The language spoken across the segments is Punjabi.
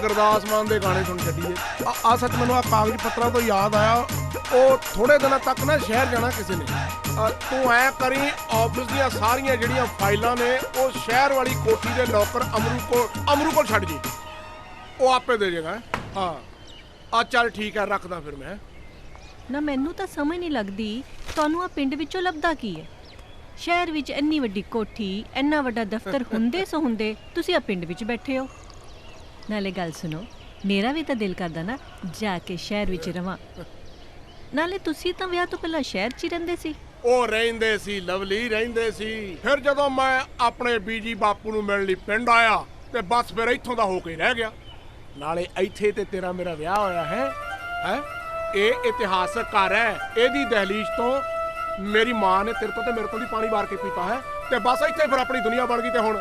गुरदास मान दे गाने सुन छड्डीए। आ सच मैनूं आ कागज पत्तरां तो याद आया, ਉਹ ਥੋੜੇ ਦਿਨਾਂ ਤੱਕ ਨਾ ਸ਼ਹਿਰ ਜਾਣਾ ਕਿਸੇ ਨੇ। ਤੂੰ ਐ ਕਰੀ ਆਫਿਸ ਦੀਆਂ ਸਾਰੀਆਂ ਜਿਹੜੀਆਂ ਫਾਈਲਾਂ ਨੇ ਉਹ ਸ਼ਹਿਰ ਵਾਲੀ ਕੋਠੀ ਦੇ ਨੌਕਰ ਅਮਰੂ ਕੋਲ ਛੱਡ ਜੀ, ਉਹ ਆਪੇ ਦੇ ਜਾਏਗਾ। ਹਾਂ ਆ ਚੱਲ ਠੀਕ ਹੈ, ਰੱਖਦਾ ਫਿਰ ਮੈਂ। ਨਾ ਮੈਨੂੰ ਤਾਂ ਸਮਝ ਨਹੀਂ ਲੱਗਦੀ ਤੁਹਾਨੂੰ ਆ ਪਿੰਡ ਵਿੱਚੋਂ ਲੱਭਦਾ ਕੀ ਹੈ। ਸ਼ਹਿਰ ਵਿੱਚ ਇੰਨੀ ਵੱਡੀ ਕੋਠੀ, ਇੰਨਾ ਵੱਡਾ ਦਫ਼ਤਰ ਹੁੰਦੇ ਸੋ ਹੁੰਦੇ ਤੁਸੀਂ ਆ ਪਿੰਡ ਵਿੱਚ ਬੈਠੇ ਹੋ। ਨਾਲੇ ਗੱਲ ਸੁਣੋ, ਮੇਰਾ ਵੀ ਤਾਂ ਦਿਲ ਕਰਦਾ ਨਾ ਜਾ ਕੇ ਸ਼ਹਿਰ ਵਿੱਚ ਰਵਾਂ। ਨਾਲੇ ਤੁਸੀਂ ਤਾਂ ਵਿਆਹ ਤੋਂ ਪਹਿਲਾਂ ਸ਼ਹਿਰ 'ਚ ਹੀ ਰਹਿੰਦੇ ਸੀ। ਉਹ ਰਹਿੰਦੇ ਸੀ ਲਵਲੀ, ਰਹਿੰਦੇ ਸੀ। ਫਿਰ ਜਦੋਂ ਮੈਂ ਆਪਣੇ ਬੀਜੀ ਬਾਪੂ ਨੂੰ ਮਿਲਣ ਲਈ ਪਿੰਡ ਆਇਆ ਤੇ ਬਸ ਫਿਰ ਇੱਥੋਂ ਦਾ ਹੋ ਕੇ ਰਹਿ ਗਿਆ। ਨਾਲੇ ਇੱਥੇ ਤੇ ਤੇਰਾ ਮੇਰਾ ਵਿਆਹ ਹੋਇਆ ਹੈ। ਇਹ ਇਤਿਹਾਸਕ ਘਰ ਹੈ, ਇਹਦੀ ਦਹਲੀਜ਼ ਤੋਂ ਮੇਰੀ ਮਾਂ ਨੇ ਤੇਰੇ ਤੋਂ ਤੇ ਮੇਰੇ ਤੋਂ ਵੀ ਪਾਣੀ ਵਾਰ ਕੇ ਪੀਤਾ ਹੈ ਤੇ ਬਸ ਇੱਥੇ ਫਿਰ ਆਪਣੀ ਦੁਨੀਆ ਬਣ ਗਈ। ਤੇ ਹੁਣ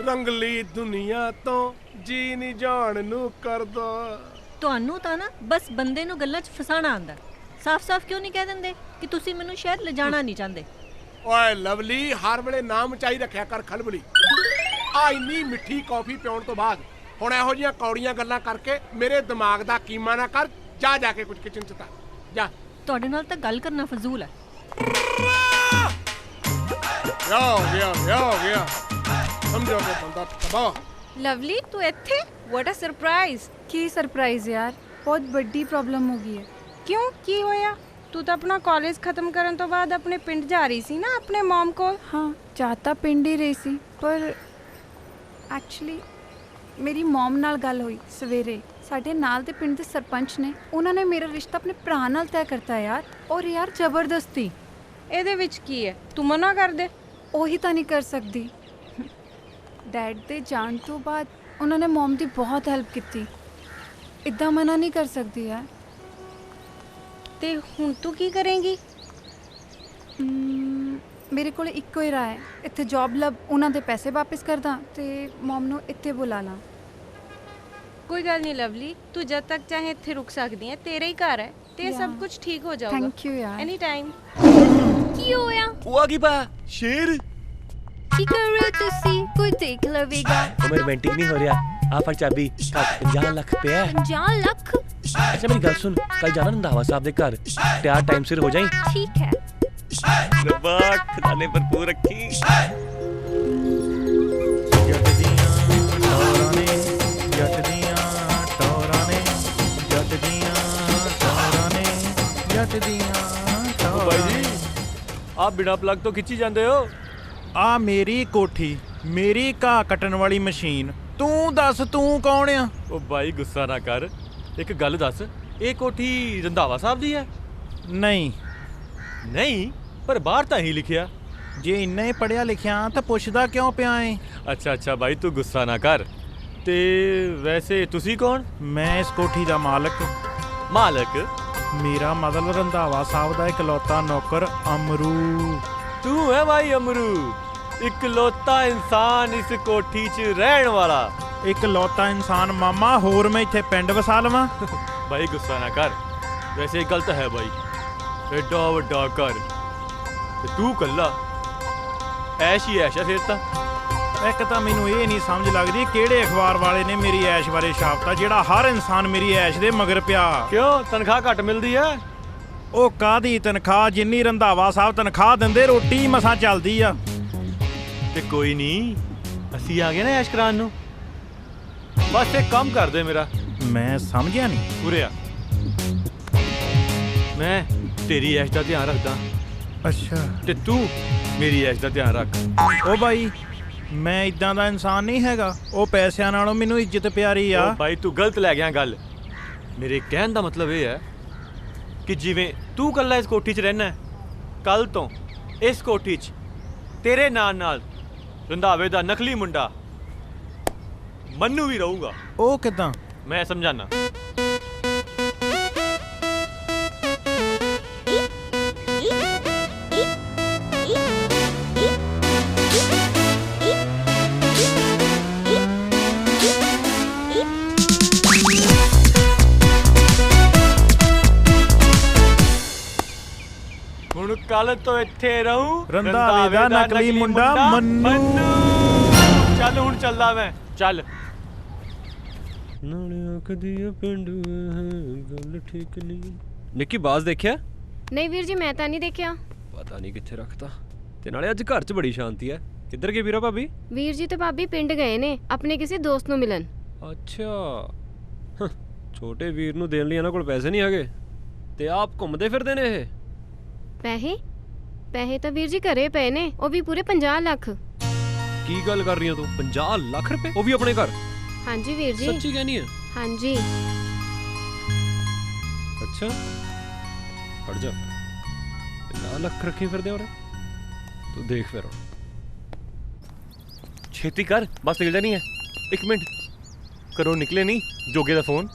ਰੰਗਲੀ ਦੁਨੀਆ ਤੋਂ ਜੀ ਨਹੀਂ ਜਾਣ ਨੂੰ ਕਰਦਾ। ਤੁਹਾਨੂੰ ਤਾਂ ਨਾ ਬਸ ਬੰਦੇ ਨੂੰ ਗੱਲਾਂ 'ਚ ਫਸਾਣਾ ਆਉਂਦਾ। ਸਾਫ਼-ਸਾਫ਼ ਕਿਉਂ ਨਹੀਂ ਕਹਿ ਦਿੰਦੇ ਕਿ ਤੁਸੀਂ ਮੈਨੂੰ ਸ਼ਹਿਰ ਲਿਜਾਣਾ ਨਹੀਂ ਚਾਹੁੰਦੇ? ਓਏ ਲਵਲੀ, ਹਰ ਵੇਲੇ ਨਾਮ ਚਾਹੀ ਰੱਖਿਆ ਕਰ ਖਲਬਲੀ। ਆ ਇੰਨੀ ਮਿੱਠੀ ਕੌਫੀ ਪਿਉਣ ਤੋਂ ਬਾਅਦ ਹੁਣ ਇਹੋ ਜਿਹੀਆਂ ਕੌੜੀਆਂ ਗੱਲਾਂ ਕਰਕੇ ਮੇਰੇ ਦਿਮਾਗ ਦਾ ਕੀਮਾ ਨਾ ਕਰ। ਜਾ ਕੇ ਕੁਝ ਕਿਚਨ 'ਚ ਤਾਂ ਜਾ। ਤੁਹਾਡੇ ਨਾਲ ਤਾਂ ਗੱਲ ਕਰਨਾ ਫਜ਼ੂਲ ਹੈ। ਗਿਆ ਸਮਝੋ ਕਿ ਬੰਦਾ ਤਬਾਹ। लवली तू इत्थे? What a surprise. की सरप्राइज यार, बहुत बड़ी प्रॉब्लम हो गई है। क्यों की होया? तू तो अपना कॉलेज खत्म करन तो बाद अपने पिंड जा रही सी ना अपने मॉम को। हाँ चाहता पिंड ही रही सी, पर एक्चुअली मेरी मॉम नाल गल हुई सवेरे। साडे नाल दे पिंड दे सरपंच ने उन्होंने मेरा रिश्ता अपने भरा नाल तय करता यार, और यार जबरदस्ती। ਇਹਦੇ ਵਿੱਚ ਕੀ ਹੈ? ਤੂੰ ਮਨਾ ਕਰ ਦੇ। ਉਹੀ ਤਾਂ ਨਹੀਂ ਕਰ ਸਕਦੀ। ਡੈਡ ਦੇ ਜਾਣ ਤੋਂ ਬਾਅਦ ਉਹਨਾਂ ਨੇ ਮਮ ਦੀ ਬਹੁਤ ਹੈਲਪ ਕੀਤੀ, ਇੱਦਾਂ ਮਨਾ ਨਹੀਂ ਕਰ ਸਕਦੀ ਯਾਰ। ਤੇ ਹੁਣ ਤੂੰ ਕੀ ਕਰੇਂਗੀ? ਮੇਰੇ ਕੋਲ ਇੱਕੋ ਹੀ ਰਾਹ ਹੈ, ਇੱਥੇ ਜੌਬ ਲੱਭ, ਉਹਨਾਂ ਦੇ ਪੈਸੇ ਵਾਪਸ ਕਰ ਦਾਂ ਤੇ ਮਮ ਨੂੰ ਇੱਥੇ ਬੁਲਾ ਲਾਂ। ਕੋਈ ਗੱਲ ਨਹੀਂ ਲਵਲੀ, ਤੂੰ ਜਦ ਤੱਕ ਚਾਹੇ ਇੱਥੇ ਰੁਕ ਸਕਦੀ ਹੈ, ਤੇਰਾ ਹੀ ਘਰ ਹੈ ਤੇ ਸਭ ਕੁਝ ਠੀਕ ਹੋ ਜਾਊਗਾ। ਥੈਂਕ ਯੂ ਯਾਰ। Any time. ਕੀ ਹੋਇਆ? ਉਹ ਆ ਗਈ ਬਾ ਸ਼ੇਰ। ਕੀ ਕਰ ਰਹੇ ਹੋ ਤੁਸੀਂ? ਕੋਈ ਦੇਖ ਲਵੇਗਾ। ਉਹ ਮੇਰੇ ਰੋਮਾਂਟਿਕ ਨਹੀਂ ਹੋ ਰਿਹਾ। ਆ ਫੜ ਚਾਬੀ, 50 ਲੱਖ ਪਿਆ। 50 ਲੱਖ? ਅੱਛਾ ਮੇਰੀ ਗੱਲ ਸੁਣ, ਕੱਲ ਜਾਣਾ ਰੰਧਾਵਾ ਸਾਹਿਬ ਦੇ ਘਰ, ਤਿਆਰ ਟਾਈਮ ਸਿਰ ਹੋ ਜਾਈਂ। ਠੀਕ ਹੈ। ਰੱਬਾ ਖਜ਼ਾਨੇ ਭਰਪੂਰ ਰੱਖੀ। ਜੱਟ ਦੀਆਂ ਟੌਰਾਂ ਨੇ, ਜੱਟ ਦੀਆਂ ਟੌਰਾਂ ਨੇ, ਜੱਟ ਦੀਆਂ ਟੌਰਾਂ ਨੇ, ਜੱਟ ਦੀਆਂ ਟੌਰਾਂ। ਬਾਈ ਜੀ ਆਪ ਬਿਨਾ ਪਲੱਗ ਤੋਂ ਖਿੱਚੀ ਜਾਂਦੇ ਹੋ। ਆ ਮੇਰੀ ਕੋਠੀ, ਮੇਰੀ ਘਾਹ ਕੱਟਣ ਵਾਲੀ ਮਸ਼ੀਨ। ਤੂੰ ਦੱਸ ਤੂੰ ਕੌਣ ਆ? ਉਹ ਬਾਈ ਗੁੱਸਾ ਨਾ ਕਰ, ਇੱਕ ਗੱਲ ਦੱਸ, ਇਹ ਕੋਠੀ ਰੰਧਾਵਾ ਸਾਹਿਬ ਦੀ ਹੈ? ਨਹੀਂ ਨਹੀਂ, ਪਰ ਬਾਹਰ ਤਾਂ ਹੀ ਲਿਖਿਆ। ਜੇ ਇੰਨਾ ਹੀ ਪੜਿਆ ਲਿਖਿਆ ਤਾਂ ਪੁੱਛਦਾ ਕਿਉਂ ਪਿਆ ਏ? ਅੱਛਾ ਬਾਈ ਤੂੰ ਗੁੱਸਾ ਨਾ ਕਰ। ਤੇ ਵੈਸੇ ਤੁਸੀਂ ਕੌਣ? ਮੈਂ ਇਸ ਕੋਠੀ ਦਾ ਮਾਲਕ। ਮਾਲਕ? ਮੇਰਾ ਮਤਲਬ ਰੰਧਾਵਾ ਸਾਹਿਬ ਦਾ ਇਕਲੌਤਾ ਨੌਕਰ ਅਮਰੂ। ਤੂੰ ਹੈ ਭਾਈ ਅਮਰੂ, ਇਕਲੌਤਾ ਇਨਸਾਨ ਇਸ ਕੋਠੀ 'ਚ ਰਹਿਣ ਵਾਲਾ। ਇਕਲੌਤਾ ਇਨਸਾਨ ਮਾਮਾ, ਹੋਰ ਮੈਂ ਇੱਥੇ ਪਿੰਡ ਵਸਾ ਲਵਾਂ? ਭਾਈ ਗੁੱਸਾ ਨਾ ਕਰ, ਵੈਸੇ ਗਲਤ ਹੈ ਭਾਈ, ਐਡਾ ਵੱਡਾ ਘਰ ਤੇ ਤੂੰ ਕੱਲਾ, ਐਸ਼ ਹੀ ਐਸ਼ ਆ ਫਿਰ ਤਾਂ। ਇੱਕ ਤਾਂ ਮੈਨੂੰ ਇਹ ਨਹੀਂ ਸਮਝ ਲੱਗਦੀ ਕਿਹੜੇ ਅਖਬਾਰ ਵਾਲੇ ਨੇ ਮੇਰੀ ਐਸ਼ ਬਾਰੇ ਛਾਪਤਾ, ਜਿਹੜਾ ਹਰ ਇਨਸਾਨ ਮੇਰੀ ਐਸ਼ ਦੇ ਮਗਰ ਪਿਆ। ਕਿਉਂ ਤਨਖਾਹ ਘੱਟ ਮਿਲਦੀ ਹੈ? ਉਹ ਕਾਹਦੀ ਤਨਖਾਹ, ਜਿੰਨੀ ਰੰਧਾਵਾ ਸਾਹਿਬ ਤਨਖਾਹ ਦਿੰਦੇ ਰੋਟੀ ਮਸਾਂ ਚੱਲਦੀ ਆ। ਤੇ ਕੋਈ ਨਹੀਂ, ਅਸੀਂ ਆ ਗਏ ਨਾ ਐਸ਼ ਕਰਾਉਣ ਨੂੰ। ਬਸ ਇੱਕ ਕੰਮ ਕਰ ਦੇ ਮੇਰਾ। ਮੈਂ ਸਮਝਿਆ ਨਹੀਂ। ਉਰੇ ਆ, ਮੈਂ ਤੇਰੀ ਐਸ਼ ਦਾ ਧਿਆਨ ਰੱਖਦਾ ਅੱਛਾ ਤੇ ਤੂੰ ਮੇਰੀ ਐਸ਼ ਦਾ ਧਿਆਨ ਰੱਖ। ਉਹ ਬਾਈ ਮੈਂ ਇਦਾਂ ਦਾ ਇਨਸਾਨ ਨਹੀਂ ਹੈਗਾ, ਉਹ ਪੈਸਿਆਂ ਨਾਲੋਂ ਮੈਨੂੰ ਇੱਜ਼ਤ ਪਿਆਰੀ ਆ। ਉਹ ਬਾਈ ਤੂੰ ਗਲਤ ਲੈ ਗਿਆ ਗੱਲ। ਮੇਰੇ ਕਹਿਣ ਦਾ ਮਤਲਬ ਇਹ ਹੈ ਕਿ ਜਿਵੇਂ ਤੂੰ ਇਕੱਲਾ ਇਸ ਕੋਠੀ 'ਚ ਰਹਿਣਾ ਹੈ, ਕੱਲ ਤੋਂ ਇਸ ਕੋਠੀ 'ਚ ਤੇਰੇ ਨਾਲ ਰੰਧਾਵੇ ਦਾ ਨਕਲੀ ਮੁੰਡਾ ਮੰਨੂ ਵੀ ਰਹੂਗਾ। ਉਹ ਕਿਦਾਂ? ਮੈਂ ਸਮਝਾਣਾ। ਹੁਣ ਕੱਲ ਤੋਂ ਇੱਥੇ ਰਹੂੰ ਰੰਧਾਵੇ ਦਾ ਨਕਲੀ ਮੁੰਡਾ ਮੰਨੂ। ਚੱਲ ਹੁਣ ਚੱਲਦਾ ਮੈਂ, ਚੱਲ। ਨਾਲੇ ਆਖਦੀ ਆ ਪਿੰਡ ਗੱਲ ਠੀਕ ਨਹੀਂ। ਨਿੱਕੀ ਬਾਜ਼ ਦੇਖਿਆ? ਨਹੀਂ ਵੀਰ ਜੀ ਮੈਂ ਤਾਂ ਨਹੀਂ ਦੇਖਿਆ। ਪਤਾ ਨਹੀਂ ਕਿੱਥੇ ਰੱਖਤਾ। ਤੇ ਨਾਲੇ ਅੱਜ ਘਰ 'ਚ ਬੜੀ ਸ਼ਾਂਤੀ ਹੈ। ਕਿੱਧਰ ਗਏ ਵੀਰਾ ਭਾਬੀ? ਵੀਰ ਜੀ ਤੇ ਭਾਬੀ ਪਿੰਡ ਗਏ ਨੇ ਆਪਣੇ ਕਿਸੇ ਦੋਸਤ ਨੂੰ ਮਿਲਣ। ਅੱਛਾ, ਛੋਟੇ ਵੀਰ ਨੂੰ ਦੇਣ ਲਈ ਇਹਨਾਂ ਕੋਲ ਪੈਸੇ ਨਹੀਂ ਹੈਗੇ ਤੇ ਆਪ ਘੁੰਮਦੇ ਫਿਰਦੇ ਨੇ ਇਹ। ਪੈਸੇ ਤਾਂ ਵੀਰ ਜੀ ਘਰੇ ਪਏ ਨੇ, ਉਹ ਵੀ ਪੂਰੇ 50 ਲੱਖ। ਕੀ ਗੱਲ ਕਰ ਰਹੀ ਹੈ ਤੂੰ? 50 ਲੱਖ ਰੁਪਏ, ਉਹ ਵੀ ਆਪਣੇ ਘਰ? ਹਾਂਜੀ ਵੀਰ ਜੀ। ਸੱਚੀ ਕਹਿਨੀ ਹੈ? ਹਾਂਜੀ। ਅੱਛਾ ਹਟ ਜਾ। 50 ਲੱਖ ਰੱਖੇ ਫਿਰਦੇ ਹੋ ਰੇ ਤੂੰ। ਦੇਖ ਫਿਰ ਛੇਤੀ ਕਰ, ਬਸ ਨਿਕਲਦਾ ਨਹੀਂ ਹੈ। 1 ਮਿੰਟ ਘਰੋਂ ਨਿਕਲੇ ਨਹੀਂ, ਜੋਗੇ ਦਾ ਫੋਨ।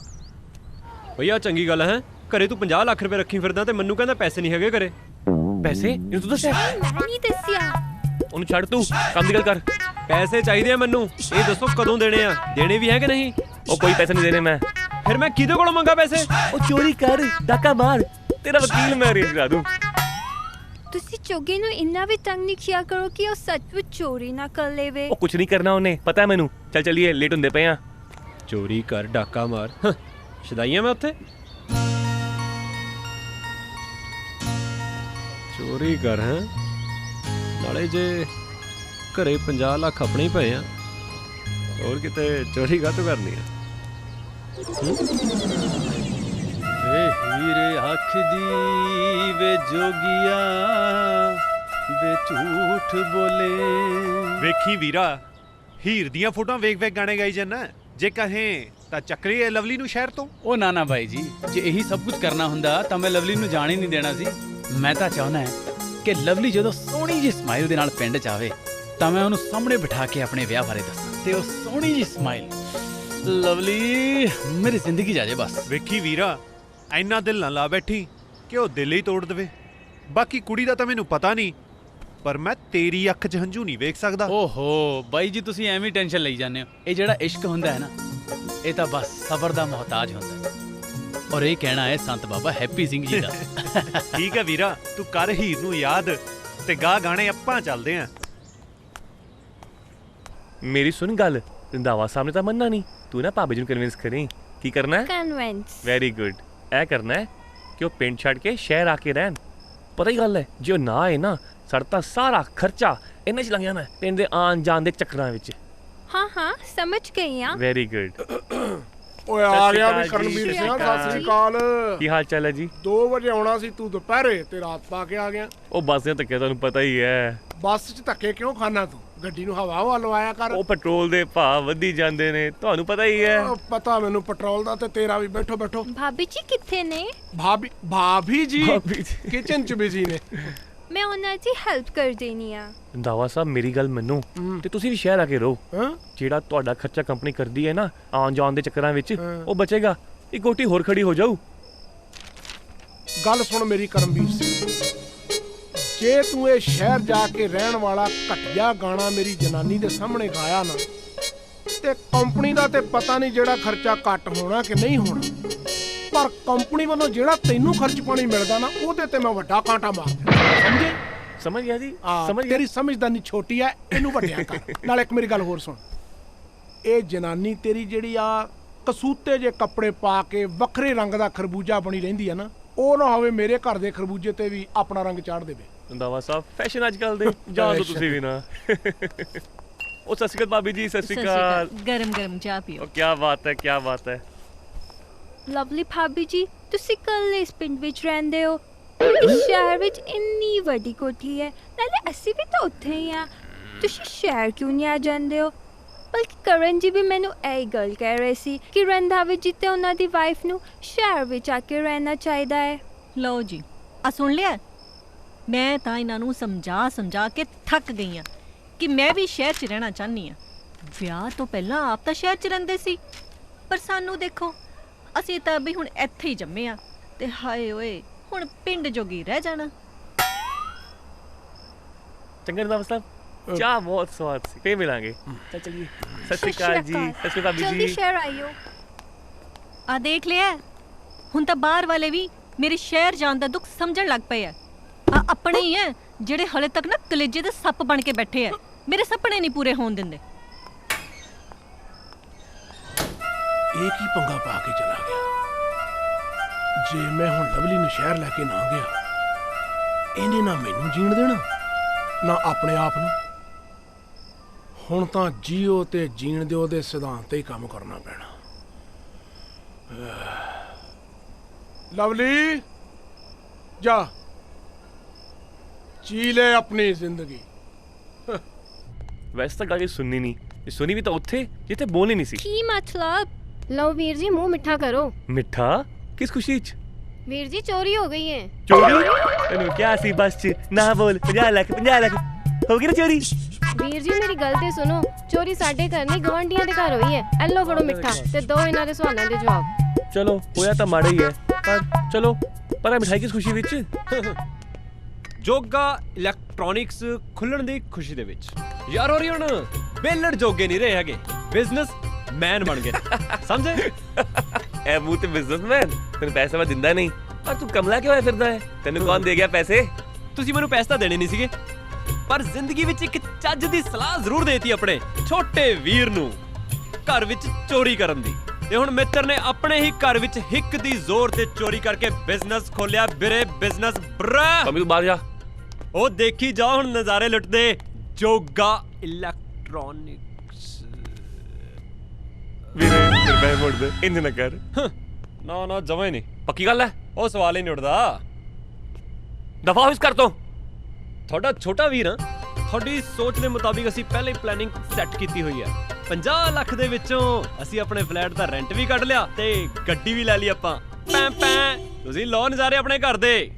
ਭਈਆ ਚੰਗੀ ਗੱਲ ਹੈ, ਘਰੇ ਤੂੰ 50 ਲੱਖ ਰੁਪਏ ਰੱਖੀ ਫਿਰਦਾ ਤੇ ਮੈਨੂੰ ਕਹਿੰਦਾ ਪੈਸੇ ਨਹੀਂ ਹੈਗੇ ਘਰੇ। ਪੈਸੇ ਇਹਨੂੰ ਤੂੰ ਦੱਸਿਆ? ਮੈਂ ਨਹੀਂ ਦੱਸਿਆ। ਉਹਨੂੰ ਛੱਡ, ਤੂੰ ਕੰਮ ਦੀ ਗੱਲ ਕਰ। ਪੈਸੇ ਚਾਹੀਦੇ ਆ ਮੈਨੂੰ, ਇਹ ਦੱਸੋ ਕਦੋਂ ਦੇਣੇ ਆ? ਦੇਣੇ ਵੀ ਹੈ ਕਿ ਨਹੀਂ? ਉਹ ਕੋਈ ਪੈਸੇ ਨਹੀਂ ਦੇਣੇ ਮੈਂ। ਫਿਰ ਮੈਂ ਕਿਹਦੇ ਕੋਲੋਂ ਮੰਗਾ ਪੈਸੇ? ਉਹ ਚੋਰੀ ਕਰ, ਡਾਕਾ ਮਾਰ, ਤੇਰਾ ਵਕੀਲ ਮੈਂ ਅਰੇਂਜ ਕਰਾ ਦੂੰ। ਤੁਸੀਂ ਚੋਗੇ ਨੂੰ ਇੰਨਾ ਵੀ ਤੰਗ ਨਹੀਂ ਕੀਆ ਕਰੋ ਕਿ ਉਹ ਸੱਚਮੁੱਚ ਚੋਰੀ ਨਾ ਕਰ ਲੇਵੇ। ਉਹ ਕੁਝ ਨਹੀਂ ਕਰਨਾ ਉਹਨੇ, ਪਤਾ ਹੈ ਮੈਨੂੰ। ਚੱਲ ਚੱਲੀਏ, ਲੇਟ ਹੁੰਦੇ ਪਏ ਆ। ਚੋਰੀ ਕਰ, ਡਾਕਾ ਮਾਰ, ਸ਼ਦਾਈਆਂ ਮੈਂ ਉੱਥੇ। ਚੋਰੀ ਕਰ ਹੈ ਨਾਲੇ ਜੇ ਘਰੇ 50 ਲੱਖ ਆਪਣੇ ਹੀ ਪਏ ਆ, ਹੋਰ ਕਿਤੇ ਚੋਰੀ ਕਾਹਤੋਂ ਕਰਨੀ ਆ? ਵੇ ਹੀਰੇ ਆਖਦੀ ਵੇ ਜੋਗੀਆ ਵੇ ਝੂਠ ਬੋਲੇ। ਵੇਖੀ ਵੀਰਾ, ਹੀਰ ਦੀਆਂ ਫੋਟੋਆਂ ਵੇਖ ਵੇਖ ਗਾਣੇ ਗਾਈ ਜਾਂਦਾ। ਜੇ ਕਹੇ ਤਾਂ ਚੱਕਰੀ ਹੈ ਲਵਲੀ ਨੂੰ ਸ਼ਹਿਰ ਤੋਂ। ਉਹ ਨਾ ਬਾਈ ਜੀ, ਜੇ ਇਹੀ ਸਭ ਕੁਝ ਕਰਨਾ ਹੁੰਦਾ ਤਾਂ ਮੈਂ ਲਵਲੀ ਨੂੰ ਜਾਣ ਹੀ ਨਹੀਂ ਦੇਣਾ ਸੀ। ਮੈਂ ਤਾਂ ਚਾਹੁੰਦਾ ਹੈ ਕਿ ਲਵਲੀ ਜਦੋਂ ਸੋਹਣੀ ਜਿਹੀ ਸਮਾਈਲ ਦੇ ਨਾਲ ਪਿੰਡ 'ਚ ਆਵੇ ਤਾਂ ਮੈਂ ਉਹਨੂੰ ਸਾਹਮਣੇ ਬਿਠਾ ਕੇ ਆਪਣੇ ਵਿਆਹ ਬਾਰੇ ਦੱਸਾਂ ਤੇ ਉਹ ਸੋਹਣੀ ਜਿਹੀ ਸਮਾਈਲ ਲਵਲੀ ਮੇਰੀ ਜ਼ਿੰਦਗੀ 'ਚ ਆ ਜਾਏ ਬਸ। ਵੇਖੀ ਵੀਰਾ, ਇੰਨਾ ਦਿਲ ਨਾ ਲਾ ਬੈਠੀ ਕਿ ਉਹ ਦਿਲ ਹੀ ਤੋੜ ਦੇਵੇ। ਬਾਕੀ ਕੁੜੀ ਦਾ ਤਾਂ ਮੈਨੂੰ ਪਤਾ ਨਹੀਂ, ਪਰ ਮੈਂ ਤੇਰੀ ਅੱਖ 'ਚ ਹੰਝੂ ਨਹੀਂ ਵੇਖ ਸਕਦਾ। ਓਹੋ ਬਾਈ ਜੀ, ਤੁਸੀਂ ਐਵੇਂ ਟੈਨਸ਼ਨ ਲਈ ਜਾਂਦੇ ਹੋ। ਇਹ ਜਿਹੜਾ ਇਸ਼ਕ ਹੁੰਦਾ ਹੈ ਨਾ, ਇਹ ਤਾਂ ਬਸ ਸਬਰ ਦਾ ਮੁਹਤਾਜ ਹੁੰਦਾ ਹੈ। ਔਰ ਇਹ ਕਹਿਣਾ ਹੈ ਸੰਤ ਬਾਬਾ ਹੈਪੀ ਸਿੰਘ ਜੀ ਦਾ। ਠੀਕ ਹੈ ਵੀਰਾ, ਤੂੰ ਕਰ ਹੀਰ ਨੂੰ ਯਾਦ ਤੇ ਗਾ ਗਾਣੇ ਆਪਾਂ ਚੱਲਦੇ ਆਂ। ਮੇਰੀ ਸੁਣ ਗੱਲ, ਰੰਧਾਵਾ ਸਾਹਮਣੇ ਤਾਂ ਮੰਨਣਾ ਨਹੀਂ। ਤੂੰ ਨਾ ਭਾਬੀ ਜੀ ਨੂੰ ਕਨਵਿੰਸ ਕਰੀ। ਕੀ ਕਰਨਾ ਹੈ? ਕਨਵੈਂਸ। Very good. ਇਹ ਕਰਨਾ ਹੈ ਕਿ ਉਹ ਪਿੰਡ ਛੱਡ ਕੇ ਸ਼ਹਿਰ ਆ ਕੇ ਰਹਿਣ। ਪਤਾ ਹੀ ਗੱਲ ਹੈ, ਜੇ ਉਹ ਨਾ ਆਏ ਨਾ, ਸਾਡਾ ਤਾਂ ਸਾਰਾ ਖਰਚਾ ਇਹਨਾਂ 'ਚ ਲੰਘ ਜਾਣਾ ਹੈ, ਪਿੰਡ ਦੇ ਆਉਣ ਜਾਣ ਦੇ ਚੱਕਰਾਂ ਵਿੱਚ। ਹਾਂ ਸਮਝ ਗਈ ਆ। Very good. ਓਏ ਆ ਗਿਆ ਵੀ ਸਤਿ ਸ਼੍ਰੀ ਕਰਨਵੀਰ ਸਿੰਘ, ਅਕਾਲ ਸਤਿ ਸ੍ਰੀ ਅਕਾਲ। ਕੀ ਹਾਲ ਚਾਲ ਹੈ ਜੀ? 2 ਵਜੇ ਆਉਣਾ ਸੀ ਤੂੰ, ਦੁਪਹਿਰੇ ਤੇ ਰਾਤ ਪਾ ਕੇ ਆ ਗਿਆ। ਉਹ ਬੱਸ ਦੇ ਧੱਕੇ ਤੁਹਾਨੂੰ ਪਤਾ ਹੀ ਹੈ। ਬੱਸ 'ਚ ਧੱਕੇ ਕਿਉਂ ਖਾਣਾ ਤੂੰ? ਗੱਡੀ ਨੂੰ ਹਵਾ ਲਵਾਇਆ ਕਰ। ਉਹ ਪੈਟਰੋਲ ਦੇ ਭਾਅ ਵਧੀ ਜਾਂਦੇ ਨੇ, ਤੁਹਾਨੂੰ ਪਤਾ ਹੀ ਹੈ। ਉਹ ਪਤਾ ਮੈਨੂੰ ਪੈਟਰੋਲ ਦਾ ਤੇ ਤੇਰਾ ਵੀ। ਬੈਠੋ ਬੈਠੋ। ਭਾਬੀ ਜੀ ਕਿੱਥੇ ਨੇ? ਭਾਬੀ ਜੀ ਭਾਬੀ ਜੀ। ਕਿਚਨ 'ਚ ਬਿਜ਼ੀ ਨੇ। ਮੈਂ ਉਹਨਾਂ ਦੀ ਹੈਲਪ ਕਰ ਦੇਣੀ ਆ। ਰੰਧਾਵਾ ਸਾਹਿਬ ਮੇਰੀ ਗੱਲ ਮੰਨੋ ਤੇ ਤੁਸੀਂ ਵੀ ਸ਼ਹਿਰ ਆ ਕੇ ਰਹੋ। ਹਾਂ ਜਿਹੜਾ ਤੁਹਾਡਾ ਖਰਚਾ ਕੰਪਨੀ ਕਰਦੀ ਹੈ ਨਾ ਆਉਣ ਜਾਣ ਦੇ ਚੱਕਰਾਂ ਵਿੱਚ, ਉਹ ਬਚੇਗਾ। ਇੱਕ ਕੋਠੀ ਹੋਰ ਖੜੀ ਹੋ ਜਾਊ। ਗੱਲ ਸੁਣ ਮੇਰੀ ਕਰਮਵੀਰ ਸਿੰਘ, ਜੇ ਤੂੰ ਇਹ ਸ਼ਹਿਰ ਜਾ ਕੇ ਰਹਿਣ ਵਾਲਾ ਘਟੀਆ ਗਾਣਾ ਮੇਰੀ ਜਨਾਨੀ ਦੇ ਸਾਹਮਣੇ ਗਾਇਆ ਨਾ, ਤੇ ਕੰਪਨੀ ਦਾ ਤੇ ਪਤਾ ਨਹੀਂ ਜਿਹੜਾ ਖਰਚਾ ਘੱਟ ਹੋਣਾ ਕਿ ਨਹੀਂ ਹੋਣਾ, ਪਰ ਕੰਪਨੀ ਵੱਲੋਂ ਜਿਹੜਾ ਤੈਨੂੰ ਖਰਚ ਪਾਣੀ ਮਿਲਦਾ ਨਾ, ਉਹਦੇ ਤੇ ਮੈਂ ਵੱਡਾ ਕਾਂਟਾ ਮਾਰ ਦਿੰਦਾ। ਸਮਝੇ? ਸਮਝ ਗਿਆ ਜੀ, ਸਮਝ ਗਿਆ। ਤੇਰੀ ਸਮਝਦਾਨੀ ਛੋਟੀ ਐ, ਇਹਨੂੰ ਵੱਡਿਆ ਕਰ। ਨਾਲ ਇੱਕ ਮੇਰੀ ਗੱਲ ਹੋਰ ਸੁਣ, ਇਹ ਜਨਾਨੀ ਤੇਰੀ ਜਿਹੜੀ ਆ ਕਸੂਤੇ ਜੇ ਕੱਪੜੇ ਪਾ ਕੇ ਵੱਖਰੇ ਰੰਗ ਦਾ ਖਰਬੂਜਾ ਬਣੀ ਰਹਿੰਦੀ ਆ ਨਾ, ਉਹ ਨਾ ਹੋਵੇ ਮੇਰੇ ਘਰ ਦੇ ਖਰਬੂਜੇ ਤੇ ਵੀ ਆਪਣਾ ਰੰਗ ਚਾੜ ਦੇਵੇ। ਰੰਧਾਵਾ ਸਾਹਿਬ ਫੈਸ਼ਨ ਅੱਜ ਕੱਲ ਦੇ ਜਾਣ ਦੋ ਤੁਸੀਂ ਵੀ ਨਾ। ਉਹ ਸਤਿ ਸ਼੍ਰੀ ਅਕਾਲ ਭਾਬੀ ਜੀ, ਸਤਿ ਸ਼੍ਰੀ ਅਕਾਲ। ਗਰਮ ਗਰਮ ਚਾਹ ਪੀਓ। ਉਹ ਕੀ ਬਾਤ ਹੈ, ਕੀ ਬਾਤ ਹੈ। ਲਵਲੀ ਭਾਬੀ ਜੀ, ਤੁਸੀਂ ਇਕੱਲੇ ਇਸ ਪਿੰਡ ਵਿੱਚ ਰਹਿੰਦੇ ਹੋ? ਇਸ ਸ਼ਹਿਰ ਵਿੱਚ ਇੰਨੀ ਵੱਡੀ ਕੋਠੀ ਹੈ, ਨਾਲੇ ਅਸੀਂ ਵੀ ਤਾਂ ਉੱਥੇ ਹੀ ਆ। ਤੁਸੀਂ ਸ਼ਹਿਰ ਕਿਉਂ ਨਹੀਂ ਆ ਜਾਂਦੇ ਹੋ? ਬਲਕਿ ਕਰਨ ਜੀ ਵੀ ਮੈਨੂੰ ਇਹ ਗੱਲ ਕਹਿ ਰਹੇ ਸੀ ਕਿ ਰੰਧਾਵੇ ਜੀ ਤੇ ਉਹਨਾਂ ਦੀ ਵਾਈਫ ਨੂੰ ਸ਼ਹਿਰ ਵਿੱਚ ਆ ਕੇ ਰਹਿਣਾ ਚਾਹੀਦਾ ਹੈ। ਲਓ ਜੀ, ਆ ਸੁਣ ਲਿਆ? ਮੈਂ ਤਾਂ ਇਹਨਾਂ ਨੂੰ ਸਮਝਾ ਕੇ ਥੱਕ ਗਈ ਆ ਕਿ ਮੈਂ ਵੀ ਸ਼ਹਿਰ 'ਚ ਰਹਿਣਾ ਚਾਹਨੀ ਆ। ਵਿਆਹ ਤੋਂ ਪਹਿਲਾਂ ਆਪ ਤਾਂ ਸ਼ਹਿਰ 'ਚ ਰਹਿੰਦੇ ਸੀ, ਪਰ ਸਾਨੂੰ ਦੇਖੋ, ਅਸੀਂ ਤਾਂ ਵੀ ਹੁਣ ਇੱਥੇ ਹੀ ਜੰਮੇ ਆ, ਤੇ ਹਾਏ ਓਏ ਹੁਣ ਪਿੰਡ ਜੋਗੀ ਰਹਿ ਜਾਣਾ। ਚੰਗਾ ਰੰਧਾਵਾ ਸਾਹਿਬ, ਚਾਹ ਬਹੁਤ ਸਵਾਦ ਸੀ। ਫੇਰ ਮਿਲਾਂਗੇ। ਚੱਲ ਚਲੀਏ। ਸਤਿ ਸ਼੍ਰੀ ਅਕਾਲ ਜੀ, ਸਤਿ ਸ਼੍ਰੀ ਅਕਾਲ ਭਾਬੀ ਜਲਦੀ ਜੀ। ਸ਼ਹਿਰ ਆਇਓ। ਆ ਦੇਖ ਲਿਆ, ਹੁਣ ਤਾਂ ਬਾਹਰ ਵਾਲੇ ਵੀ ਮੇਰੇ ਸ਼ਹਿਰ ਜਾਣ ਦਾ ਦੁੱਖ ਸਮਝਣ ਲੱਗ ਪਏ ਆ। ਆਪਣੇ ਹੀ ਐ ਜਿਹੜੇ ਹਲੇ ਤੱਕ ਨਾ ਕਲੇਜੇ ਦੇ ਸੱਪ ਬਣ ਕੇ ਬੈਠੇ ਆ, ਮੇਰੇ ਸੁਪਨੇ ਨਹੀਂ ਪੂਰੇ ਹੋਣ ਦਿੰਦੇ। ਇਹ ਕੀ ਪੰਗਾ ਪਾ ਕੇ ਚਲਾ ਗਿਆ। ਜੇ ਮੈਂ ਹੁਣ ਲਵਲੀ ਨੂੰ ਸ਼ਹਿਰ ਲੈ ਕੇ ਨਾ ਗਿਆ, ਇਹਨੇ ਨਾ ਮੈਨੂੰ ਜੀਣ ਦੇਣਾ ਨਾ ਆਪਣੇ ਆਪ ਨੂੰ। ਹੁਣ ਤਾਂ ਜੀਓ ਤੇ ਜੀਣ ਦਿਓ ਦੇ ਸਿਧਾਂਤ ਤੇ ਹੀ ਕੰਮ ਕਰਨਾ ਪੈਣਾ। ਲਵਲੀ ਜਾ ਜੀ ਲੈ ਆਪਣੀ ਜ਼ਿੰਦਗੀ। ਵੈਸੇ ਤਾਂ ਗੱਲ ਇਹ ਸੁਣਨੀ ਨਹੀਂ, ਇਹ ਸੁਣੀ ਵੀ ਤਾਂ ਉੱਥੇ ਜਿੱਥੇ ਬੋਲਣੀ ਨਹੀਂ ਸੀ। ਕੀ ਮਤਲਬ? ਲਓ ਵੀਰ ਜੀ ਮੂੰਹ ਮਿੱਠਾ ਕਰੋ। ਮਿੱਠਾ ਕਿਸ ਖੁਸ਼ੀ 'ਚ? ਵੀਰ ਜੀ ਚੋਰੀ ਹੋ ਗਈ ਹੈ। ਚੋਰੀ? ਤੈਨੂੰ ਕਿਹਾ ਸੀ ਬਸ 'ਚ ਨਾ ਬੋਲ। 50 ਲੱਖ ਹੋ ਗਈ ਨਾ ਚੋਰੀ। ਵੀਰ ਜੀ ਮੇਰੀ ਗੱਲ ਤੇ ਸੁਣੋ, ਚੋਰੀ ਸਾਡੇ ਘਰ ਨਹੀਂ ਗਵਾਂਢੀਆਂ ਦੇ ਘਰ ਹੋਈ ਹੈ। ਐਲੋ ਫੜੋ ਮਿੱਠਾ ਤੇ ਦੋ ਇਹਨਾਂ ਦੇ ਸਵਾਲਾਂ ਦੇ ਜਵਾਬ। ਚਲੋ ਹੋਇਆ ਤਾਂ ਮਾੜਾ ਹੀ ਹੈ, ਪਰ ਚਲੋ ਪਰ ਇਹ ਮਿਠਾਈ ਕਿਸ ਖੁਸ਼ੀ ਵਿੱਚ? ਜੋਗਾ ਇਲੈਕਟ੍ਰੋਨਿਕਸ ਖੁੱਲਣ ਦੀ ਖੁਸ਼ੀ ਦੇ ਵਿੱਚ। ਯਾਰ ਹੋਰੀ ਹੁਣ ਬੇਲੜ ਜੋਗੇ ਨਹੀਂ ਰਹੇ ਹੈਗੇ, ਬਿਜ਼ਨਸ ਮੈਨ ਬਣ ਗਏ। ਸਮਝੇ? ਐ ਮੂੰਹ ਤੇ ਬਿਜ਼ਨਸਮੈਨ, ਤੈਨੂੰ ਪੈਸਾ ਮੈਂ ਦਿੰਦਾ ਨਹੀਂ, ਪਰ ਤੂੰ ਕਮਲਾ ਕਿਉਂ ਹੋਇਆ ਫਿਰਦਾ ਹੈ? ਤੈਨੂੰ ਕੌਣ ਦੇ ਗਿਆ ਪੈਸੇ? ਤੁਸੀਂ ਮੈਨੂੰ ਪੈਸੇ ਤਾਂ ਦੇਣੇ ਨਹੀਂ ਸੀਗੇ, ਪਰ ਜ਼ਿੰਦਗੀ ਵਿੱਚ ਇੱਕ ਚੱਜ ਦੀ ਸਲਾਹ ਜ਼ਰੂਰ ਦੇਤੀ ਆਪਣੇ ਛੋਟੇ ਵੀਰ ਨੂੰ, ਘਰ ਵਿੱਚ ਚੋਰੀ ਕਰਨ ਦੀ। ਤੇ ਹੁਣ ਮਿੱਤਰ ਨੇ ਆਪਣੇ ਹੀ ਘਰ ਵਿੱਚ ਹਿੱਕ ਦੀ ਜ਼ੋਰ ਤੇ ਚੋਰੀ ਕਰਕੇ ਬਿਜ਼ਨਸ ਖੋਲਿਆ। ਵੀਰੇ ਬਿਜ਼ਨਸ ਬਰਾ ਮੰਮੀ ਤੂੰ ਬਾਹਰ ਜਾ। ਉਹ ਦੇਖੀ ਜਾ ਹੁਣ ਨਜ਼ਾਰੇ ਲੁੱਟਦੇ। ਜੋਗਾ ਇਲੈਕਟ੍ਰੋਨਿਕਸ। ਵੀਰੇ ਫਿਰ ਪੈਸੇ ਮੋੜ ਦੇ, ਇੰਜ ਨਾ ਕਰ। ਨਾ ਨਾ ਜਮਾ ਹੀ ਨਹੀਂ। ਪੱਕੀ ਗੱਲ ਹੈ? ਉਹ ਸਵਾਲ ਹੀ ਨਹੀਂ ਉੱਠਦਾ। ਦਫਾ ਹੋ ਇਸ ਕਰ ਤੋਂ। ਤੁਹਾਡਾ ਛੋਟਾ ਵੀਰ ਹਾਂ, ਤੁਹਾਡੀ ਸੋਚ ਦੇ ਮੁਤਾਬਿਕ ਅਸੀਂ ਪਹਿਲਾਂ ਹੀ ਪਲੈਨਿੰਗ ਸੈੱਟ ਕੀਤੀ ਹੋਈ ਹੈ। 50 ਲੱਖ ਦੇ ਵਿੱਚੋਂ ਅਸੀਂ ਆਪਣੇ ਫਲੈਟ ਦਾ ਰੈਂਟ ਵੀ ਕੱਢ ਲਿਆ ਤੇ ਗੱਡੀ ਵੀ ਲੈ ਲਈ ਆਪਾਂ। ਪੈਂ ਪੈਂ ਤੁਸੀਂ ਲਓ ਨਜ਼ਾਰੇ ਆਪਣੇ ਘਰ ਦੇ।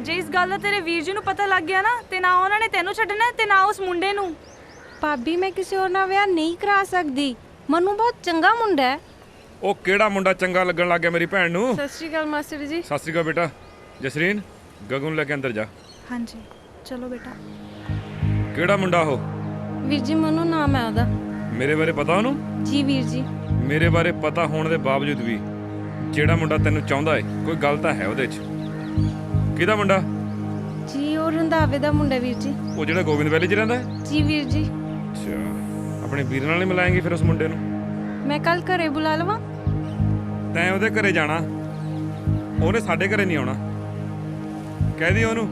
ਜੇ ਇਸ ਗੱਲ ਦਾ ਤੇਰੇ ਵੀਰ ਜੀ ਨੂੰ ਪਤਾ ਲੱਗ ਗਿਆ ਨਾ, ਤੇ ਨਾ ਉਹਨਾਂ ਨੇ ਤੈਨੂੰ ਛੱਡਣਾ ਤੇ ਨਾ ਉਸ ਮੁੰਡੇ ਨੂੰ। ਭਾਬੀ ਮੈਂ ਕਿਸੇ ਹੋਰ ਨਾਲ ਵਿਆਹ ਨਹੀਂ ਕਰਾ ਸਕਦੀ। ਮਨੂੰ ਬਹੁਤ ਚੰਗਾ ਮੁੰਡਾ ਹੈ। ਉਹ ਕਿਹੜਾ ਮੁੰਡਾ ਚੰਗਾ ਲੱਗਣ ਲੱਗ ਗਿਆ ਮੇਰੀ ਭੈਣ ਨੂੰ? ਸਤਿ ਸ਼੍ਰੀ ਅਕਾਲ ਮਾਸਟਰ ਜੀ। ਸਤਿ ਸ਼੍ਰੀ ਅਕਾਲ ਬੇਟਾ। ਜਸਰੀਨ ਗਗਨ ਨੂੰ ਲੈ ਕੇ ਅੰਦਰ ਜਾ। ਹਾਂਜੀ ਚਲੋ ਬੇਟਾ। ਕਿਹੜਾ ਮੁੰਡਾ ਉਹ? ਵੀਰ ਜੀ ਮਨੂੰ ਨਾਮ ਹੈ ਉਹਦਾ। ਮੇਰੇ ਬਾਰੇ ਪਤਾ ਉਹਨੂੰ? ਜੀ ਵੀਰ ਜੀ। ਮੇਰੇ ਬਾਰੇ ਪਤਾ ਹੋਣ ਦੇ ਬਾਵਜੂਦ ਵੀ ਜਿਹੜਾ ਮੁੰਡਾ ਤੈਨੂੰ ਚਾਹੁੰਦਾ ਏ, ਕੋਈ ਗੱਲ ਤਾਂ ਹੈ ਉਹਦੇ 'ਚ। ਕਿਹਦਾ ਮੁੰਡਾ? ਜੀ ਉਹ ਰੰਧਾਵੇ ਦਾ ਮੁੰਡਾ ਵੀਰ ਜੀ। ਉਹ ਜਿਹੜਾ ਗੋਬਿੰਦ ਵੈਲੀ 'ਚ ਰਹਿੰਦਾ ਹੈ? ਜੀ ਵੀਰ ਜੀ। ਅੱਛਾ, ਆਪਣੇ ਵੀਰ ਨਾਲ ਹੀ ਮਿਲਾਏਂਗੀ ਫਿਰ ਉਸ ਮੁੰਡੇ ਨੂੰ? ਮੈਂ ਕੱਲ ਘਰੇ ਬੁਲਾ ਲਵਾਂ? ਤੈਂ ਉਹਦੇ ਘਰੇ ਜਾਣਾ, ਉਹਨੇ ਸਾਡੇ ਘਰੇ ਨਹੀਂ ਆਉਣਾ। ਕਹਿ ਦੀ ਉਹਨੂੰ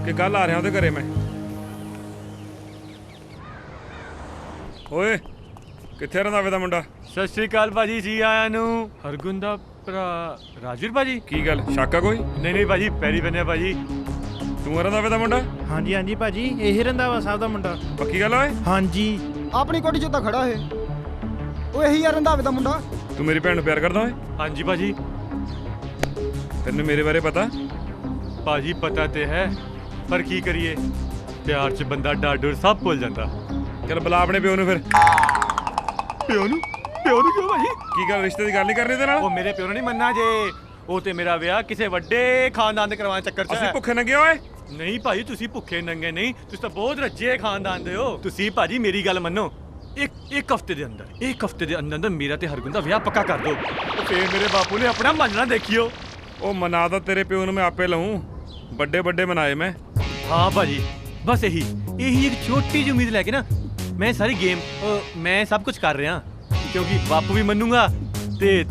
ਕਿ ਕੱਲ ਆ ਰਿਹਾ ਉਹਦੇ ਘਰੇ ਮੈਂ। ਓਏ ਕਿੱਥੇ ਰੰਧਾਵੇ ਦਾ ਮੁੰਡਾ? ਸਤਿ ਸ਼੍ਰੀ ਅਕਾਲ ਭਾਜੀ, ਜੀ ਆਇਆਂ ਨੂੰ। ਹਰਗੁਣ ਦਾ ਭਰਾ ਰਾਜਵੀਰ ਭਾਜੀ। ਕੀ ਗੱਲ ਸ਼ੱਕ ਆ ਕੋਈ? ਨਹੀਂ ਨਹੀਂ ਭਾਜੀ, ਪੈਰੀ ਬੰਨਿਆ ਭਾਜੀ। ਤੂੰ ਰੰਧਾਵੇ ਦਾ ਮੁੰਡਾ? ਹਾਂਜੀ ਹਾਂਜੀ ਭਾਜੀ, ਇਹ ਰੰਧਾਵਾ ਸਾਹਿਬ ਦਾ ਮੁੰਡਾ। ਪੱਕੀ ਗੱਲ ਓਏ? ਹਾਂਜੀ ਆਪਣੀ ਕੋਠੀ 'ਚ ਤਾਂ ਖੜਾ ਹੈ ਉਹ, ਇਹੀ ਆ ਰੰਧਾਵੇ ਦਾ ਮੁੰਡਾ। ਤੂੰ ਮੇਰੀ ਭੈਣ ਨੂੰ ਪਿਆਰ ਕਰਦਾ ਓਏ? ਹਾਂਜੀ ਭਾਜੀ। ਤੈਨੂੰ ਮੇਰੇ ਬਾਰੇ ਪਤਾ? ਭਾਜੀ ਪਤਾ ਤੇ ਹੈ, ਪਰ ਕੀ ਕਰੀਏ, ਪਿਆਰ 'ਚ ਬੰਦਾ ਡਰ ਡਰ ਸਭ ਭੁੱਲ ਜਾਂਦਾ। ਚੱਲ ਬੁਲਾ ਆਪਣੇ ਪਿਓ ਨੂੰ ਫਿਰ। ਪਿਓ ਨੂੰ? ਪਿਓ ਨੂੰ ਕਿਉਂ ਭਾਜੀ? ਕੀ ਗੱਲ, ਰਿਸ਼ਤੇ ਦੀ ਗੱਲ ਨਹੀਂ ਕਰਨੀ ਇਹਦੇ ਨਾਲ? ਉਹ ਮੇਰੇ ਪਿਓ ਨੂੰ ਨਹੀਂ ਮੰਨਣਾ ਜੇ। ਉਹ ਤੇ ਮੇਰਾ ਵਿਆਹ ਕਿਸੇ ਵੱਡੇ ਖਾਨਦਾਨ ਦੇ ਕਰਵਾਉਣ ਚੱਕਰ 'ਚ ਹੈ। ਅਸੀਂ ਭੁੱਖੇ ਨੰਗੇ ਓਏ? ਨਹੀਂ ਭਾਜੀ, ਤੁਸੀਂ ਭੁੱਖੇ ਨੰਗੇ ਨਹੀਂ, ਤੁਸੀਂ ਤਾਂ ਬਹੁਤ ਰੱਜੇ ਖਾਨਦਾਨ ਦੇ ਹੋ। ਤੁਸੀਂ ਭਾਜੀ ਮੇਰੀ ਗੱਲ ਮੰਨੋ, ਇੱਕ ਹਫਤੇ ਦੇ ਅੰਦਰ ਮੇਰਾ ਤੇ ਹਰਗੁਣ ਦਾ ਵਿਆਹ ਪੱਕਾ ਕਰ ਦਿਓ। ਫੇਰ ਮੇਰੇ ਬਾਪੂ ਨੇ ਆਪਣਾ ਮੰਨਣਾ ਦੇਖਿਓ। ਉਹ ਮਨਾ ਤਾਂ ਤੇਰੇ ਪਿਓ ਨੂੰ ਮੈਂ ਆਪੇ ਲਊਂ, ਵੱਡੇ ਵੱਡੇ ਮਨਾਏ ਮੈਂ। ਹਾਂ ਭਾਜੀ, ਬਸ ਇਹੀ ਇੱਕ ਛੋਟੀ ਜਿਹੀ ਉਮੀਦ ਲੈ ਕੇ ਨਾ ਮੈਂ ਸਾਰੀ ਗੇਮ ਮੈਂ ਸਭ ਕੁਝ ਕਰ ਰਿਹਾ, ਕਿਉਂਕਿ ਬਾਪੂ ਵੀ ਮੰਨੂਗਾ ਤੇ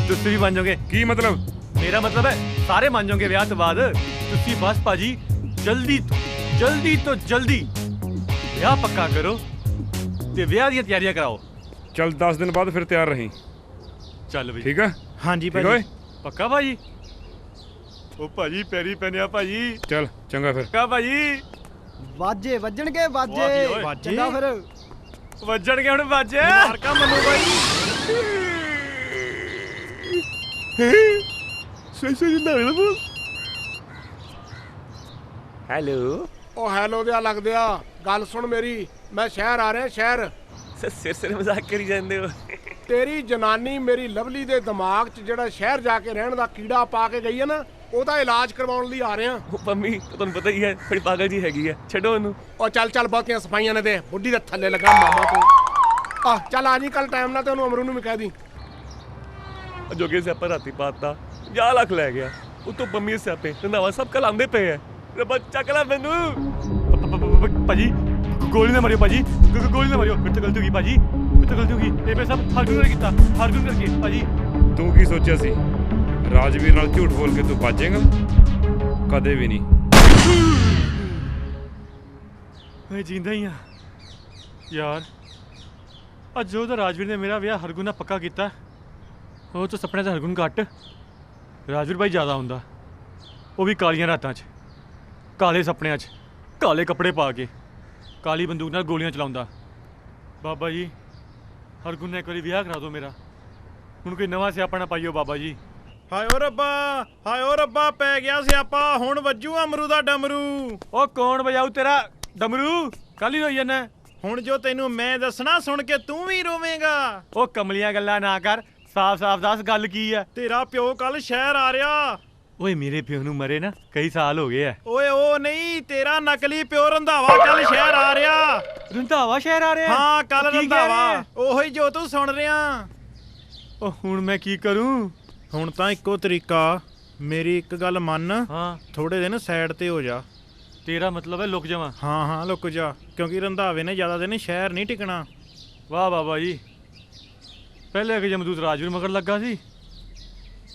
ਤੁਸੀਂ ਵੀ ਮੰਨ ਜਾਓਗੇ। ਕੀ ਮਤਲਬ? ਮੇਰਾ ਮਤਲਬ ਹੈ ਸਾਰੇ ਮੰਨ ਜਾਓਗੇ ਵਿਆਹ ਤੋਂ ਬਾਅਦ। ਤੁਸੀਂ ਬਸ ਭਾਜੀ ਜਲਦੀ ਤੋਂ ਜਲਦੀ ਵਿਆਹ ਪੱਕਾ ਕਰੋ ਤੇ ਵਿਆਹ ਦੀਆਂ ਤਿਆਰੀਆਂ ਕਰਾਓ। ਚੱਲ 10 ਦਿਨ ਬਾਅਦ ਫਿਰ ਤਿਆਰ ਰਹੀਂ। ਚੱਲ ਬਈ। ਠੀਕ ਆ? ਹਾਂਜੀ ਠੀਕ ਓਏ? ਪੱਕਾ ਭਾਜੀ? ਉਹ ਭਾਜੀ ਪੈਰੀ ਪੈਨਿਆ ਭਾਜੀ। ਚੱਲ ਚੰਗਾ ਫਿਰ। ਪੱਕਾ ਭਾਜੀ? ਵਾਜੇ ਵੱਜਣਗੇ ਵਾਜੇ। ਚੰਗਾ ਫਿਰ ਵੱਜਣਗੇ ਹੁਣ ਵਾਜੇ। ਮਾਰਕਾ ਮੰਨੂ ਬਾਈ। ਹੈਲੋ। ਉਹ ਹੈਲੋ ਦਿਆ ਲੱਗਦਿਆ, ਗੱਲ ਸੁਣ ਮੇਰੀ। ਮੈਂ ਸ਼ਹਿਰ ਆ ਰਿਹਾ, ਸ਼ਹਿਰ। ਸਿਰ ਮਜ਼ਾਕ ਕਰੀ ਜਾਂਦੇ ਹੋ। ਤੇਰੀ ਜਨਾਨੀ ਮੇਰੀ ਲਵਲੀ ਦੇ ਦਿਮਾਗ 'ਚ ਜਿਹੜਾ ਸ਼ਹਿਰ ਜਾ ਕੇ ਰਹਿਣ ਦਾ ਕੀੜਾ ਪਾ ਕੇ ਗਈ ਹੈ ਨਾ, ਉਹਦਾ ਇਲਾਜ ਕਰਵਾਉਣ ਲਈ ਆ ਰਿਹਾ। ਉਹ ਪੰਮੀ ਤੁਹਾਨੂੰ ਪਤਾ ਹੀ ਹੈ, ਬੜੀ ਪਾਗਲ ਜੀ ਹੈਗੀ ਹੈ, ਛੱਡੋ ਉਹਨੂੰ। ਉਹ ਚੱਲ ਬਹੁਤੀਆਂ ਸਫਾਈਆਂ ਨੇ ਦੇ, ਬੁੱਢੀ ਦੇ ਥੱਲੇ ਲੱਗਾ ਮਾਮਾ ਤੂੰ। ਆ ਚੱਲ ਆ ਜੀ ਕੱਲ ਟਾਈਮ ਨਾਲ ਤੇ ਉਹਨੂੰ ਅਮਰੂ ਨੂੰ ਵੀ ਕਹਿ ਦੀ। ਜੋਗੇ ਸਿਆਪਾ ਰਾਤੀ ਪਾਤਾ 50 ਲੱਖ ਲੈ ਗਿਆ ਉਤੋਂ ਬੰਮੀ ਸਿਆਪੇ ਰੰਧਾਵਾ ਸਭ ਕੱਲ ਆਉਂਦੇ ਪਏ ਐ। ਰੱਬਾ ਚੱਕ ਲੈ ਮੈਨੂੰ। ਭਾਜੀ ਗੋਲੀ ਨਾ ਮਾਰਿਓ ਭਾਜੀ, ਗੋਲੀ ਨਾ ਮਾਰਿਓ। ਮੇਰੇ ਤੋਂ ਗਲਤੀ ਹੋ ਗਈ ਭਾਜੀ, ਮੇਰੇ ਤੋਂ ਗਲਤੀ ਹੋ ਗਈ। ਇਹ ਮੈਂ ਸਭ ਹਰਗੁਣ ਨੇ ਕੀਤਾ, ਹਰਗੁਣ ਕਰਕੇ। ਭਾਜੀ ਤੂੰ ਕੀ ਸੋਚਿਆ ਸੀ ਰਾਜਵੀਰ ਨਾਲ ਝੂਠ ਬੋਲ ਕੇ ਤੂੰ ਭੱਜੇਗਾ? ਕਦੇ ਵੀ ਨਹੀਂ। ਮੈਂ ਜਿੰਦਾ ਹੀ ਆ ਯਾਰ। ਅੱਜ ਜੋ ਤਾਂ ਰਾਜਵੀਰ ਨੇ ਮੇਰਾ ਵਿਆਹ ਹਰਗੁਣ ਨਾਲ ਪੱਕਾ ਕੀਤਾ, ਉਹ ਤਾਂ ਸੁਪਨੇ 'ਚ ਹਰਗੁਣ ਘੱਟ ਰਾਜਵੀਰ ਭਾਈ ਜ਼ਿਆਦਾ ਹੁੰਦਾ। ਉਹ ਵੀ ਕਾਲੀਆਂ ਰਾਤਾਂ 'ਚ, ਕਾਲੇ ਸੁਪਨਿਆਂ 'ਚ, ਕਾਲੇ ਕੱਪੜੇ ਪਾ ਕੇ, ਕਾਲੀ ਬੰਦੂਕ ਨਾਲ ਗੋਲੀਆਂ ਚਲਾਉਂਦਾ। ਬਾਬਾ ਜੀ ਹਰਗੁਣ ਨੇ ਇੱਕ ਵਾਰੀ ਵਿਆਹ ਕਰਾ ਦਿਓ ਮੇਰਾ, ਹੁਣ ਕੋਈ ਨਵਾਂ ਸਿਆਪਾ ਨਾ ਪਾਈਓ ਬਾਬਾ ਜੀ। ਹਾਏ ਓ ਰੱਬਾ, ਹਾਏ ਓ ਰੱਬਾ, ਪੈ ਗਿਆ ਸਿਆਪਾ। ਹੁਣ ਵੱਜੂ ਅਮਰੂ ਦਾ ਡਮਰੂ। ਉਹ ਕੌਣ ਵਜਾਊ ਤੇਰਾ ਡਮਰੂ? ਕੱਲ ਹੀ ਰੋਈ ਜਾਂਦਾ। ਹੁਣ ਜੋ ਤੈਨੂੰ ਮੈਂ ਦੱਸਣਾ ਸੁਣ ਕੇ ਤੂੰ ਵੀ ਰੋਵੇਂਗਾ। ਉਹ ਕਮਲੀਆਂ ਗੱਲਾਂ ਨਾ ਕਰ, ਸਾਫ਼-ਸਾਫ਼ ਦੱਸ ਗੱਲ ਕੀ ਆ। ਤੇਰਾ ਪਿਓ ਕੱਲ ਸ਼ਹਿਰ ਆ ਰਿਹਾ। ਓਏ ਮੇਰੇ ਪਿਓ ਨੂੰ ਮਰੇ ਨਾ ਕਈ ਸਾਲ ਹੋ ਗਏ ਆ। ਓਏ ਉਹ ਨਹੀਂ, ਤੇਰਾ ਨਕਲੀ ਪਿਓ ਰੰਧਾਵਾ ਕੱਲ ਸ਼ਹਿਰ ਆ ਰਿਹਾ। ਰੰਧਾਵਾ ਸ਼ਹਿਰ ਆ ਰਿਹਾ? ਹਾਂ ਕੱਲ ਰੰਧਾਵਾ, ਉਹੀ ਜੋ ਤੂੰ ਸੁਣ ਰਿਹਾ। ਉਹ ਹੁਣ ਮੈਂ ਕੀ ਕਰੂੰ? ਹੁਣ ਤਾਂ ਇੱਕੋ ਤਰੀਕਾ, ਮੇਰੀ ਇੱਕ ਗੱਲ ਮੰਨ। ਹਾਂ ਥੋੜੇ ਦਿਨ ਸਾਈਡ ਤੇ ਹੋ ਜਾ। ਤੇਰਾ ਮਤਲਬ ਹੈ ਲੁਕ ਜਾਵਾਂ? ਹਾਂ ਹਾਂ ਲੁਕ ਜਾ, ਕਿਉਂਕਿ ਰੰਧਾਵੇ ਨੇ ਜ਼ਿਆਦਾ ਦਿਨ ਸ਼ਹਿਰ ਨਹੀਂ ਟਿਕਣਾ। ਵਾਹ ਬਾਬਾ ਜੀ, ਪਹਿਲੇ ਇੱਕ ਜਮਦੂਤ ਰਾਜਵੀਰ ਮਗਰ ਲੱਗਾ ਸੀ,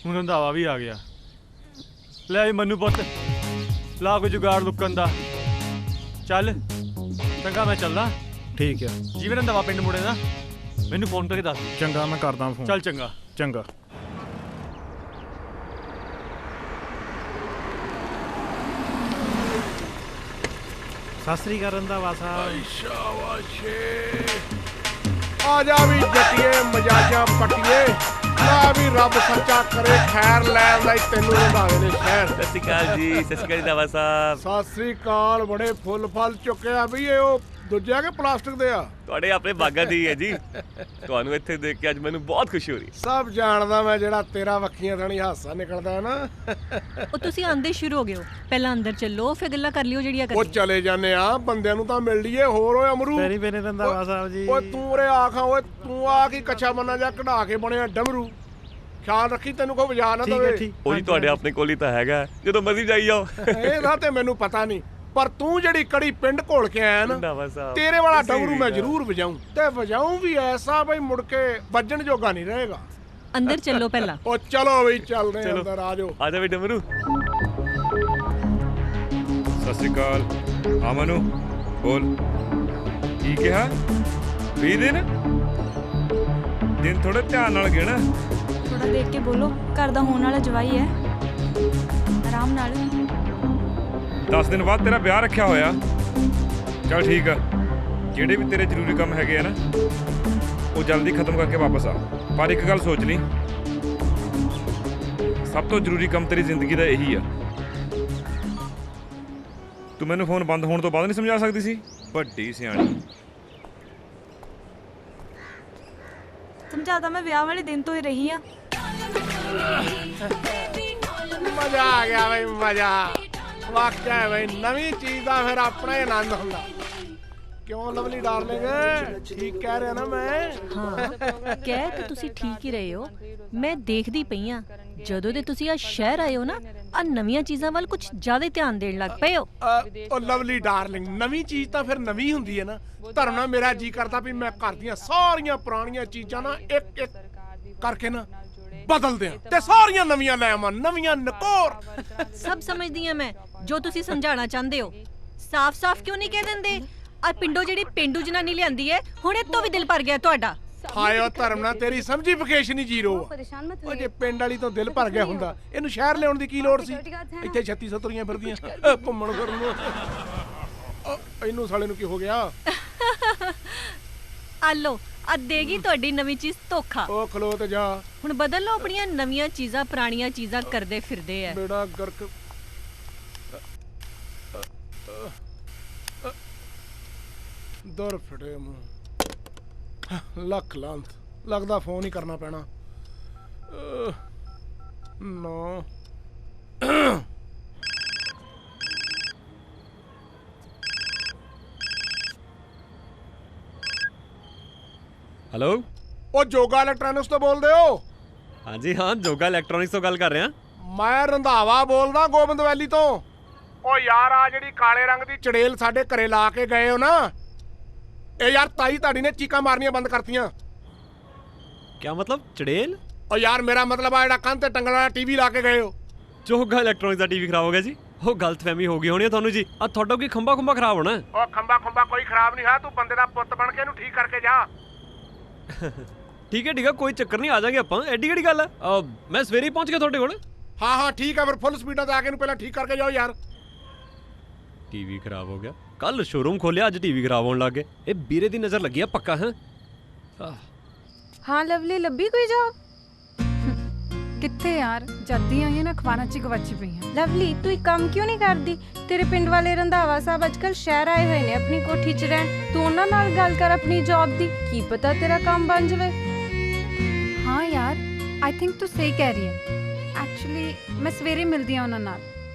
ਹੁਣ ਰੰਧਾਵਾ ਵੀ ਆ ਗਿਆ। ਲੈ ਵੀ ਮੈਨੂੰ ਪੁੱਤ ਲਾ ਕੋਈ ਜੁਗਾੜ ਲੁਕਣ ਦਾ। ਚੱਲ ਚੰਗਾ ਮੈਂ ਚੱਲਦਾ। ਠੀਕ ਹੈ। ਜਿਵੇਂ ਰੰਧਾਵਾ ਪਿੰਡ ਮੁੜੇ ਨਾ ਮੈਨੂੰ ਫੋਨ ਕਰਕੇ ਦੱਸ। ਚੰਗਾ ਮੈਂ ਕਰਦਾ ਫੋਨ। ਚੱਲ ਚੰਗਾ। ਚੰਗਾ। ਸਤਿ ਸ੍ਰੀ ਅਕਾਲ ਰੰਧਾਵਾ ਸਾਹਿਬ। ਸ਼ਾਬਾਸ਼ੇ, ਆ ਜਾ ਵੀ ਜੱਟੀਏ ਮਜਾਜਾਂ ਪੱਟੀਏ। ਆ ਵੀ ਰੱਬ ਸੱਚਾ ਕਰੇ ਖੈਰ ਲੈਣ ਲਈ ਤੈਨੂੰ ਰੰਧਾਵੇ ਨੇ ਸ਼ਹਿਰ। ਸਤਿ ਸ਼੍ਰੀ ਅਕਾਲ ਜੀ। ਸਤਿ ਸ਼੍ਰੀ ਅਕਾਲ ਰੰਧਾਵਾ ਸਾਹਿਬ। ਸਤਿ ਸ੍ਰੀ ਅਕਾਲ। ਬੜੇ ਫੁੱਲ ਫਲ ਚੁੱਕੇ ਆ ਵੀ। ਇਹ ਉਹ ਦੂਜੇ ਆ ਕਿ ਪਲਾਸਟਿਕ ਦੇ ਆ? ਤੁਹਾਡੇ ਆਪਣੇ ਬਾਗਾਂ ਦੀ ਹੈ ਜੀ। ਤੁਹਾਨੂੰ ਇੱਥੇ ਦੇਖ ਕੇ ਅੱਜ ਮੈਨੂੰ ਬਹੁਤ ਖੁਸ਼ੀ ਹੋ ਰਹੀ। ਸਭ ਜਾਣਦਾ ਮੈਂ, ਜਿਹੜਾ ਤੇਰਾ ਵੱਖੀਆਂ ਥਾਣੀ ਹਾਸਾ ਨਿਕਲਦਾ ਹੈ ਨਾ। ਉਹ ਤੁਸੀਂ ਆਂਦੇ ਸ਼ੁਰੂ ਹੋ ਗਏ ਹੋ, ਪਹਿਲਾਂ ਅੰਦਰ ਚੱਲੋ ਫਿਰ ਗੱਲਾਂ ਕਰ ਲਿਓ ਜਿਹੜੀਆਂ ਉਹ ਚਲੇ ਜਾਂਦੇ ਆ, ਬੰਦਿਆਂ ਨੂੰ ਤਾਂ ਮਿਲ ਲਈਏ। ਹੋਰ ਓਏ ਅਮਰੂ ਪੈਰੀ ਪੈਰੀ ਰੰਧਾਵਾ ਸਾਹਿਬ ਜੀ। ਓਏ ਤੂੰ ਉਰੇ ਆਖਾਂ। ਓਏ ਤੂੰ ਆ ਕੀ ਕੱਚਾ ਬੰਨਾ ਜਾ ਕਢਾ ਕੇ ਬਣਿਆ ਡਮਰੂ। ਖਿਆਲ ਰੱਖੀ ਤੈਨੂੰ ਕੋਈ ਵਜਾ ਨਾ ਦੇਵੇ। ਉਹੀ ਤੁਹਾਡੇ ਆਪਣੇ ਕੋਲ ਹੀ ਤਾਂ ਹੈਗਾ, ਜਦੋਂ ਮਰਜ਼ੀ ਜਾਈ ਜਾਓ। ਇਹਦਾ ਤੇ ਮੈਨੂੰ ਪਤਾ ਨਹੀਂ, ਪਰ ਤੂੰ ਜਿਹੜੀ ਕੜੀ ਪਿੰਡ ਘੋਲ ਕੇ ਆਇਆ ਨਾ, ਤੇਰੇ ਵਾਲਾ ਡਮਰੂ ਮੈਂ ਜ਼ਰੂਰ ਵਜਾਊਂ, ਤੇ ਵਜਾਊਂ ਵੀ ਐਸਾ ਬਈ ਮੁੜ ਕੇ ਵੱਜਣ ਜੋਗਾ ਨਹੀਂ ਰਹੇਗਾ। ਅੰਦਰ ਚੱਲੋ ਪਹਿਲਾਂ। ਉਹ ਚਲੋ ਵੀ ਚੱਲਦੇ ਆਂ ਅੰਦਰ। ਆ ਜਾਓ। ਆ ਜਾ ਵੀ ਡਮਰੂ। ਸਤਿ ਸ਼੍ਰੀ ਅਕਾਲ। ਹਾਂ ਮਨੂ ਬੋਲ, ਕੀ ਕਿਹਾ? 20 ਦਿਨ? ਦਿਨ ਥੋੜਾ ਧਿਆਨ ਨਾਲ ਗਿਣ। ਥੋੜਾ ਦੇਖ ਕੇ ਬੋਲੋ, ਘਰ ਦਾ ਹੋਣ ਵਾਲਾ ਜਵਾਈ ਹੈ। ਆਰਾਮ ਨਾਲ। 10 ਦਿਨ ਬਾਅਦ ਤੇਰਾ ਵਿਆਹ ਰੱਖਿਆ ਹੋਇਆ। ਚੱਲ ਠੀਕ ਆ, ਜਿਹੜੇ ਵੀ ਤੇਰੇ ਜ਼ਰੂਰੀ ਕੰਮ ਹੈਗੇ ਆ ਨਾ, ਉਹ ਜਲਦੀ ਖਤਮ ਕਰਕੇ ਵਾਪਸ ਆ। ਪਰ ਇੱਕ ਗੱਲ ਸੋਚ ਲਈ, ਸਭ ਤੋਂ ਜ਼ਰੂਰੀ ਕੰਮ ਤੇਰੀ ਜ਼ਿੰਦਗੀ ਦਾ ਇਹੀ ਆ। ਤੂੰ ਮੈਨੂੰ ਫੋਨ ਬੰਦ ਹੋਣ ਤੋਂ ਬਾਅਦ ਨਹੀਂ ਸਮਝਾ ਸਕਦੀ ਸੀ? ਵੱਡੀ ਸਿਆਣੀ। ਸਮਝਾਦਾ ਮੈਂ ਵਿਆਹ ਵਾਲੇ ਦਿਨ ਤੋਂ ਹੀ ਰਹੀ ਆ। ਮਜ਼ਾ ਆ ਗਿਆ ਬਈ, ਮਜ਼ਾ। ਵਾਕਿਆ ਬਈ ਨਵੀਂ ਚੀਜ਼ ਦਾ ਫਿਰ ਆਪਣਾ ਹੀ ਆਨੰਦ ਹੁੰਦਾ। ਕਿਉਂ ਲਵਲੀ ਡਾਰਲਿੰਗ, ਠੀਕ ਕਹਿ ਰਿਹਾ ਨਾ ਮੈਂ? ਹਾਂ ਕਹਿ ਤੇ ਤੁਸੀਂ ਠੀਕ ਹੀ ਰਹੇ ਹੋ। ਮੈਂ ਦੇਖਦੀ ਪਈ ਆ ਜਦੋਂ ਦੇ ਤੁਸੀਂ ਆ ਸ਼ਹਿਰ ਆਏ ਹੋ ਨਾ, ਆ ਨਵੀਆਂ ਚੀਜ਼ਾਂ ਵੱਲ ਕੁਝ ਜ਼ਿਆਦਾ ਧਿਆਨ ਦੇਣ ਲੱਗ ਪਏ ਹੋ। ਉਹ ਲਵਲੀ ਡਾਰਲਿੰਗ, ਨਵੀਂ ਚੀਜ਼ ਤਾਂ ਫਿਰ ਨਵੀਂ ਹੁੰਦੀ ਹੈ ਨਾ। ਧਰਮ ਨਾਲ ਮੇਰਾ ਜੀ ਕਰਦਾ ਵੀ ਮੈਂ ਘਰ ਦੀਆਂ ਸਾਰੀਆਂ ਪੁਰਾਣੀਆਂ ਚੀਜ਼ਾਂ ਨਾ ਇੱਕ ਇੱਕ ਕਰਕੇ ਨਾ ਬਦਲਦੇ ਆ ਤੇ ਸਾਰੀਆਂ ਨਵੀਆਂ ਲੈ ਆਵਾਂ, ਨਵੀਆਂ ਨਕੋਰ। ਸਭ ਸਮਝਦੀ ਆ ਮੈਂ ਜੋ ਤੁਸੀਂ ਸਮਝਾਉਣਾ ਚਾਹੁੰਦੇ ਹੋ। ਸਾਫ਼-ਸਾਫ਼ ਕਿਉਂ ਨਹੀਂ ਕਹਿ ਦਿੰਦੇ? ਆ ਪਿੰਡੋਂ ਜਿਹੜੀ ਪਿੰਡੂ ਜਨਾਨੀ ਲਿਆਂਦੀ ਹੈ, ਹੁਣ ਇਹ ਤੋਂ ਵੀ ਦਿਲ ਭਰ ਗਿਆ ਤੁਹਾਡਾ। ਹਾਏ ਉਹ ਧਰਮ ਨਾਲ ਤੇਰੀ ਸਮਝੀ ਵਕੇਸ਼ਨ ਹੀ ਜ਼ੀਰੋ। ਉਹ ਜੇ ਪਿੰਡ ਵਾਲੀ ਤੋਂ ਦਿਲ ਭਰ ਗਿਆ ਹੁੰਦਾ, ਇਹਨੂੰ ਸ਼ਹਿਰ ਲਿਆਉਣ ਦੀ ਕੀ ਲੋੜ ਸੀ? ਇੱਥੇ 36 ਸਤਰੀਆਂ ਫਿਰਦੀਆਂ ਘੁੰਮਣ ਫਿਰਨ ਨੂੰ। ਇਹਨੂੰ ਸਾਲੇ ਨੂੰ ਕੀ ਹੋ ਗਿਆ? ਆ ਲੋ, ਆ ਦੇਗੀ ਤੁਹਾਡੀ ਨਵੀਂ ਚੀਜ਼ ਧੋਖਾ। ਉਹ ਖਲੋ ਤੇ ਜਾ। ਹੁਣ ਬਦਲ ਲਓ ਆਪਣੀਆਂ ਨਵੀਆਂ ਚੀਜ਼ਾਂ ਪੁਰਾਣੀਆਂ ਚੀਜ਼ਾਂ ਕਰਦੇ ਫਿਰਦੇ ਆ। ਬੇੜਾ ਗਰਕ। ਦਰ ਫਟੇ ਮੂੰਹ। ਲੱਖ ਲਾਂਤ, ਲੱਗਦਾ ਫੋਨ ਹੀ ਕਰਨਾ ਪੈਣਾ। ਨੋ ਹੈਲੋ ਉਹ ਜੋਗਾ ਇਲੈਕਟ੍ਰੋਨਿਕਸ ਤੋਂ ਬੋਲਦੇ ਹੋ? ਹਾਂਜੀ ਹਾਂ, ਜੋਗਾ ਇਲੈਕਟ੍ਰੋਨਿਕਸ ਤੋਂ ਗੱਲ ਕਰ ਰਿਹਾ। ਮੈਂ ਰੰਧਾਵਾ ਬੋਲਦਾ ਗੋਬਿੰਦ ਵੈਲੀ ਤੋਂ। ਉਹ ਯਾਰ ਆ ਜਿਹੜੀ ਕਾਲੇ ਰੰਗ ਦੀ ਚੜੇਲ ਸਾਡੇ ਘਰੇ ਲਾ ਕੇ ਗਏ ਹੋ ਨਾ, ਇਹ ਯਾਰ ਤਾਈ ਤੁਹਾਡੀ ਨੇ ਚੀਕਾਂ ਮਾਰਨੀਆਂ ਬੰਦ ਕਰਤੀਆਂ। ਕੀ ਮਤਲਬ ਚੜੇਲ? ਉਹ ਯਾਰ ਮੇਰਾ ਮਤਲਬ ਆ ਜਿਹੜਾ ਕੰਧ ਤੇ ਟੰਗਣ ਵਾਲਾ ਟੀਵੀ ਲਾ ਕੇ ਗਏ ਹੋ। ਜੋਗਾ ਇਲੈਕਟ੍ਰੋਨਿਕਸ ਦਾ ਟੀਵੀ ਖਰਾਬ ਹੋ ਗਿਆ ਜੀ। ਉਹ ਗਲਤਫਹਿਮੀ ਹੋ ਗਈ ਹੋਣੀ ਹੈ ਤੁਹਾਨੂੰ ਜੀ। ਆ ਤੁਹਾਡਾ ਕੀ ਖੰਭਾ ਖਰਾਬ ਹੋਣਾ? ਉਹ ਖੰਭਾ ਕੋਈ ਖਰਾਬ ਨਹੀਂ ਹੈ, ਤੂੰ ਬੰਦੇ ਦਾ ਪੁੱਤ ਬਣ ਕੇ ਇਹਨੂੰ ਠੀਕ ਕਰਕੇ ਜਾ। ਠੀਕ ਹੈ ਕੋਈ ਚੱਕਰ ਨਹੀਂ, ਆ ਜਾਾਂਗੇ ਆਪਾਂ। ਐਡੀ ਕਿਹੜੀ ਗੱਲ ਹੈ, ਮੈਂ ਸਵੇਰੇ ਹੀ ਪਹੁੰਚ ਗਿਆ ਤੁਹਾਡੇ ਕੋਲ। ਹਾਂ ਠੀਕ ਹੈ, ਫਿਰ ਫੁੱਲ ਸਪੀਡਾਂ ਤੇ ਆ ਕੇ ਇਹਨੂੰ ਪਹਿਲਾਂ ਠੀਕ ਕਰਕੇ ਜਾਓ ਯਾਰ। ਟੀਵੀ ਖਰਾਬ ਹੋ ਗਿਆ, ਕੱਲ ਸ਼ੋਰੂਮ ਖੋਲਿਆ, ਅੱਜ ਟੀਵੀ ਖਰਾਬ ਹੋਣ ਲੱਗ ਗਏ। ਇਹ ਵੀਰੇ ਦੀ ਨਜ਼ਰ ਲੱਗੀ ਆ ਪੱਕਾ ਹੈ। ਹਾਂ ਲਵਲੀ, ਲੱਭੀ ਕੋਈ ਜੌਬ? ਕਿੱਥੇ ਯਾਰ, ਜੱਦੀ ਆਈ ਨਾ ਅਖਬਾਰਾਂ 'ਚ ਗਵਾਚੀ ਪਈ ਆ। ਲਵਲੀ ਤੂੰ ਇੱਕ ਕੰਮ ਕਿਉਂ ਨਹੀਂ ਕਰਦੀ? ਤੇਰੇ ਪਿੰਡ ਵਾਲੇ ਰੰਧਾਵਾ ਸਾਹਿਬ ਅੱਜਕੱਲ ਸ਼ਹਿਰ ਆਏ ਹੋਏ ਨੇ ਆਪਣੀ ਕੋਠੀ 'ਚ ਰਹਿਣ। ਤੂੰ ਉਹਨਾਂ ਨਾਲ ਗੱਲ ਕਰ ਆਪਣੀ ਜੌਬ ਦੀ, ਕੀ ਪਤਾ ਤੇਰਾ ਕੰਮ ਬਣ ਜਾਵੇ। ਹਾਂ ਯਾਰ, ਆਈ ਥਿੰਕ ਤੂੰ ਸਹੀ ਕਹਿ ਰਹੀ ਹੈ। ਐਕਚੁਅਲੀ ਮੈਂ ਸਵੇਰੇ ਮਿਲਦੀ ਹਾਂ ਉਹਨਾਂ ਨਾਲ।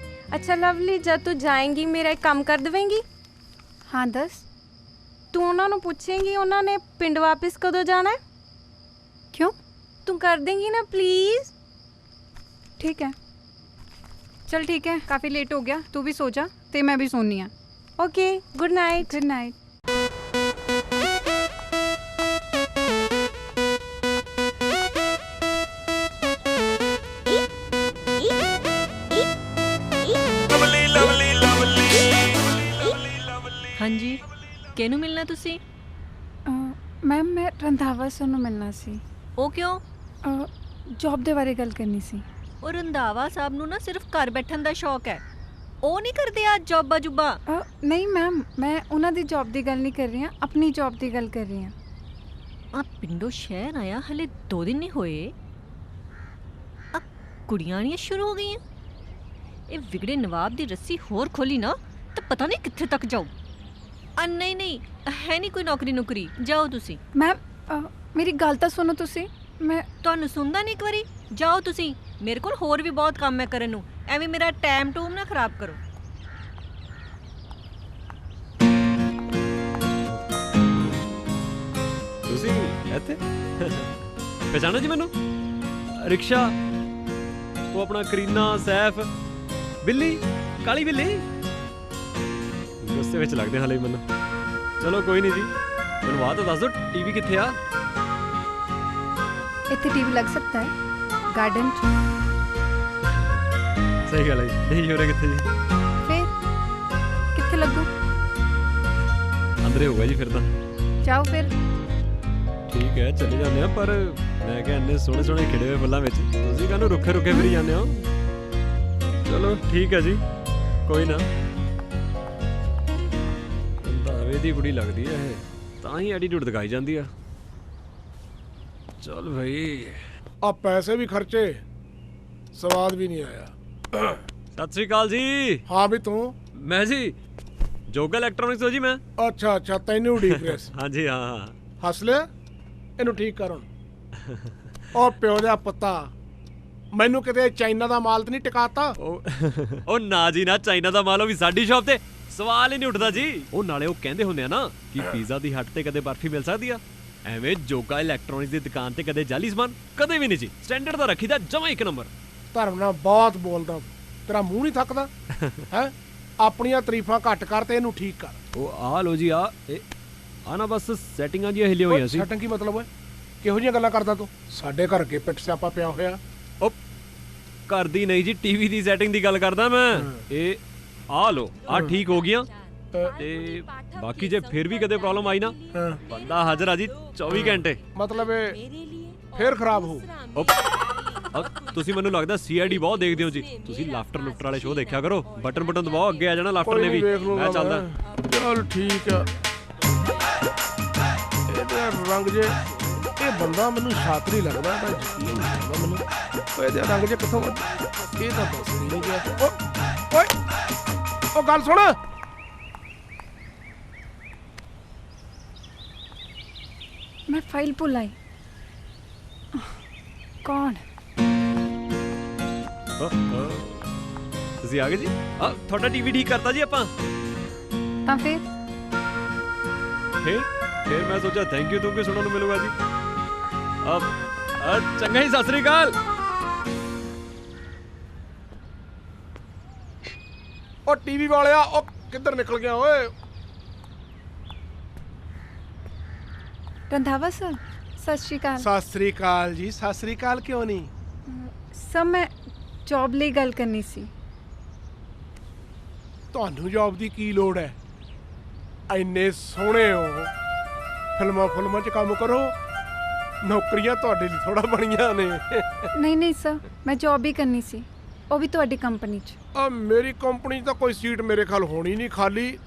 ਅੱਛਾ ਲਵਲੀ, ਜਦ ਤੂੰ ਜਾਏਂਗੀ ਮੇਰਾ ਇੱਕ ਕੰਮ ਕਰ ਦੇਵੇਂਗੀ? ਹਾਂ ਦੱਸ। ਤੂੰ ਉਹਨਾਂ ਨੂੰ ਪੁੱਛੇਂਗੀ ਉਹਨਾਂ ਨੇ ਪਿੰਡ ਵਾਪਸ ਕਦੋਂ ਜਾਣਾ ਹੈ? ਕਿਉਂ? ਤੂੰ ਕਰ ਦੇਂਗੀ ਨਾ ਪਲੀਜ਼? ठीक है, चल ठीक है, काफ़ी लेट हो गया, तू भी सो जा ते मैं भी सोनी है। Okay, good night. Good night. हाँ जी, किहनू मिलना तुसी? मैम मैं रंधावा सर नूं मिलना सी। ओ क्यों? जॉब दे बारे गल करनी सी। और रंधावा साहब नूं ना सिर्फ घर बैठन दा शौक है, ਉਹ ਨਹੀਂ ਕਰਦੇ ਆ ਜੌਬਾਂ ਜੁਬਾਂ? ਨਹੀਂ ਮੈਮ, ਮੈਂ ਉਹਨਾਂ ਦੀ ਜੌਬ ਦੀ ਗੱਲ ਨਹੀਂ ਕਰ ਰਹੀ ਹਾਂ, ਆਪਣੀ ਜੌਬ ਦੀ ਗੱਲ ਕਰ ਰਹੀ ਹਾਂ। ਆ ਪਿੰਡੋਂ ਸ਼ਹਿਰ ਆਇਆ ਹਲੇ 2 ਦਿਨ ਨਹੀਂ ਹੋਏ, ਆ ਕੁੜੀਆਂ ਆਣੀਆਂ ਸ਼ੁਰੂ ਹੋ ਗਈਆਂ। ਇਹ ਵਿਗੜੇ ਨਵਾਬ ਦੀ ਰੱਸੀ ਹੋਰ ਖੋਲੀ ਨਾ ਤਾਂ ਪਤਾ ਨਹੀਂ ਕਿੱਥੇ ਤੱਕ ਜਾਊ। ਆ ਨਹੀਂ ਹੈ ਨਹੀਂ ਕੋਈ ਨੌਕਰੀ, ਜਾਓ ਤੁਸੀਂ। ਮੈਮ ਮੇਰੀ ਗੱਲ ਤਾਂ ਸੁਣੋ ਤੁਸੀਂ। ਮੈਂ ਤੁਹਾਨੂੰ ਸੁਣਦਾ ਨਹੀਂ ਇੱਕ ਵਾਰੀ? ਜਾਓ ਤੁਸੀਂ, ਮੇਰੇ ਕੋਲ ਹੋਰ ਵੀ ਬਹੁਤ ਕੰਮ ਹੈ ਕਰਨ ਨੂੰ, ਐਵੇਂ ਮੇਰਾ ਟਾਈਮ ਟੂਮ ਨਾ ਖਰਾਬ ਕਰੋ। ਤੁਸੀਂ ਇੱਥੇ ਪਛਾਣੋ ਜੀ ਮੈਨੂੰ? ਰਿਕਸ਼ਾ, ਉਹ ਆਪਣਾ ਕਰੀਨਾ, ਸੈਫ, ਬਿੱਲੀ, ਕਾਲੀ ਬਿੱਲੀ ਗੁੱਸੇ ਵਿੱਚ ਲੱਗਦੇ ਹਾਲੇ ਮੈਨੂੰ। ਚਲੋ ਕੋਈ ਨਹੀਂ ਜੀ, ਮੈਨੂੰ ਬਾਅਦ ਦੱਸ ਦਿਓ ਟੀਵੀ ਕਿੱਥੇ ਆ? ਇੱਥੇ ਟੀਵੀ ਲੱਗ ਸਕਦਾ ਹੈ गार्डन। सही गल है, नहीं हो रहा कितने जी? फिर कितने लगू? अंदर होगा जी फिर तो। जाओ फिर। ठीक है चले जाने हैं, पर मैं क्या इन्ने सोहने सोहने खिड़े हुए फुल्लां विच तुसीं काहनूं रुखे रुखे फिरी जाने हो? चलो ठीक है जी, कोई ना। रंधावे दी कुड़ी लगदी है ये, तां ही एटीट्यूड दिखाई जांदी है। चल भाई, अब पैसे भी खर्चे, स्वाद भी नहीं आया। सत श्री अकाल जी। हाँ भी तू? मैं जी जोगा इलेक्ट्रॉनिक्स हो जी मैं। अच्छा तैनू उड़ीक रिस? हाँ जी हाँ। हस लिया इनू ठीक कर। ओ प्यो दा पुत्ता, मैनू किते चाइना दा माल ते नहीं टिकाता? ओ ना जी ना, चाइना दा माल भी साडी शॉप ते सवाल ही नहीं उठदा जी। ओ नाले ओ कहंदे हुंदे आ ना कि पिज़्ज़ा दी हट ते कदे बर्फी मिल सकदी आ, ਐਵੇਂ ਜੋਗਾ ਇਲੈਕਟ੍ਰੋਨਿਕਸ ਦੀ ਦੁਕਾਨ ਤੇ ਕਦੇ ਜਾਲੀ ਸਮਾਨ ਕਦੇ ਵੀ ਨਹੀਂ ਜੀ। ਸਟੈਂਡਰਡ ਦਾ ਰੱਖੀਦਾ ਜਮਾ ਇੱਕ ਨੰਬਰ। ਧਰਮ ਨਾਲ ਬਹੁਤ ਬੋਲਦਾ, ਤੇਰਾ ਮੂੰਹ ਨਹੀਂ ਥੱਕਦਾ ਹੈ? ਆਪਣੀਆਂ ਤਾਰੀਫਾਂ ਘੱਟ ਕਰ ਤੇ ਇਹਨੂੰ ਠੀਕ ਕਰ। ਉਹ ਆ ਲੋ ਜੀ, ਆ ਨਾ ਬਸ ਸੈਟਿੰਗਾਂ ਜੀ ਹਿੱਲੀਆਂ ਹੋਈਆਂ ਸੀ। ਸੈਟਿੰਗ ਕੀ ਮਤਲਬ ਹੈ? ਕਿਹੋ ਜਿਹੀਆਂ ਗੱਲਾਂ ਕਰਦਾ ਤੂੰ? ਸਾਡੇ ਘਰ ਅੱਗੇ ਪਿੱਟ ਸਿਆਪਾ ਪਿਆ ਹੋਇਆ। ਉਹ ਘਰ ਦੀ ਨਹੀਂ ਜੀ, ਟੀਵੀ ਦੀ ਸੈਟਿੰਗ ਦੀ ਗੱਲ ਕਰਦਾ ਮੈਂ। ਇਹ ਆ ਲੋ, ਆ ਠੀਕ ਹੋ ਗਈਆਂ ਤੇ ਬਾਕੀ ਜੇ ਫਿਰ ਵੀ ਕਦੇ ਪ੍ਰੋਬਲਮ ਆਈ ਨਾ, ਬੰਦਾ ਹਾਜ਼ਰ ਆ ਜੀ 24 ਘੰਟੇ। ਮਤਲਬ ਇਹ ਫੇਰ ਖਰਾਬ ਹੋ? ਤੁਸੀਂ ਮੈਨੂੰ ਲੱਗਦਾ ਸੀਆਈਡੀ ਬਹੁਤ ਦੇਖਦੇ ਹੋ ਜੀ। ਤੁਸੀਂ ਲਾਫਟਰ ਲੁਫਟਰ ਵਾਲੇ ਸ਼ੋਅ ਦੇਖਿਆ ਕਰੋ, ਬਟਨ ਦਬਾਓ ਅੱਗੇ ਆ ਜਾਣਾ ਲਾਫਟਰ ਨੇ ਵੀ। ਮੈਂ ਚੱਲਦਾ। ਚਲ ਠੀਕ ਆ। ਇਹਦਾ ਰੰਗ ਜੇ, ਇਹ ਬੰਦਾ ਮੈਨੂੰ ਸ਼ਾਤਰੀ ਲੱਗਦਾ, ਤਾਂ ਯਕੀਨ ਨਹੀਂ ਆਉਂਦਾ ਮੈਨੂੰ। ਇਹਦੇ ਰੰਗ ਜੇ ਕਿੱਥੋਂ ਇਹ ਤਾਂ ਦੱਸ ਨਹੀਂ ਗਿਆ। ਓਏ ਉਹ ਗੱਲ ਸੁਣ। मैं फाइल भुल आई। कौन? ਤੁਸੀਂ ਆ ਗਏ ਜੀ? ਤੁਹਾਡਾ ਟੀਵੀ ਠੀਕ ਕਰਤਾ ਜੀ ਆਪਾਂ। ਤਾਂ ਫਿਰ फिर मैं सोचा थैंक यू तुमको सुनने मिलूगा जी। अब चंगा ही, सत श्री अकाल। ओ टीवी वालिया, ओ किधर निकल गया ओए? रंधावा सर, सत श्री अकाल। सत श्री अकाल जी। सत श्री अकाल क्यों नहीं? सर मैं जॉब ਲਈ ਗੱਲ ਕਰਨੀ ਸੀ। ਤੁਹਾਨੂੰ ਜੌਬ ਦੀ ਕੀ ਲੋੜ ਹੈ? ਇੰਨੇ ਸੋਹਣੇ ਹੋ, ਫਿਲਮਾਂ 'ਚ ਕੰਮ ਕਰੋ, ਨੌਕਰੀਆਂ ਤੁਹਾਡੇ ਲਈ ਥੋੜਾ ਬਣੀਆਂ ਨੇ। ਨਹੀਂ ਨਹੀਂ ਸਰ, ਮੈਂ ਜੌਬ ਹੀ ਕਰਨੀ ਸੀ, ਉਹ ਵੀ ਤੁਹਾਡੀ ਕੰਪਨੀ 'ਚ। ਮੇਰੀ ਕੰਪਨੀ 'ਚ ਤਾਂ ਕੋਈ ਸੀਟ ਮੇਰੇ ਖਿਆਲ ਹੋਣੀ ਨਹੀਂ ਖਾਲੀ।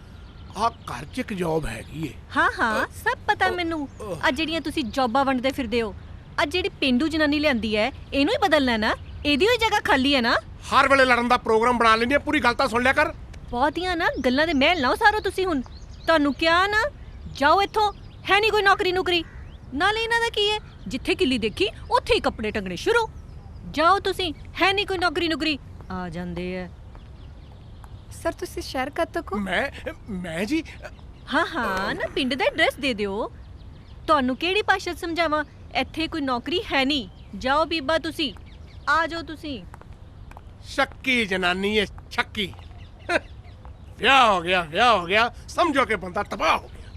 ਆਹ ਘਰ 'ਚ ਇੱਕ ਜੌਬ ਹੈਗੀ ਏ। ਹਾਂ ਹਾਂ, ਸਭ ਪਤਾ ਮੈਨੂੰ। ਆ ਜਿਹੜੀਆਂ ਤੁਸੀਂ ਜੌਬਾਂ ਵੰਡਦੇ ਫਿਰਦੇ ਹੋ, ਆ ਜਿਹੜੀ ਪਿੰਡੂ ਜਨਾਨੀ ਲਿਆਂਦੀ ਹੈ, ਇਹਨੂੰ ਹੀ ਬਦਲਣਾ ਨਾ? ਇਹਦੀ ਹੋਈ ਜਗ੍ਹਾ ਖਾਲੀ ਹੈ ਨਾ? ਹਰ ਵੇਲੇ ਲੜਨ ਦਾ ਪ੍ਰੋਗਰਾਮ ਬਣਾ ਲੈਂਦੀ ਹੈ, ਪੂਰੀ ਗੱਲ ਤਾਂ ਸੁਣ ਲਿਆ ਕਰ। ਬਹੁਤੀਆਂ ਨਾ ਗੱਲਾਂ ਦੇ ਮਹਿਲ ਨਾ ਉਸਾਰੋ ਤੁਸੀਂ। ਹੁਣ ਤੁਹਾਨੂੰ ਕਿਹਾ ਨਾ, ਜਾਓ ਇੱਥੋਂ, ਹੈ ਨਹੀਂ ਕੋਈ ਨੌਕਰੀ। ਨਾਲੇ ਇਹਨਾਂ ਦਾ ਕੀ ਹੈ, ਜਿੱਥੇ ਕਿੱਲੀ ਦੇਖੀ ਉੱਥੇ ਹੀ ਕੱਪੜੇ ਟੰਗਣੇ ਸ਼ੁਰੂ। ਜਾਓ ਤੁਸੀਂ, ਹੈ ਨਹੀਂ ਕੋਈ ਨੌਕਰੀ। ਆ ਜਾਂਦੇ ਆ। ਸਰ ਤੁਸੀਂ ਸ਼ਹਿਰ ਕਦ ਤੱਕ ਹੋ? ਮੈਂ ਜੀ, ਹਾਂ ਨਾ, ਪਿੰਡ ਦਾ ਐਡਰੈਸ ਦੇ ਦਿਓ। ਤੁਹਾਨੂੰ ਕਿਹੜੀ ਭਾਸ਼ਾ 'ਚ ਸਮਝਾਵਾਂ? ਇੱਥੇ ਕੋਈ ਨੌਕਰੀ ਹੈ ਨਹੀਂ। ਜਾਓ ਬੀਬਾ, ਤੁਸੀਂ ਆ ਜਾਓ। ਤੁਸੀਂ ਸ਼ੱਕੀ ਜਨਾਨੀ ਹੈ, ਸ਼ੱਕੀ। ਵਿਆਹ ਹੋ ਗਿਆ, ਸਮਝੋ ਕਿ ਬੰਦਾ ਤਬਾਹ ਹੋ ਗਿਆ।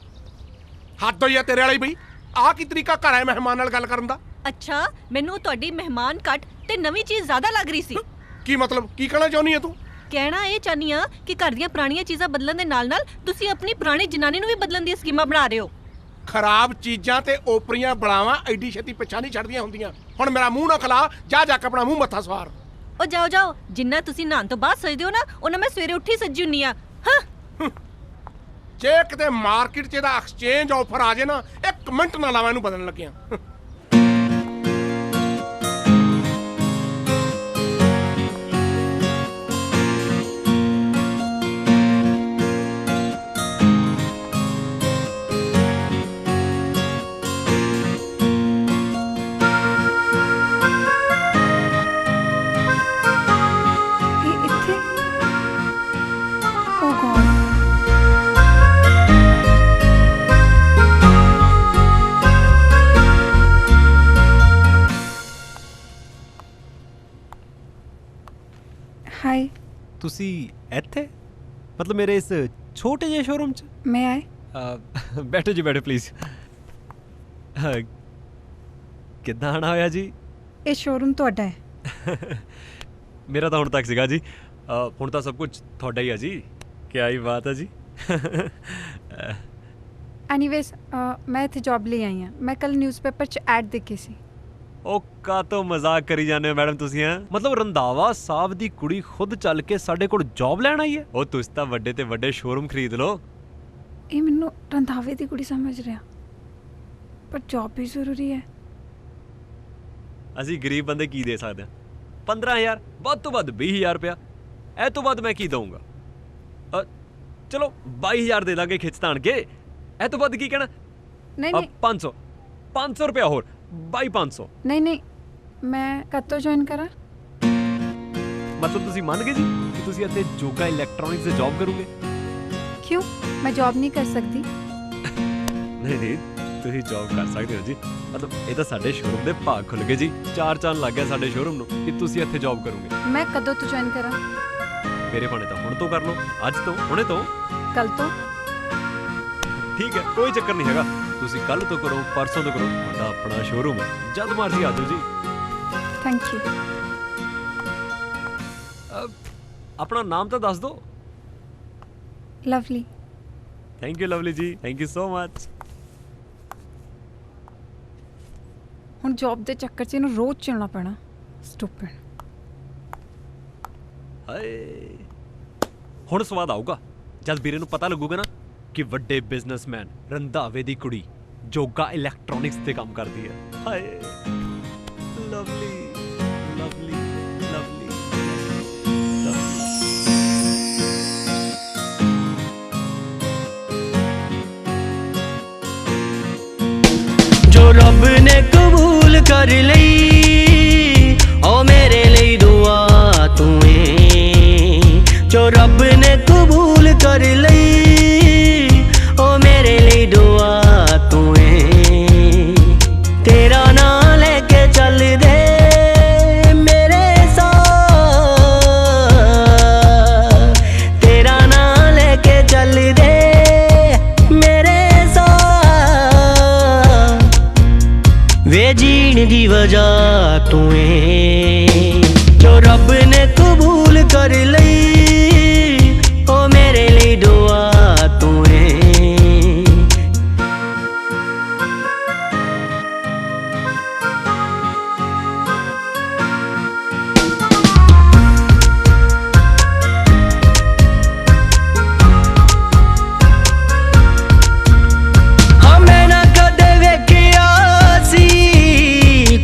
ਹੱਦ ਹੋਈ ਆ ਤੇਰੇ ਵਾਲੀ ਬਈ। ਆਹ ਕੀ ਤਰੀਕਾ ਘਰ ਆਏ ਮਹਿਮਾਨ ਨਾਲ ਗੱਲ ਕਰਨ ਦਾ? ਅੱਛਾ, ਮੈਨੂੰ ਤੁਹਾਡੀ ਮਹਿਮਾਨ ਘੱਟ ਤੇ ਨਵੀਂ ਚੀਜ਼ ਜ਼ਿਆਦਾ ਲੱਗ ਰਹੀ ਸੀ। ਕੀ ਮਤਲਬ? ਕੀ ਕਹਿਣਾ ਚਾਹੁੰਦੀ ਹੈ ਤੂੰ? ਕਹਿਣਾ ਇਹ ਚਾਹਨੀ ਆ ਕਿ ਘਰ ਦੀਆਂ ਪੁਰਾਣੀਆਂ ਚੀਜ਼ਾਂ ਬਦਲਣ ਦੇ ਨਾਲ ਨਾਲ ਤੁਸੀਂ ਆਪਣੀ ਪੁਰਾਣੀ ਜਨਾਨੀ ਨੂੰ ਵੀ ਬਦਲਣ ਦੀਆਂ ਸਕੀਮਾਂ ਬਣਾ ਰਹੇ ਹੋ। ਖਰਾਬ ਚੀਜ਼ਾਂ ਤੇ ਓਪਰੀਆਂ ਬੜਾਵਾਂ ਐਡੀ ਛੇਤੀ ਪਿੱਛਾ ਨਹੀਂ ਛੱਡਦੀਆਂ ਹੁੰਦੀਆਂ। ਹੁਣ ਮੇਰਾ ਮੂੰਹ ਨਾ ਖਲਾ, ਜਾ ਕੇ ਆਪਣਾ ਮੂੰਹ ਮੱਥਾ ਸਵਾਰ। ਉਹ ਜਾਓ, ਜਿੰਨਾ ਤੁਸੀਂ ਨਹਾਉਣ ਤੋਂ ਬਾਅਦ ਸਜਦੇ ਹੋ ਨਾ, ਉਹਨਾਂ ਮੈਂ ਸਵੇਰੇ ਉੱਠੀ ਸੱਜੀ ਹੁੰਨੀ ਆ। ਜੇ ਕਿਤੇ ਮਾਰਕੀਟ 'ਚ ਇਹਦਾ ਐਕਸਚੇਂਜ ਆਫਰ ਆ ਜੇ ਨਾ, 1 ਮਿੰਟ ਨਾ ਲਾਵਾਂ ਇਹਨੂੰ ਬਦਲਣ ਲੱਗਿਆ। ਹਾਈ। ਤੁਸੀਂ ਇੱਥੇ, ਮਤਲਬ ਮੇਰੇ ਇਸ ਛੋਟੇ ਜਿਹੇ ਸ਼ੋਰੂਮ 'ਚ? ਮੈਂ ਆਏ। ਬੈਠੋ ਜੀ, ਬੈਠੋ ਪਲੀਜ਼। ਕਿੱਦਾਂ ਆਣਾ ਹੋਇਆ ਜੀ? ਇਹ ਸ਼ੋਰੂਮ ਤੁਹਾਡਾ ਹੈ? ਮੇਰਾ ਤਾਂ ਹੁਣ ਤੱਕ ਸੀਗਾ ਜੀ, ਹੁਣ ਤਾਂ ਸਭ ਕੁਝ ਤੁਹਾਡਾ ਹੀ ਆ ਜੀ। ਕਿਆ ਹੀ ਬਾਤ ਹੈ ਜੀ। ਐਨੀਵੇਜ਼ ਮੈਂ ਇੱਥੇ ਜੌਬ ਲਈ ਆਈ ਹਾਂ। ਮੈਂ ਕੱਲ ਨਿਊਜ਼ਪੇਪਰ 'ਚ ਐਡ ਦੇਖੀ ਸੀ। ਉਹ ਕਾਤੋਂ ਮਜ਼ਾਕ ਕਰੀ ਜਾਂਦੇ ਹੋ ਮੈਡਮ ਤੁਸੀਂ? ਮਤਲਬ ਰੰਧਾਵਾ ਸਾਹਿਬ ਦੀ ਕੁੜੀ ਖੁਦ ਚੱਲ ਕੇ ਸਾਡੇ ਕੋਲ ਜੌਬ ਲੈਣ ਆਈ ਹੈ? ਉਹ ਤੁਸੀਂ ਤਾਂ ਵੱਡੇ ਤੇ ਵੱਡੇ ਸ਼ੋਰੂਮ ਖਰੀਦ ਲਓ। ਇਹ ਮੈਨੂੰ ਰੰਧਾਵੇ ਦੀ ਕੁੜੀ ਸਮਝ ਰਿਹਾ, ਪਰ ਜੌਬ ਵੀ ਜ਼ਰੂਰੀ ਹੈ। ਅਸੀਂ ਗਰੀਬ ਬੰਦੇ ਕੀ ਦੇ ਸਕਦੇ ਹਾਂ? 15,000, ਵੱਧ ਤੋਂ ਵੱਧ 20,000 ਰੁਪਇਆ। ਇਹ ਤੋਂ ਵੱਧ ਮੈਂ ਕੀ ਦਊਂਗਾ? ਚਲੋ 22,000 ਦੇ ਦਾਂਗੇ ਖਿੱਚ ਤਾਣ ਕੇ। ਇਹ ਤੋਂ ਵੱਧ ਕੀ ਕਹਿਣਾ? ਨਹੀਂ 500 ਰੁਪਇਆ ਹੋਰ, 22,500। ਨਹੀਂ, ਮੈਂ ਕਦ ਤੋਂ ਜੁਆਇਨ ਕਰਾਂ? ਮਤਲਬ ਤੁਸੀਂ ਮੰਨ ਗਏ ਜੀ ਕਿ ਤੁਸੀਂ ਇੱਥੇ ਜੋਗਾ ਇਲੈਕਟ੍ਰੋਨਿਕਸ ਤੇ ਜੌਬ ਕਰੋਗੇ? ਕਿਉਂ, ਮੈਂ ਜੌਬ ਨਹੀਂ ਕਰ ਸਕਦੀ? ਨਹੀਂ, ਤੁਸੀਂ ਜੌਬ ਕਰ ਸਕਦੇ ਹੋ ਜੀ। ਮਤਲਬ ਇਹ ਤਾਂ ਸਾਡੇ ਸ਼ੋਰੂਮ ਦੇ ਭਾਗ ਖੁੱਲ ਗਏ ਜੀ। 4 ਚੰਨ ਲੱਗ ਗਿਆ ਸਾਡੇ ਸ਼ੋਰੂਮ ਨੂੰ ਕਿ ਤੁਸੀਂ ਇੱਥੇ ਜੌਬ ਕਰੋਗੇ। ਮੈਂ ਕਦੋਂ ਤੋਂ ਜੁਆਇਨ ਕਰਾਂ? ਮੇਰੇ ਭਾਣੇ ਤਾਂ ਹੁਣ ਤੋਂ ਕਰ ਲਓ, ਅੱਜ ਤੋਂ, ਹੁਣੇ ਤੋਂ। ਕੱਲ ਤੋਂ? ਠੀਕ ਹੈ, ਕੋਈ ਚੱਕਰ ਨਹੀਂ ਹੈਗਾ। ਤੁਸੀਂ ਕੱਲ ਤੋਂ ਕਰੋ, ਪਰਸੋਂ ਤੋਂ ਕਰੋ, ਤੁਹਾਡਾ ਆਪਣਾ ਸ਼ੋਰੂਮ ਹੈ, ਜਦ ਮਰਜ਼ੀ ਆ ਜਾਓ ਜੀ। Thank you. ਆਪਣਾ ਨਾਮ ਤਾਂ ਦੱਸ ਦਿਓ। ਲਵਲੀ। ਥੈਂਕ ਯੂ ਲਵਲੀ ਜੀ, ਥੈਂਕ ਯੂ ਸੋ ਮਚ। ਹੁਣ ਜੌਬ ਦੇ ਚੱਕਰ 'ਚ ਇਹਨੂੰ ਰੋਜ਼ ਚੱਲਣਾ ਪੈਣਾ। ਸਟੂਪਿਡ। ਹਾਏ, ਹੁਣ ਸਵਾਦ ਆਊਗਾ ਜਦ ਵੀਰੇ ਨੂੰ ਪਤਾ ਲੱਗੂਗਾ ਨਾ ਕਿ ਵੱਡੇ ਬਿਜ਼ਨਸਮੈਨ ਰੰਧਾਵੇ ਦੀ ਕੁੜੀ ਜੋਗਾ ਇਲੈਕਟ੍ਰੋਨਿਕਸ ਤੇ ਕੰਮ ਕਰਦੀ ਹੈ। ਹਾਏ, ਲਵਲੀ ਲਵਲੀ ਲਵਲੀ ਜੋ ਰੱਬ ਨੇ ਕਬੂਲ ਕਰ ਲਈ, ਓ ਮੇਰੇ ਲਈ ਦੁਆ ਤੂੰ ਏ। ਜੋ ਰੱਬ ਨੇ ਕਬੂਲ ਕਰ ਲਈ, ਓ ਮੇਰੇ ਲਈ ਦੁਆ ਤੂੰ वे जीण दी वजह तू है जो रब ने कबूल कर लई ओ मेरे लिए दुआ तू है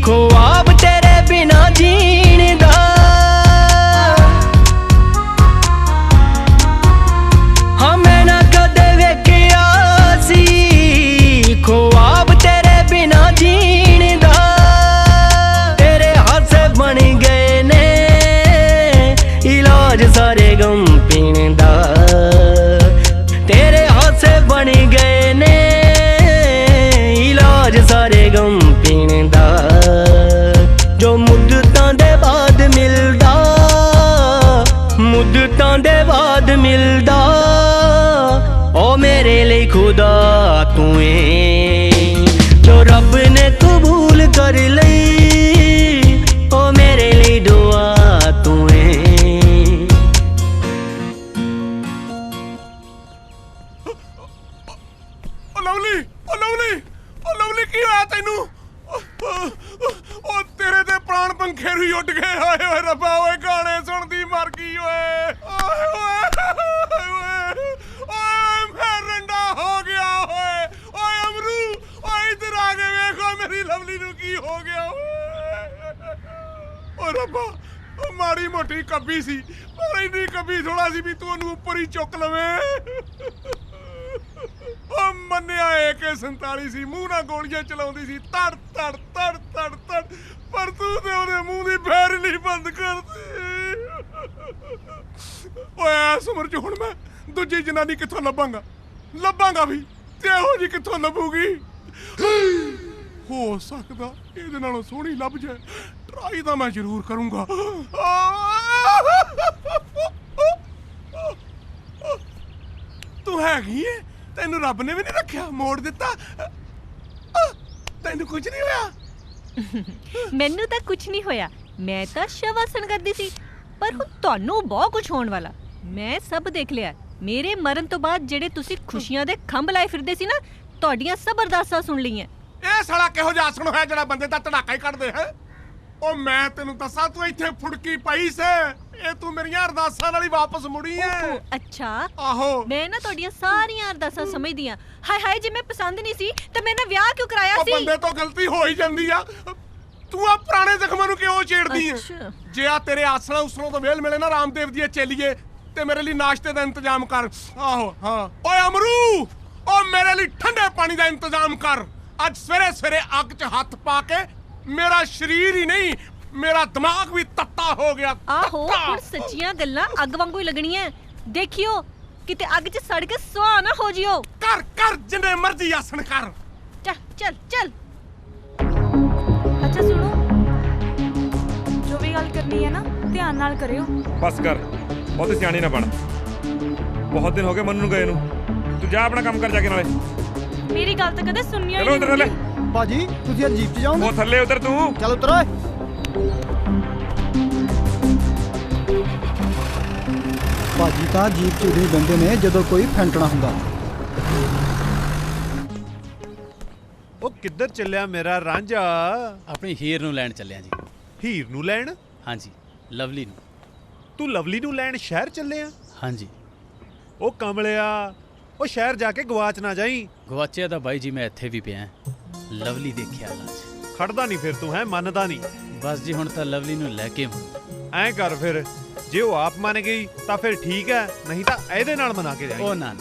ख्वाब तेरे बिना जीण दा हमें ना कदे वेख्या सी ख्वाब तेरे बिना जीण दा तेरे हाथ से बन गए ने इलाज सारे गम पीण दा तेरे हाथ से बन गए ने इलाज सारे गम पीण दा जो मुद्दतां दे बाद मिलदा मुद्दतां दे बाद मिलदा ओ मेरे लिए खुदा तू है जो रब ने कबूल कर लई ओ मेरे लिए दुआ तू है लवली की होया तैनू ओ तेरे ते प्राण पंखे भी उड़ गए हाय ओए रब्बा ओए गाने सुनदी मर गई ओए ओए मैं रंडा हो गया ओए अमरू ओए इधर आ के देखो मेरी लवली नू की हो गया ओ रब्बा ओ माड़ी मोटी कब्बी सी पर इन्नी कब्बी थोड़ा सी भी तू ओनू ऊपर ही चुक लवे मन्निया AK-47 सी मुंह ना गोलियां चलाउंदी सी तड़ तड़ तड़ तड़ तड़ पर तू ते ओदे मुंह दी फैर नहीं बंद करदी ओए इस उम्र च हुण मैं दूजी जनानी कित्थों लभांगा भी ते एहो जी कित्थों लभूगी हो सकदा इहदे नालों सोहणी लभ जाए ट्राई तां मैं जरूर करूंगा तू हैगी है ਤੈਨੂੰ ਰੱਬ ਨੇ ਵੀ ਨਹੀਂ ਰੱਖਿਆ ਮੋੜ ਦਿੱਤਾ ਤੈਨੂੰ ਕੁਝ ਨਹੀਂ ਹੋਇਆ ਮੈਨੂੰ ਤਾਂ ਕੁਝ ਨਹੀਂ ਹੋਇਆ ਮੈਂ ਤਾਂ ਸ਼ਵਾਸਨ ਕਰਦੀ ਸੀ ਪਰ ਹੁਣ ਤੁਹਾਨੂੰ ਬਹੁਤ ਕੁਝ ਹੋਣ ਵਾਲਾ ਮੈਂ ਸਭ ਦੇਖ ਲਿਆ ਮੇਰੇ ਮਰਨ ਤੋਂ ਬਾਅਦ ਜਿਹੜੇ ਤੁਸੀਂ ਖੁਸ਼ੀਆਂ ਦੇ ਖੰਭ ਲਾਏ ਫਿਰਦੇ ਸੀ ਨਾ ਤੁਹਾਡੀਆਂ ਸਭ ਅਰਦਾਸਾਂ ਸੁਣ ਲਈਆਂ ਇਹ ਸਾਲਾ ਕਿਹੋ ਜਿਹਾ ਆਸਣ ਹੋਇਆ ਜਿਹੜਾ ਬੰਦੇ ਦਾ ਧੜਾਕਾ ਹੀ ਕੱਢਦੇ ਹੈ ਉਹ ਮੈਂ ਤੈਨੂੰ ਦੱਸਾਂ ਤੂੰ ਇੱਥੇ ਫੁੜਕੀ ਪਈ ਸੇ ਇਹ ਤੂੰ ਮੇਰੀਆਂ ਅਰਦਾਸਾਂ ਨਾਲ ਹੀ ਵਾਪਸ ਮੁੜੀ ਐ ਅੱਛਾ ਆਹੋ ਮੈਂ ਨਾ ਤੁਹਾਡੀਆਂ ਸਾਰੀਆਂ ਅਰਦਾਸਾਂ ਸਮਝਦੀ ਆ ਹਾਏ ਹਾਏ ਜੇ ਮੈਂ ਪਸੰਦ ਨਹੀਂ ਸੀ ਤਾਂ ਮੈਂ ਨਾ ਵਿਆਹ ਕਿਉਂ ਕਰਾਇਆ ਸੀ ਉਹ ਬੰਦੇ ਤੋਂ ਗਲਤੀ ਹੋ ਹੀ ਜਾਂਦੀ ਆ ਤੂੰ ਆ ਪੁਰਾਣੇ ਜ਼ਖਮਾਂ ਨੂੰ ਕਿਉਂ ਛੇੜਦੀ ਐ ਜੇ ਆ ਤੇਰੇ ਆਸਣਾ ਉਸਣੋਂ ਤੋਂ ਵੇਲ ਮਿਲੇ ਨਾ ਰਾਮਦੇਵ ਦੀ ਚੇਲੀਏ ਤੇ ਮੇਰੇ ਲਈ ਨਾਸ਼ਤੇ ਦਾ ਇੰਤਜ਼ਾਮ ਕਰ ਆਹੋ ਹਾਂ ਓਏ ਅਮਰੂ ਓ ਮੇਰੇ ਲਈ ਠੰਡੇ ਪਾਣੀ ਦਾ ਇੰਤਜ਼ਾਮ ਕਰ ਅੱਜ ਸਵੇਰੇ ਸਵੇਰੇ ਅੱਗ 'ਚ ਹੱਥ ਪਾ ਕੇ ਮੇਰਾ ਸਰੀਰ ਹੀ ਨਹੀਂ ਮੇਰਾ ਦਿਮਾਗ ਵੀ ਤੱਤਾ ਹੋ ਗਿਆ ਆਹੋ ਹੁਣ ਸੱਚੀਆਂ ਗੱਲਾਂ ਅੱਗ ਵਾਂਗੂ ਹੀ ਲੱਗਣੀਆਂ ਦੇਖਿਓ ਕਿਤੇ ਅੱਗ 'ਚ ਸੜ ਕੇ ਸੁਆਹ ਨਾ ਹੋ ਜਿਓ ਕਰ ਜਿੰਨੇ ਮਰਜ਼ੀ ਆਸਣ ਕਰ ਚੱਲ ਅੱਛਾ ਸੁਣੋ ਜੋ ਵੀ ਗੱਲ ਕਰਨੀ ਹੈ ਨਾ ਧਿਆਨ ਨਾਲ ਕਰਿਓ ਬਸ ਕਰ ਬਹੁਤ ਸਿਆਣੀ ਨਾ ਬਣ ਬਹੁਤ ਦਿਨ ਹੋ ਗਏ ਮਨ ਨੂੰ ਗਏ ਨੂੰ ਤੂੰ ਜਾ ਆਪਣਾ ਕੰਮ ਕਰ ਜਾ ਕੇ ਨਾਲੇ ਮੇਰੀ ਗੱਲ ਤਾਂ ਕਦੇ ਸੁਣਨੀ ਚਲੋ ਉਧਰ ਲੈ ਬਾਜੀ ਤੁਸੀਂ ਅੱਜ ਜੀਪ 'ਚ ਜਾਓਗੇ ਉਹ ਥੱਲੇ ਉਧਰ ਤੂੰ ਚੱਲ ਉਤਰ ਓਏ ਬਾਜੀ ਤਾਂ ਜੀਪ 'ਚ ਉਦੋਂ ਬੰਦੇ ਨੇ ਜਦੋਂ ਕੋਈ ਫੈਂਟਣਾ ਹੁੰਦਾ ਉਹ ਕਿੱਧਰ ਚੱਲਿਆ ਮੇਰਾ ਰਾਂਝਾ ਆਪਣੀ ਹੀਰ ਨੂੰ ਲੈਣ ਚੱਲਿਆ ਜੀ ਹੀਰ ਨੂੰ ਲੈਣ ਹਾਂਜੀ ਲਵਲੀ ਨੂੰ ਤੂੰ ਲਵਲੀ ਨੂੰ ਲੈਣ ਸ਼ਹਿਰ ਚੱਲਿਆ ਹਾਂਜੀ ਉਹ ਕਮਲਿਆ ਉਹ ਸ਼ਹਿਰ ਜਾ ਕੇ ਗਵਾਚ ਨਾ ਜਾਈ ਗਵਾਚਿਆ ਤਾਂ ਬਾਈ ਜੀ ਮੈਂ ਇੱਥੇ ਵੀ ਪਿਆ ਲਵਲੀ ਦੇ ਖਿਆਲਾਂ 'ਚ ਖੜਦਾ ਨਹੀਂ ਫਿਰ ਤੂੰ ਹੈ ਮੰਨਦਾ ਨਹੀਂ ਬਸ ਜੀ ਹੁਣ ਤਾਂ ਲਵਲੀ ਨੂੰ ਲੈ ਕੇ ਐਂ ਕਰ ਫਿਰ ਜੇ ਉਹ ਆਪ ਮੰਨ ਗਈ ਤਾਂ ਫਿਰ ਠੀਕ ਹੈ ਨਹੀਂ ਤਾਂ ਇਹਦੇ ਨਾਲ ਮਨਾ ਕੇ ਜਾਈ ਉਹ ਨਾ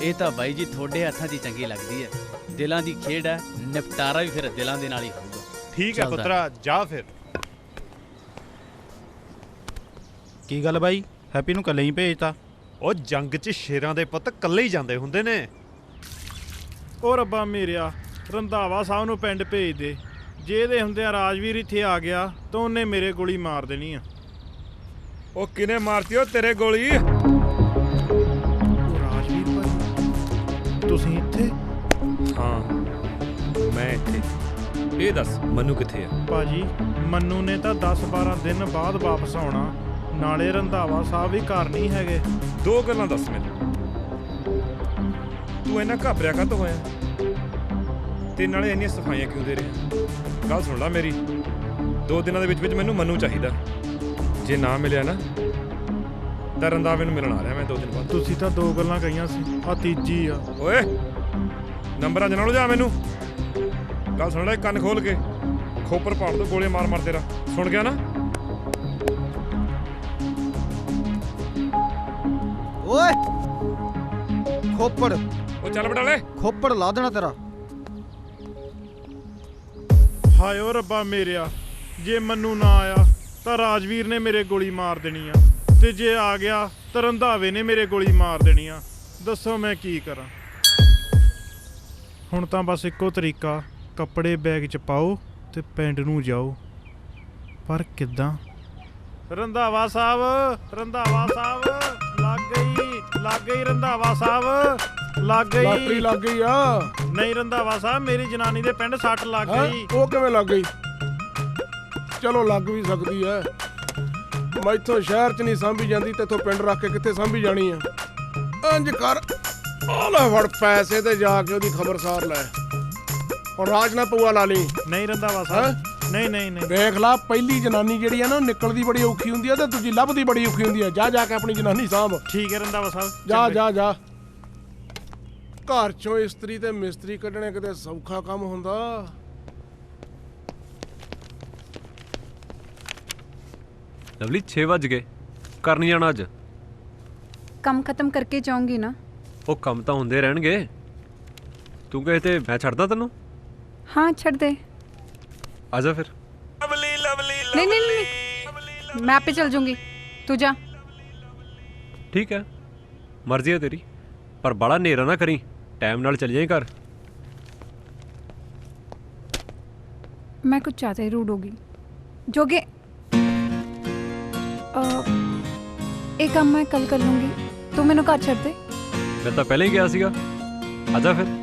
ਇਹ ਤਾਂ ਬਾਈ ਜੀ ਤੁਹਾਡੇ ਹੱਥਾਂ 'ਚ ਚੰਗੀ ਲੱਗਦੀ ਹੈ ਦਿਲਾਂ ਦੀ ਖੇਡ ਹੈ ਨਿਪਟਾਰਾ ਵੀ ਫਿਰ ਦਿਲਾਂ ਦੇ ਨਾਲ ਹੀ ਹੋਊਗਾ ਠੀਕ ਹੈ ਪੁੱਤਰਾ ਜਾ ਫਿਰ ਕੀ ਗੱਲ ਬਾਈ ਹੈਪੀ ਨੂੰ ਇਕੱਲੇ ਹੀ ਭੇਜਤਾ ਉਹ ਜੰਗ 'ਚ ਸ਼ੇਰਾਂ ਦੇ ਪੁੱਤ ਇਕੱਲੇ ਹੀ ਜਾਂਦੇ ਹੁੰਦੇ ਨੇ ਉਹ ਰੱਬਾ ਮੇਰਿਆ ਰੰਧਾਵਾ ਸਾਹਿਬ ਨੂੰ ਪਿੰਡ ਭੇਜ ਦੇ ਜੇ ਇਹਦੇ ਹੁੰਦਿਆਂ ਰਾਜਵੀਰ ਇੱਥੇ ਆ ਗਿਆ ਤਾਂ ਉਹਨੇ ਮੇਰੇ ਗੋਲੀ ਮਾਰ ਦੇਣੀ ਆ ਉਹ ਕਿਨੇ ਮਾਰਤੀ ਉਹ ਤੇਰੇ ਗੋਲੀ ਰਾਜਵੀਰ ਭਾਈ ਤੁਸੀਂ ਇੱਥੇ ਹਾਂ ਮੈਂ ਇੱਥੇ ਇਹ ਦੱਸ ਮਨੂ ਕਿੱਥੇ ਆ? ਭਾਜੀ ਮੰਨੂ ਨੇ ਤਾਂ 10-12 ਦਿਨ ਬਾਅਦ ਵਾਪਸ ਆਉਣਾ, ਨਾਲੇ ਰੰਧਾਵਾ ਸਾਹਿਬ ਵੀ ਘਰ ਨਹੀਂ ਹੈਗੇ। ਦੋ ਗੱਲਾਂ ਦੱਸ ਮੈਨੂੰ, ਤੂੰ ਇੰਨਾ ਘਾਬਰਿਆ ਕਾਹਤੋਂ ਹੋਇਆ ਤੇ ਨਾਲੇ ਇੰਨੀਆਂ ਸਫਾਈਆਂ ਕਿਉਂ ਦੇ ਰਿਹਾ? ਗੱਲ ਸੁਣ ਲੈ ਮੇਰੀ, 2 ਦਿਨਾਂ ਦੇ ਵਿੱਚ ਮੈਨੂੰ ਮਨੂ ਚਾਹੀਦਾ। ਜੇ ਨਾ ਮਿਲਿਆ ਨਾ ਤਾਂ ਰੰਧਾਵੇ ਨੂੰ ਮਿਲਣ ਆ ਰਿਹਾ ਮੈਂ 2 ਦਿਨ ਬਾਅਦ। ਤੁਸੀਂ ਤਾਂ 2 ਗੱਲਾਂ ਕਹੀਆਂ ਸੀ, ਆ ਤੀਜੀ ਆ। ਓਏ ਨੰਬਰਾਂ ਜਨਾਲੋ ਜਾ ਮੈਨੂੰ। ਗੱਲ ਸੁਣ ਲੈ, ਕੰਨ ਖੋਲ ਕੇ, ਖੋਪਰ ਪਾੜ ਦੋ ਗੋਲੇ ਮਾਰ ਮਾਰ ਤੇਰਾ। ਸੁਣ ਗਿਆ ਨਾ? ਓਏ ਖੋਪੜ, ਉਹ ਚੱਲ ਬਟਾਲੇ, ਖੋਪੜ ਲਾ ਦੇਣਾ ਤੇਰਾ। ਹਾਏ ਓ ਰੱਬਾ ਮੇਰਿਆ, ਜੇ ਮੰਨੂ ਨਾ ਆਇਆ ਤਾਂ ਰਾਜਵੀਰ ਨੇ ਮੇਰੇ ਗੋਲੀ ਮਾਰ ਦੇਣੀ ਆ, ਤੇ ਜੇ ਆ ਗਿਆ ਤਾਂ ਰੰਧਾਵੇ ਨੇ ਮੇਰੇ ਗੋਲੀ ਮਾਰ ਦੇਣੀ ਆ। ਦੱਸੋ ਮੈਂ ਕੀ ਕਰਾਂ? ਹੁਣ ਤਾਂ ਬਸ ਇੱਕੋ ਤਰੀਕਾ, ਕੱਪੜੇ ਬੈਗ 'ਚ ਪਾਓ ਤੇ ਪਿੰਡ ਨੂੰ ਜਾਓ। ਪਰ ਕਿੱਦਾਂ? ਰੰਧਾਵਾ ਸਾਹਿਬ, ਰੰਧਾਵਾ ਸਾਹਿਬ, ਲੱਗ ਗਈ ਰੰਧਾਵਾ ਸਾਹਿਬ, ਲੱਗ ਗਈ। ਲਾਟਰੀ ਲੱਗ ਗਈ ਆ? ਨਹੀਂ ਰੰਧਾਵਾ ਸਾਹਿਬ, ਮੇਰੀ ਜਨਾਨੀ ਦੇ ਪਿੰਡ ਸੱਟ ਲੱਗ ਗਈ। ਉਹ ਕਿਵੇਂ ਲੱਗ ਗਈ? ਚਲੋ ਲੱਗ ਵੀ ਸਕਦੀ ਐ, ਮੈਥੋਂ ਸ਼ਹਿਰ 'ਚ ਨਹੀਂ ਸਾਂਭੀ ਜਾਂਦੀ, ਤੇਥੋਂ ਪਿੰਡ ਰੱਖ ਕੇ ਕਿੱਥੇ ਸਾਂਭੀ ਜਾਣੀ ਆ? ਇੰਜ ਕਰ, ਆ ਲੈ ਫੜ ਪੈਸੇ ਤੇ ਜਾ ਕੇ ਉਹਦੀ ਖਬਰਸਾਰ ਲੈ। ਹੁਣ ਰਾਜ ਨਾ ਪਊਆ ਲਾ ਲਈ। ਨਹੀਂ ਰੰਧਾਵਾ ਸਾਹਿਬ, ਨਹੀਂ ਦੇਖ ਲਾ, ਪਹਿਲੀ ਜਨਾਨੀ ਜਿਹੜੀ ਆ ਨਾ, ਨਿਕਲਦੀ ਬੜੀ ਔਖੀ ਹੁੰਦੀ ਆ ਤੇ ਦੂਜੀ ਲੱਭਦੀ ਬੜੀ ਔਖੀ ਹੁੰਦੀ ਆ। ਜਾ ਕੇ ਆਪਣੀ ਜਨਾਨੀ ਸਾਂਭ। ਠੀਕ ਹੈ ਰੰਧਾਵਾ ਸਾਹਿਬ, ਜਾ। ਘਰ ਚੋਂ ਇਸਤਰੀ ਤੇ ਮਿਸਤਰੀ ਕੱਢਣੇ ਕਿਤੇ ਸੌਖਾ ਕੰਮ ਹੁੰਦਾ? ਲਵਲੀ 6 ਵੱਜ ਗਏ, ਘਰ ਨਹੀਂ ਜਾਣਾ ਅੱਜ? ਕੰਮ ਖਤਮ ਕਰਕੇ ਜਾਊਂਗੀ ਨਾ। ਉਹ ਕੰਮ ਤਾਂ ਹੁੰਦੇ ਰਹਿਣਗੇ, ਤੂੰ ਕਹੇ ਤੇ ਮੈਂ ਛੱਡਦਾ ਤੈਨੂੰ? ਹਾਂ ਛੱਡ ਦੇ। ਆ ਜਾ ਫਿਰ। नहीं मैं आपे चल जाऊंगी, तू जा। ठीक है, मर्जी है तेरी, पर बड़ा नेरा ना करी, टाइम नाल चल जाए घर। मैं कुछ ज़्यादा ही रूड होगी जोगे। एक काम मैं कल कर लूँगी, तू मैनू घर छड़ दे। मैं तो पहले ही गया सीगा, आजा फिर।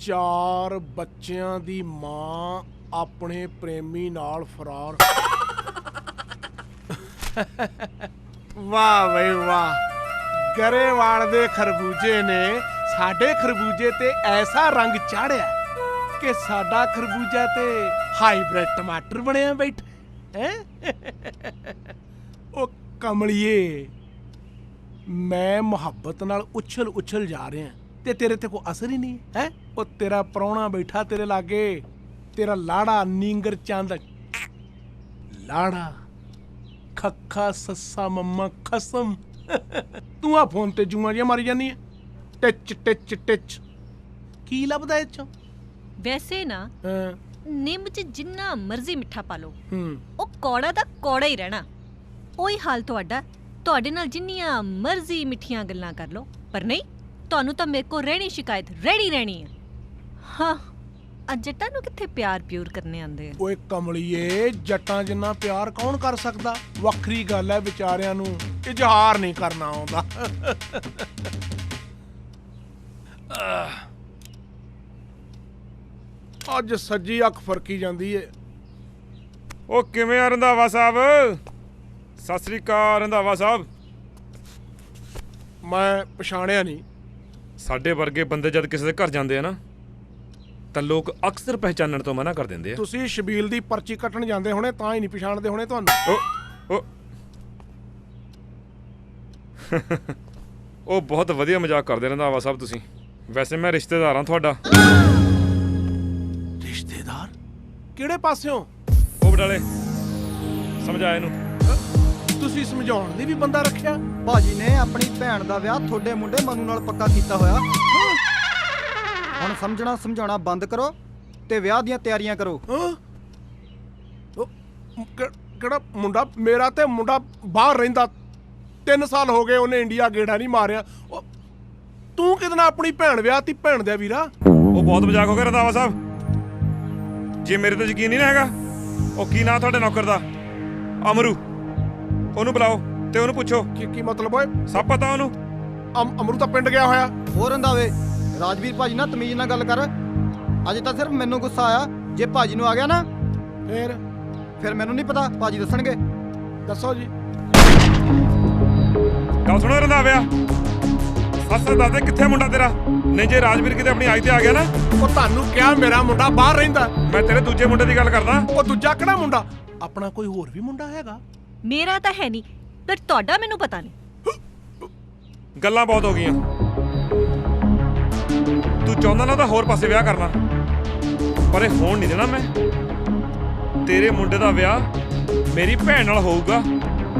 चार बच्चों दी मां अपने प्रेमी नाल फरार। वाह भाई वाह, गरेवाल दे खरबूजे ने साडे खरबूजे ते ऐसा रंग चाढ़िया कि साडा खरबूजा ते हाईब्रिड टमाटर बनया बैठा है। ओ कमलिए, मैं मुहब्बत नाल उछल उछल जा रहा ते तेरे ते कोई असर ही नहीं है। ओ तेरा परौना बैठा तेरे लागे, तेरा लाड़ा नींगर चांद, लाड़ा खखा सस्सा मम्मा खसम। तू आ फोन ते जुआ जिहा मारी जानी है, टिच टिच टिच। की लभदा इह चों? वैसे ना निंब च जिन्ना मर्जी मिठा पा लो, ਉਹ ਕੌੜਾ ਦਾ ਕੌੜਾ ਹੀ ਰਹਿਣਾ। ਉਹੀ ਹਾਲ ਤੁਹਾਡੇ ਨਾਲ ਜਿੰਨੀਆਂ ਮਰਜ਼ੀ ਮਿੱਠੀਆਂ ਗੱਲਾਂ ਕਰ ਲਓ, ਪਰ ਨਹੀਂ, ਤੁਹਾਨੂੰ ਤਾਂ ਮੇਰੇ ਕੋਲ ਰਹਿਣੀ ਸ਼ਿਕਾਇਤ ਰਹਿਣੀ ਹੈ। ਹਾਂ, ਜੱਟਾਂ ਨੂੰ ਕਿੱਥੇ ਪਿਆਰ ਪਿਉਰ ਕਰਨੇ ਆਉਂਦੇ ਆ। ਓਏ ਕਮਲੀਏ, ਜੱਟਾਂ ਜਿੰਨਾ ਪਿਆਰ ਕੌਣ ਕਰ ਸਕਦਾ? ਵੱਖਰੀ ਗੱਲ ਹੈ ਵਿਚਾਰਿਆਂ ਨੂੰ ਇਜ਼ਹਾਰ ਨਹੀਂ ਕਰਨਾ ਆਉਂਦਾ। ਅੱਜ ਸੱਜੀ ਅੱਖ ਫਰਕੀ ਜਾਂਦੀ ਏ। ਉਹ ਕਿਵੇਂ ਆ ਰੰਧਾਵਾ ਸਾਹਿਬ? ਸਤਿ ਸ੍ਰੀ ਅਕਾਲ ਰੰਧਾਵਾ ਸਾਹਿਬ। ਮੈਂ ਪਛਾਣਿਆ ਨਹੀਂ। ਸਾਡੇ ਵਰਗੇ ਬੰਦੇ ਜਦ ਕਿਸੇ ਦੇ ਘਰ ਜਾਂਦੇ ਆ ਨਾ, ਤਾਂ ਲੋਕ ਅਕਸਰ ਪਹਿਚਾਨਣ ਤੋਂ ਮਨਾ ਕਰ ਦਿੰਦੇ ਆ। ਤੁਸੀਂ ਸ਼ਬੀਲ ਦੀ ਪਰਚੀ ਕੱਟਣ ਜਾਂਦੇ ਹੋਣੇ ਤਾਂ ਹੀ ਨਹੀਂ ਪਛਾਣਦੇ ਹੋਣੇ ਤੁਹਾਨੂੰ। ਉਹ ਬਹੁਤ ਵਧੀਆ ਮਜ਼ਾਕ ਕਰਦੇ ਰੰਧਾਵਾ ਸਾਹਿਬ ਤੁਸੀਂ। ਵੈਸੇ ਮੈਂ ਰਿਸ਼ਤੇਦਾਰ ਹਾਂ ਤੁਹਾਡਾ। ਰਿਸ਼ਤੇਦਾਰ? ਕਿਹੜੇ ਪਾਸਿਓਂ? ਉਹ ਬਟਾਲੇ ਸਮਝਾ ਇਹਨੂੰ। ਤੁਸੀਂ ਸਮਝਾਉਣ ਲਈ ਵੀ ਬੰਦਾ ਰੱਖਿਆ? ਭਾਜੀ ਨੇ ਆਪਣੀ ਭੈਣ ਦਾ ਵਿਆਹ ਤੁਹਾਡੇ ਮੁੰਡੇ ਮਨੂ ਨਾਲ ਪੱਕਾ ਕੀਤਾ ਹੋਇਆ। ਹੁਣ ਸਮਝਣਾ ਸਮਝਾਉਣਾ ਬੰਦ ਕਰੋ ਤੇ ਵਿਆਹ ਦੀਆਂ ਤਿਆਰੀਆਂ ਕਰੋ। ਕਿਹੜਾ ਮੁੰਡਾ? ਮੇਰਾ ਤੇ ਮੁੰਡਾ ਬਾਹਰ ਰਹਿੰਦਾ 3 ਸਾਲ ਹੋ ਗਏ, ਉਹਨੇ ਇੰਡੀਆ ਗੇੜਾ ਨਹੀਂ ਮਾਰਿਆ। ਤੂੰ ਕਿਹਦੇ ਨਾਲ ਆਪਣੀ ਭੈਣ ਵਿਆਹ ਤੀ? ਭੈਣ ਦੇ ਵੀਰਾ ਉਹ ਬਹੁਤ ਮਜ਼ਾਕ ਹੋ ਗਿਆ ਰੰਧਾਵਾ ਸਾਹਿਬ। ਜੇ ਮੇਰੇ ਤੇ ਯਕੀਨ ਨਹੀਂ ਨਾ ਹੈਗਾ, ਉਹ ਕੀ ਨਾਂ ਤੁਹਾਡੇ ਨੌਕਰ ਦਾ? ਅਮਰੂ। ਉਹਨੂੰ ਬੁਲਾਓ ਤੇ ਉਹਨੂੰ ਪੁੱਛੋ। ਕੀ ਮਤਲਬ ਓਏ? ਸਭ ਪਤਾ ਉਹਨੂੰ। ਅਮਰੂ ਤਾਂ ਪਿੰਡ ਗਿਆ ਹੋਇਆ। ਹੋਰ ਰੰਧਾਵੇ, ਰਾਜਵੀਰ ਭਾਜੀ ਨਾਲ ਤਮੀਜ਼ ਨਾਲ ਗੱਲ ਕਰ। ਅੱਜ ਤਾਂ ਸਿਰਫ ਮੈਨੂੰ ਗੁੱਸਾ ਆਇਆ, ਜੇ ਭਾਜੀ ਨੂੰ ਆ ਗਿਆ ਨਾ ਫਿਰ ਮੈਨੂੰ ਨਹੀਂ ਪਤਾ, ਭਾਜੀ ਦੱਸਣਗੇ। ਦੱਸੋ ਜੀ। ਗੱਲ ਸੁਣੋ ਰੰਧਾਵਿਆ, ਸੱਸ ਦੱਸ ਦੇ ਕਿੱਥੇ ਮੁੰਡਾ ਤੇਰਾ? ਨਹੀਂ ਜੇ ਰਾਜਵੀਰ ਕਿਤੇ ਆਪਣੀ ਆਈ ਤੇ ਆ ਗਿਆ ਨਾ। ਉਹ ਤੁਹਾਨੂੰ ਕਿਹਾ ਮੇਰਾ ਮੁੰਡਾ ਬਾਹਰ ਰਹਿੰਦਾ। ਮੈਂ ਤੇਰੇ ਦੂਜੇ ਮੁੰਡੇ ਦੀ ਗੱਲ ਕਰਦਾ। ਉਹ ਦੂਜਾ ਕਿਹੜਾ ਮੁੰਡਾ? ਆਪਣਾ ਕੋਈ ਹੋਰ ਵੀ ਮੁੰਡਾ ਹੈਗਾ? ਮੇਰਾ ਤਾਂ ਹੈ ਨਹੀਂ, ਪਰ ਤੁਹਾਡਾ ਮੈਨੂੰ ਪਤਾ ਨਹੀਂ। ਗੱਲਾਂ ਬਹੁਤ ਹੋ ਗਈਆਂ। ਤੂੰ ਚਾਹੁੰਦਾ ਨਾ ਤਾਂ ਹੋਰ ਪਾਸੇ ਵਿਆਹ ਕਰਨਾ, ਪਰ ਇਹ ਹੋਣ ਨਹੀਂ ਦੇਣਾ ਮੈਂ। ਤੇਰੇ ਮੁੰਡੇ ਦਾ ਵਿਆਹ ਮੇਰੀ ਭੈਣ ਨਾਲ ਹੋਊਗਾ।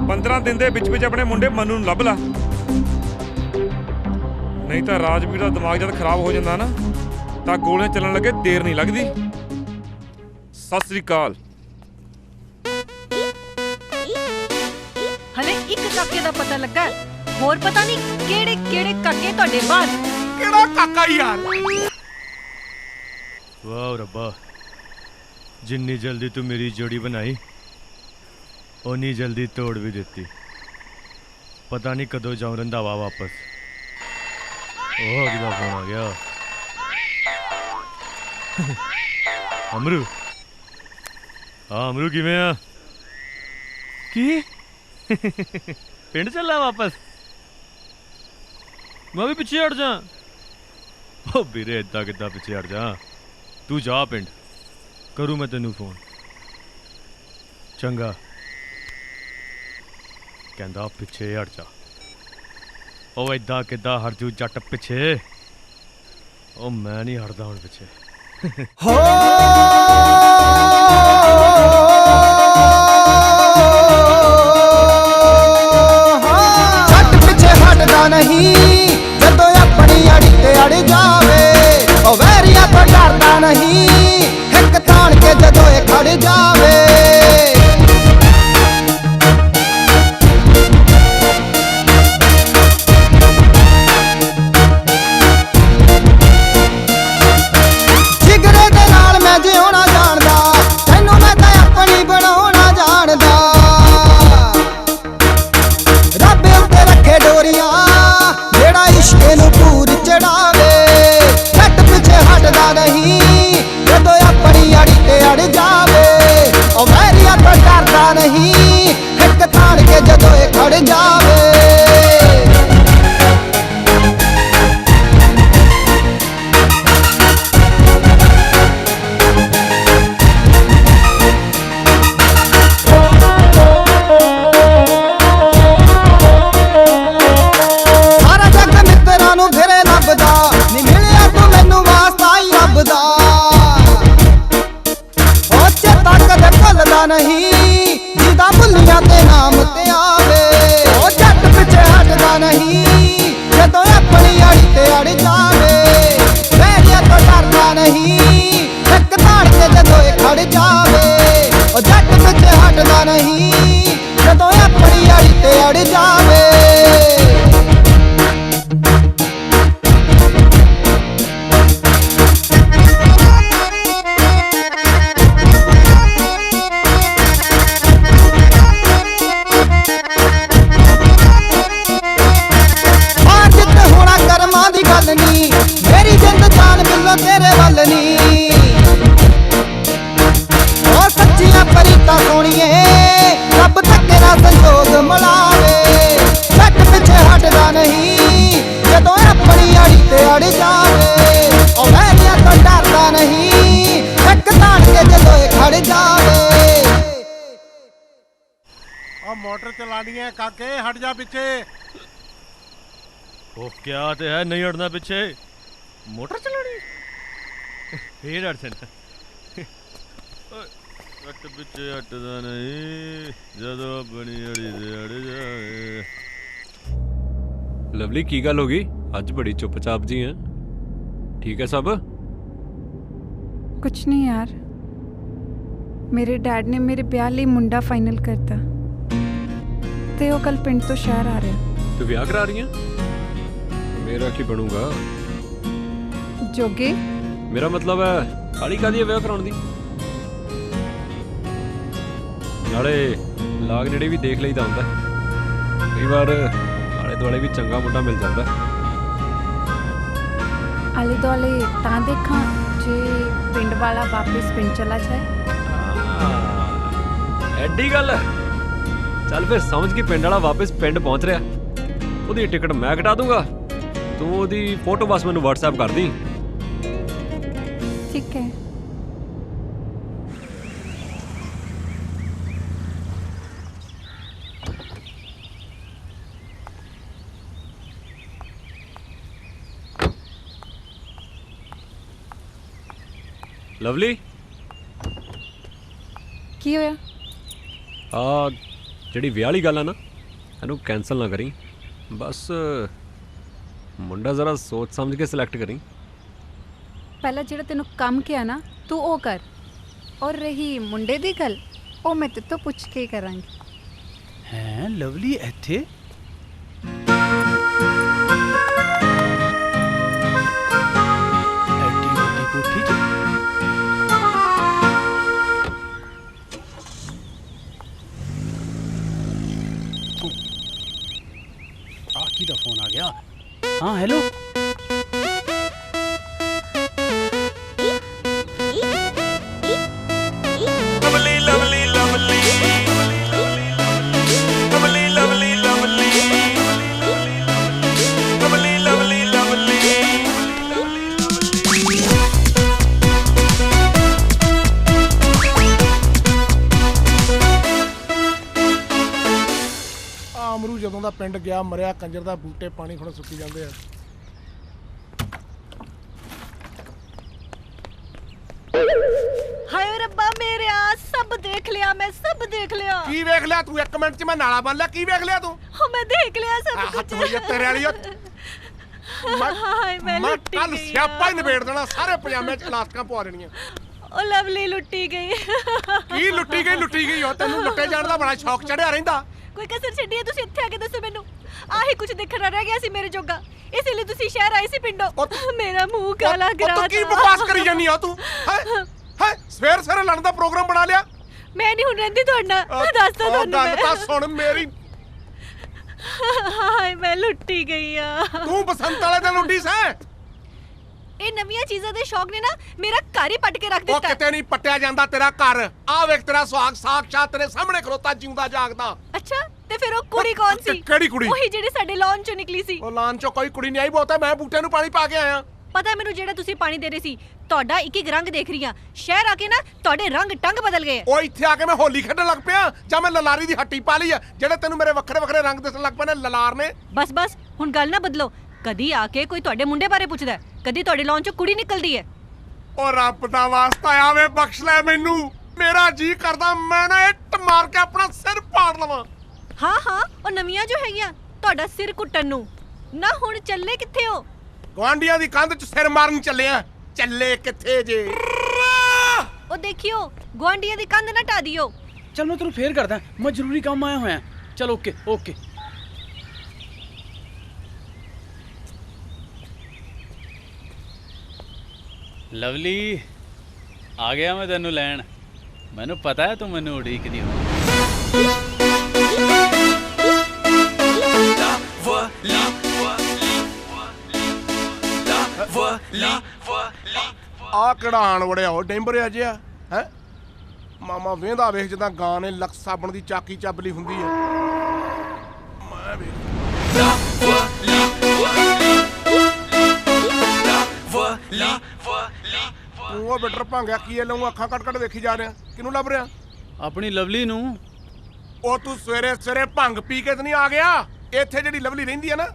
15 ਦਿਨ ਦੇ ਵਿੱਚ ਆਪਣੇ ਮੁੰਡੇ ਮਨੂ ਨੂੰ ਲੱਭ ਲਾ, ਨਹੀਂ ਤਾਂ ਰਾਜਵੀਰ ਦਾ ਦਿਮਾਗ ਜਦ ਖਰਾਬ ਹੋ ਜਾਂਦਾ ਨਾ ਤਾਂ ਗੋਲੀਆਂ ਚੱਲਣ ਲੱਗੇ ਦੇਰ ਨਹੀਂ ਲੱਗਦੀ। ਸਤਿ ਸ੍ਰੀ ਅਕਾਲ। ਹਲੇ ਇੱਕ ਕਾਕੇ ਦਾ ਪਤਾ ਲੱਗਾ, ਹੋਰ ਪਤਾ ਨਹੀਂ ਕਿਹੜੇ ਕਿਹੜੇ ਕਾਕੇ ਤੁਹਾਡੇ ਬਾਹਰ। ਕਿਹੜਾ ਕਾਕਾ ਯਾਰ? ਵਾਹ ਰੱਬਾ, ਜਿੰਨੀ ਜਲਦੀ ਤੂੰ ਮੇਰੀ ਜੋੜੀ ਬਣਾਈ ਓਨੀ ਜਲਦੀ ਤੋੜ ਵੀ ਦਿੱਤੀ। ਪਤਾ ਨਹੀਂ ਕਦੋਂ ਜਾऊं ਰੰਧਾਵਾ ਵਾਪਸ। ਉਹ ਕਿਹਦਾ ਫੋਨ ਆ ਗਿਆ? ਅਮਰੂ। ਹਾਂ ਅਮਰੂ, ਕਿਵੇਂ ਆ? ਕੀ ਪਿੰਡ ਚੱਲਾ ਵਾਪਸ? ਮੈਂ ਵੀ ਪਿੱਛੇ ਹਟ ਜਾ। ਉਹ ਵੀਰੇ ਏਦਾਂ ਕਿੱਦਾਂ ਪਿੱਛੇ ਹਟ ਜਾ? ਤੂੰ ਜਾ ਪਿੰਡ, ਕਰੂ ਮੈਂ ਤੈਨੂੰ ਫੋਨ। ਚੰਗਾ, ਕਹਿੰਦਾ ਪਿੱਛੇ ਹਟ ਜਾ। ਉਹ ਏਦਾਂ ਕਿੱਦਾਂ ਹਟ ਜੂ ਜੱਟ ਪਿੱਛੇ? ਉਹ ਮੈਂ ਨਹੀਂ ਹਟਦਾ ਹੁਣ ਪਿੱਛੇ। ਹੋ ਜੱਟ ਪਿੱਛੇ ਹਟਦਾ ਨਹੀਂ, ਜਦੋਂ ਆਪਣੀ ਅੜੀ ਤੇ ਅੜ ਜਾਵੇ। ਉਹ ਵੈਰੀਆਂ ਤੋਂ ਡਰਦਾ ਨਹੀਂ, ਇੱਕ ਤਾਣ ਕੇ ਜਦੋਂ ਇਹ ਖੜ ਜਾਵੇ। ਨਹੀਂ ਜਿਹਦਾ ਭੁੱਲੀਆਂ ਤੇ ਨਾਮ ਤੇ ਆਵੇ। ਉਹ ਜੱਟ ਪਿੱਛੇ ਹਟਦਾ ਨਹੀਂ, ਜਦੋਂ ਆਪਣੀ ਅੜੀ ਤੇ ਅੜ ਜਾਵੇ। ਵੈਰੀਆਂ ਤੋਂ ਡਰਦਾ ਨਹੀਂ, ਇੱਕ ਤਾੜ ਕੇ ਜਦੋਂ ਇਹ ਖੜ ਜਾਵੇ। ਉਹ ਜੱਟ ਪਿੱਛੇ ਹਟਦਾ ਨਹੀਂ, ਜਦੋਂ ਆਪਣੀ ਅੜੀ ਤੇ ਅੜ ਜਾਵੇ। ਮੇਰੀ ਜਿੰਦ ਜਾਨ ਬਿੱਲੋ ਤੇਰੇ ਵੱਲ ਨੀ। ਉਹ ਸੱਚੀਆਂ ਪਰੀਤਾਂ ਸੋਣੀਏ, ਰੱਬ ਧੱਕੇ ਨਾਲ ਸੰਜੋਗ ਮਿਲਾਵੇ। ਜੱਟ ਪਿੱਛੇ ਹਟਦਾ ਨਹੀਂ, ਜਦੋਂ ਆਪਣੀ ਅੜੀ ਤੇ ਅੜ ਜਾਵੇ। ਉਹ ਵੈਰੀਆਂ ਤੋਂ ਡਰਦਾ ਨਹੀਂ, मोटर चलानी है काके, हट जा पीछे। ओ क्या ते है, नहीं हटना पीछे। मोटर चलानी फिर हट जाना। हट पीछे हटदा नहीं, जदों अपनी अड़ी दे अड़ जाए। लवली की गल होगी, अज बड़ी चुपचाप जी हैं। ठीक है सब? कुछ नहीं यार, मेरे डैड ने मेरे ब्याह ਲਈ ਮੁੰਡਾ ਫਾਈਨਲ ਕਰਤਾ ਤੇ ਉਹ ਕੱਲ ਪਿੰਡ ਤੋਂ ਸ਼ਹਿਰ ਆ ਰਿਹਾ। तू ब्याह करा रही है? मेरा की बनूंगा? ਜੋਗੇ मेरा मतलब है काली कादी ब्याह कराउण दी? नाले लाग नेड़े भी देख लईदा हुंदा, कई बार आले दुआले भी चंगा मुंडा मिल जाता। ਆਲੇ ਦੁਆਲੇ ਤਾਂ ਦੇਖਾਂ ਜੇ ਪਿੰਡ ਵਾਲਾ ਵਾਪਸ ਪਿੰਡ ਚਲਾ ਜਾਏ। ਐਡੀ ਗੱਲ ਹੈ? ਚੱਲ ਫਿਰ ਸਮਝ ਕੇ ਪਿੰਡ ਵਾਲਾ ਵਾਪਸ ਪਿੰਡ ਪਹੁੰਚ ਰਿਹਾ, ਉਹਦੀ ਟਿਕਟ ਮੈਂ ਕਟਾ ਦੂੰਗਾ, ਤੂੰ ਉਹਦੀ ਫੋਟੋ ਬਸ ਮੈਨੂੰ WhatsApp ਕਰ ਦੀ। ਠੀਕ ਹੈ। ਲਵਲੀ ਕੀ ਹੋਇਆ? ਆ ਜਿਹੜੀ ਵਿਆਹ ਵਾਲੀ ਗੱਲ ਆ ਨਾ, ਇਹਨੂੰ ਕੈਂਸਲ ਨਾ ਕਰੀ, ਬਸ ਮੁੰਡਾ ਜ਼ਰਾ ਸੋਚ ਸਮਝ ਕੇ ਸਿਲੈਕਟ ਕਰੀ। ਪਹਿਲਾਂ ਜਿਹੜਾ ਤੈਨੂੰ ਕੰਮ ਕਿਹਾ ਨਾ ਤੂੰ ਉਹ ਕਰ, ਔਰ ਰਹੀ ਮੁੰਡੇ ਦੀ ਗੱਲ ਉਹ ਮੈਂ ਤੇਤੋਂ ਪੁੱਛ ਕੇ ਕਰਾਂਗੀ। ਹੈ ਲਵਲੀ ਇੱਥੇ? ਐਡੀ ਵੱਡੀ ਕੋਠੀ 'ਚ? ਆ ਕਿਹਦਾ ਫੋਨ ਆ ਗਿਆ? ਹਾਂ ਹੈਲੋ। ਲਵਲੀ ਲਵਲੀ ਲਵਲੀ ਲਵਲੀ ਲਵਲੀ ਲਵਲੀ ਲਵਲੀ ਲਵਲੀ ਲਵਲੀ। ਅਮਰੂ ਜਦੋਂ ਦਾ ਪਿੰਡ ਗਿਆ ਮਰਿਆ ਕੰਜਰ ਦਾ, ਬੂਟੇ ਪਾਣੀ ਹੁਣ ਸੁੱਕੀ ਜਾਂਦੇ ਆ। ਹਾਏ ਰੱਬਾ ਮੇਰਿਆ, ਸਭ ਦੇਖ ਲਿਆ ਮੈਂ, ਸਭ ਦੇਖ ਲਿਆ। ਕੀ ਵੇਖ ਲਿਆ ਤੂੰ? 1 ਮਿੰਟ 'ਚ ਮੈਂ ਨਾਲਾ ਬੰਨ ਲਿਆ, ਕੀ ਵੇਖ ਲਿਆ ਤੂੰ? ਹੋ ਮੈਂ ਦੇਖ ਲਿਆ ਸਭ ਹੱਥ ਕੁਝ। ਹੋਈ ਆ ਤੇਰੇ ਵਾਲੀ। ਹਾਏ ਮੈਂ ਲੁੱਟੀ ਕੱਲ ਗਈ ਸਿਆਪਾ ਹੀ ਨਿਬੇੜ ਦੇਣਾ, ਸਾਰੇ ਪਜਾਮੇ 'ਚ ਇਲਾਸਟਿਕਾਂ ਪਵਾ ਦੇਣੀਆਂ। ਉਹ ਲਵਲੀ ਲੁੱਟੀ ਗਈ। ਕੀ ਲੁੱਟੀ ਗਈ? ਲੁੱਟੀ ਗਈ ਹੋ, ਤੈਨੂੰ ਲੁੱਟੇ ਜਾਣ ਦਾ ਬੜਾ ਸ਼ੌਕ ਚੜਿਆ ਰਹਿੰਦਾ। ਕੋਈ ਕਸਰ ਛੱਡੀ? ਤੁਸੀਂ ਇੱਥੇ ਆ ਕੇ ਦੱਸੋ ਮੈਨੂੰ। ਆਹੀ ਕੁਝ ਦੇਖਣਾ ਰਹਿ ਗਿਆ ਸੀ ਮੇਰੇ ਜੋਗਾ, ਇਸੇ ਲਈ ਤੁਸੀਂ ਸ਼ਹਿਰ ਆਏ ਸੀ ਪਿੰਡੋਂ। ਮੇਰਾ ਮੂੰਹ ਕਾਲਾ ਕਰਾ ਤੂੰ ਕੀ ਬਕਵਾਸ ਕਰੀ ਜਾਂਦੀ ਆ ਤੂੰ? ਹੈ ਸਵੇਰ ਸਵੇਰੇ ਲੜਨ ਦਾ ਪ੍ਰੋਗਰਾਮ ਬਣਾ ਲਿਆ। ਮੈਂ ਨਹੀਂ ਹੁਣ ਰਹਿੰਦੀ ਤੁਹਾਡੇ ਨਾਲ, ਦੱਸ ਤਾ ਤੁਹਾਨੂੰ ਗੱਲ ਤਾਂ ਸੁਣ ਮੇਰੀ। ਹਾਏ ਮੈਂ ਲੁੱਟੀ ਗਈ ਆ। ਤੂੰ ਬਸੰਤ ਵਾਲੇ ਦਿਨ ਉੱਡੀ ਸੈਂ। ਇਹ ਨਵੀਆਂ ਚੀਜ਼ਾਂ ਦੇ ਸ਼ੌਕ ਨੇ ਨਾ ਮੇਰਾ ਘਰ ਹੀ ਪੱਟ ਕੇ ਰੱਖ ਉਹ ਦਿੱਤਾ। ਕਿਤੇ ਨਹੀਂ ਪੱਟਿਆ ਜਾਂਦਾ ਤੇਰਾ ਘਰ। ਆ ਵੇਖ ਤੇਰਾ ਸੁਹਾਗ ਸਾਖਸ਼ਾਤ ਤੇਰੇ ਸਾਹਮਣੇ ਖਲੋਤਾ, ਜਿਉਂਦਾ ਜਾਗਦਾ। ਅੱਛਾ ਤੇ ਫਿਰ ਉਹ ਕੁੜੀ ਕੌਣ ਸੀ? ਕਿਹੜੀ ਕੁੜੀ? ਉਹੀ ਜਿਹੜੀ ਸਾਡੇ ਲਾਨ ਚੋਂ ਨਿਕਲੀ ਸੀ। ਉਹ ਲਾਨ ਚੋਂ ਕੋਈ ਕੁੜੀ ਨਹੀਂ ਆਈ, ਬਹੁਤਾ ਮੈਂ ਬੂਟਿਆਂ ਨੂੰ ਪਾਣੀ ਪਾ ਕੇ ਆਇਆ। ਪਤਾ ਮੈਨੂੰ, ਜਿਹੜਾ ਤੁਸੀਂ ਪਾਣੀ ਦੇ ਰਹੇ ਸੀ, ਤੁਹਾਡਾ ਇੱਕ ਇੱਕ ਰੰਗ ਦੇਖ ਰਹੀ ਆ। ਸ਼ਹਿਰ ਆ ਕੇ ਨਾ ਤੁਹਾਡੇ ਰੰਗ ਟੰਗ ਬਦਲ ਗਏ। ਉਹ ਇੱਥੇ ਆ ਕੇ ਮੈਂ ਹੋਲੀ ਖੇਡਣ ਲੱਗ ਪਿਆ ਜਾਂ ਮੈਂ ਲਲਾਰੀ ਦੀ ਹੱਟੀ ਪਾ ਲਈ ਆ? ਜਿਹੜੇ ਤੈਨੂੰ ਮੇਰੇ ਵੱਖਰੇ ਵੱਖਰੇ ਰੰਗ ਦਿਸਣ ਲੱਗ ਪਏ ਨੇ ਲਲਾਰ ਨੇ। ਬਸ ਬਸ ਹੁਣ ਗੱਲ ਨਾ ਬਦਲੋ। ਕਦੀ ਆ ਕੇ ਕੋਈ ਤੁਹਾਡੇ ਮੁੰਡੇ ਬਾਰੇ ਪੁੱਛਦਾ, ਕਦੀ ਤੁਹਾਡੇ ਲਾਨ ਚੋਂ ਕੁੜੀ ਨਿਕਲਦੀ ਹੈ। ਉਹ ਰੱਬ ਦਾ ਵਾਸਤਾ ਆਵੇ ਬਖਸ਼ ਲੈ ਮੈਨੂੰ, ਮੇਰਾ ਜੀ ਕਰਦਾ ਮੈਂ ਨਾ ਇੱਟ ਮਾਰ ਕੇ ਆਪਣਾ ਸਿਰ ਪਾੜ ਲਵਾਂ। ਹਾਂ ਹਾਂ ਉਹ ਨਵੀਆਂ ਜੋ ਹੈਗੀਆਂ ਤੁਹਾਡਾ ਸਿਰ ਕੁੱਟਣ ਨੂੰ ਨਾ। ਹੁਣ ਚੱਲੇ ਕਿੱਥੇ ਹੋ? ਗਵਾਂਡੀਆਂ ਦੀ ਕੰਧ 'ਚ ਸਿਰ ਮਾਰਨ ਚੱਲਿਆ। ਚੱਲੇ ਕਿੱਥੇ ਜੇ? ਉਹ ਦੇਖਿਓ ਗਵਾਂਡੀਆਂ ਦੀ ਕੰਧ ਨਾ ਢਾ ਦਿਓ। ਚਲ ਮੈਂ ਤੈਨੂੰ ਫੇਰ ਕਰਦਾ, ਮੈਂ ਜ਼ਰੂਰੀ ਕੰਮ ਆਇਆ ਹੋਇਆ। ਚਲ ਓਕੇ ਓਕੇ। ਲਵਲੀ ਆ ਗਿਆ ਮੈਂ ਤੈਨੂੰ ਲੈਣ। ਮੈਨੂੰ ਪਤਾ ਹੈ ਤੂੰ ਮੈਨੂੰ ਉਡੀਕਦੀ ਹੋਣੀ। ਆ ਕਿਹੜਾ ਆਣ ਵੜਿਆ ਉਹ ਡੈਂਬਰਿਆ ਜਿਹਾ ਹੈ? ਮਾਮਾ ਵੇਂਦਾ ਵੇਖ ਜਿੱਦਾਂ ਗਾਂ ਨੇ ਲਖ ਸਾਬਣ ਦੀ ਚਾਕੀ ਚੱਬਲੀ ਹੁੰਦੀ ਹੈ। ਮੈਂ ਵੇਖ ਉਹ ਬਿਟਰ ਭਾਂਗਿਆ ਕੀ ਲਾਉਂ, ਅੱਖਾਂ ਕੱਢ ਕੱਢ ਵੇਖੀ ਜਾ ਰਿਹਾ। ਕਿਹਨੂੰ ਲੱਭ ਰਿਹਾ? ਆਪਣੀ ਲਵਲੀ ਨੂੰ। ਉਹ ਤੂੰ ਸਵੇਰੇ ਸਵੇਰੇ ਭੰਗ ਪੀ ਕੇ ਤੇ ਨਹੀਂ ਆ ਗਿਆ? ਇੱਥੇ ਜਿਹੜੀ ਲਵਲੀ ਰਹਿੰਦੀ ਹੈ ਨਾ,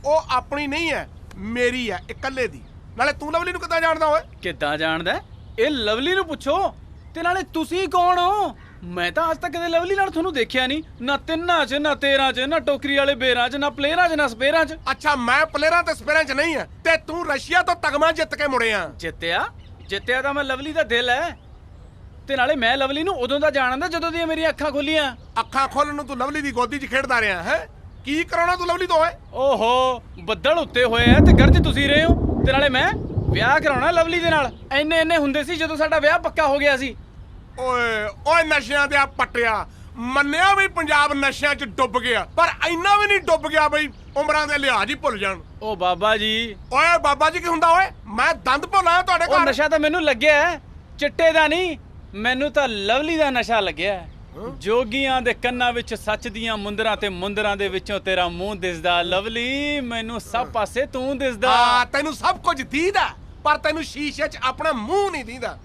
ਉਹ ਆਪਣੀ ਨਹੀਂ ਹੈ, ਮੇਰੀ ਹੈ, ਇਕੱਲੇ ਦੀ। ਨਾਲੇ ਤੂੰ ਲਵਲੀ ਨੂੰ ਕਿੱਦਾਂ ਜਾਣਦਾ ਓਏ? ਕਿੱਦਾਂ ਜਾਣਦਾ? ਇਹ ਲਵਲੀ ਨੂੰ ਪੁੱਛੋ। ਤੇ ਨਾਲੇ ਤੁਸੀਂ ਕੌਣ ਹੋ? ਮੈਂ ਤਾਂ ਅੱਜ ਤੱਕ ਕਦੇ ਲਵਲੀ ਨਾਲ ਤੁਹਾਨੂੰ ਦੇਖਿਆ ਨਹੀਂ, ਨਾ ਤਿੰਨਾਂ 'ਚ, ਨਾ 13 'ਚ, ਨਾ ਟੋਕਰੀ ਵਾਲੇ ਬੇਰਾਂ 'ਚ, ਨਾ ਪਲੇਅਰਾਂ 'ਚ, ਨਾ ਸਪੇਰਾਂ 'ਚ। ਅੱਛਾ, ਮੈਂ ਪਲੇਅਰਾਂ ਤੇ ਸਪੇਰਾਂ 'ਚ ਨਹੀਂ ਹੈ, ਤੇ ਤੂੰ ਰਸ਼ੀਆ ਤੋਂ ਤਗਮਾ ਜਿੱਤ ਕੇ ਮੁੜਿਆ। ਜਿੱਤਿਆ ਤਾਂ ਮੈਂ ਲਵਲੀ ਦਾ ਦਿਲ ਹੈ। ਤੇ ਨਾਲੇ ਮੈਂ ਲਵਲੀ ਨੂੰ ਉਦੋਂ ਦਾ ਜਾਣਦਾ ਜਦੋਂ ਦੀਆਂ ਮੇਰੀਆਂ ਅੱਖਾਂ ਖੁੱਲੀਆਂ। ਅੱਖਾਂ ਖੋਲਣ ਨੂੰ ਤੂੰ ਲਵਲੀ ਦੀ ਗੋਦੀ 'ਚ ਖੇਡਦਾ ਰਿਹਾ ਹੈ? ਕੀ ਕਰਾਉਣਾ ਤੂੰ ਲਵਲੀ ਤੋਂ ਓਏ? ਓਹੋ, ਬੱਦਲ ਉੱਤੇ ਹੋਏ ਆ ਤੇ ਗਰਜ ਤੁਸੀਂ ਰਹੇ ਹੋ। ਤੇ ਨਾਲੇ ਮੈਂ ਵਿਆਹ ਕਰਾਉਣਾ ਲਵਲੀ ਦੇ ਨਾਲ। ਇੰਨੇ ਹੁੰਦੇ ਸੀ ਜਦੋਂ ਸਾਡਾ ਵਿਆਹ ਪੱਕਾ ਹੋ ਗਿਆ ਸੀ। ਓਏ ਨਸ਼ਿਆਂ ਦੇ ਆ ਪੱਟਿਆ। ਮੰਨਿਆ ਵੀ ਪੰਜਾਬ ਨਸ਼ਿਆਂ 'ਚ ਡੁੱਬ ਗਿਆ, ਪਰ ਇੰਨਾ ਵੀ ਨਹੀਂ ਡੁੱਬ ਗਿਆ ਬਈ ਉਮਰਾਂ ਦੇ ਲਿਹਾਜ਼ ਹੀ ਭੁੱਲ ਜਾਣ। ਓ ਬਾਬਾ ਜੀ। ਓਏ ਬਾਬਾ ਜੀ ਕੀ ਹੁੰਦਾ ਓਏ? ਮੈਂ ਦੰਦ ਭੁੱਲਾਂ ਤੁਹਾਡੇ ਘਰ। ਨਸ਼ਾ ਤਾਂ ਮੈਨੂੰ ਲੱਗਿਆ ਚਿੱਟੇ ਦਾ ਨਹੀਂ, ਮੈਨੂੰ ਤਾਂ ਲਵਲੀ ਦਾ ਨਸ਼ਾ ਲੱਗਿਆ। ਜੋਗੀਆਂ ਦੇ ਕੰਨਾਂ ਵਿੱਚ ਸੱਚ ਦੀਆਂ ਮੁੰਦਰਾਂ ਤੇ ਮੁੰਦਰਾਂ ਦੇ ਵਿੱਚੋਂ ਤੇਰਾ ਮੂੰਹ ਦਿਸਦਾ। ਲਵਲੀ, ਮੈਨੂੰ ਸਭ ਪਾਸੇ ਤੂੰ ਦਿਸਦਾ। ਤੈਨੂੰ ਸਭ ਕੁਝ ਦੀਦਾ, ਪਰ ਤੈਨੂੰ ਸ਼ੀਸ਼ੇ 'ਚ ਆਪਣਾ ਮੂੰਹ ਨਹੀਂ ਦੀਦਾ।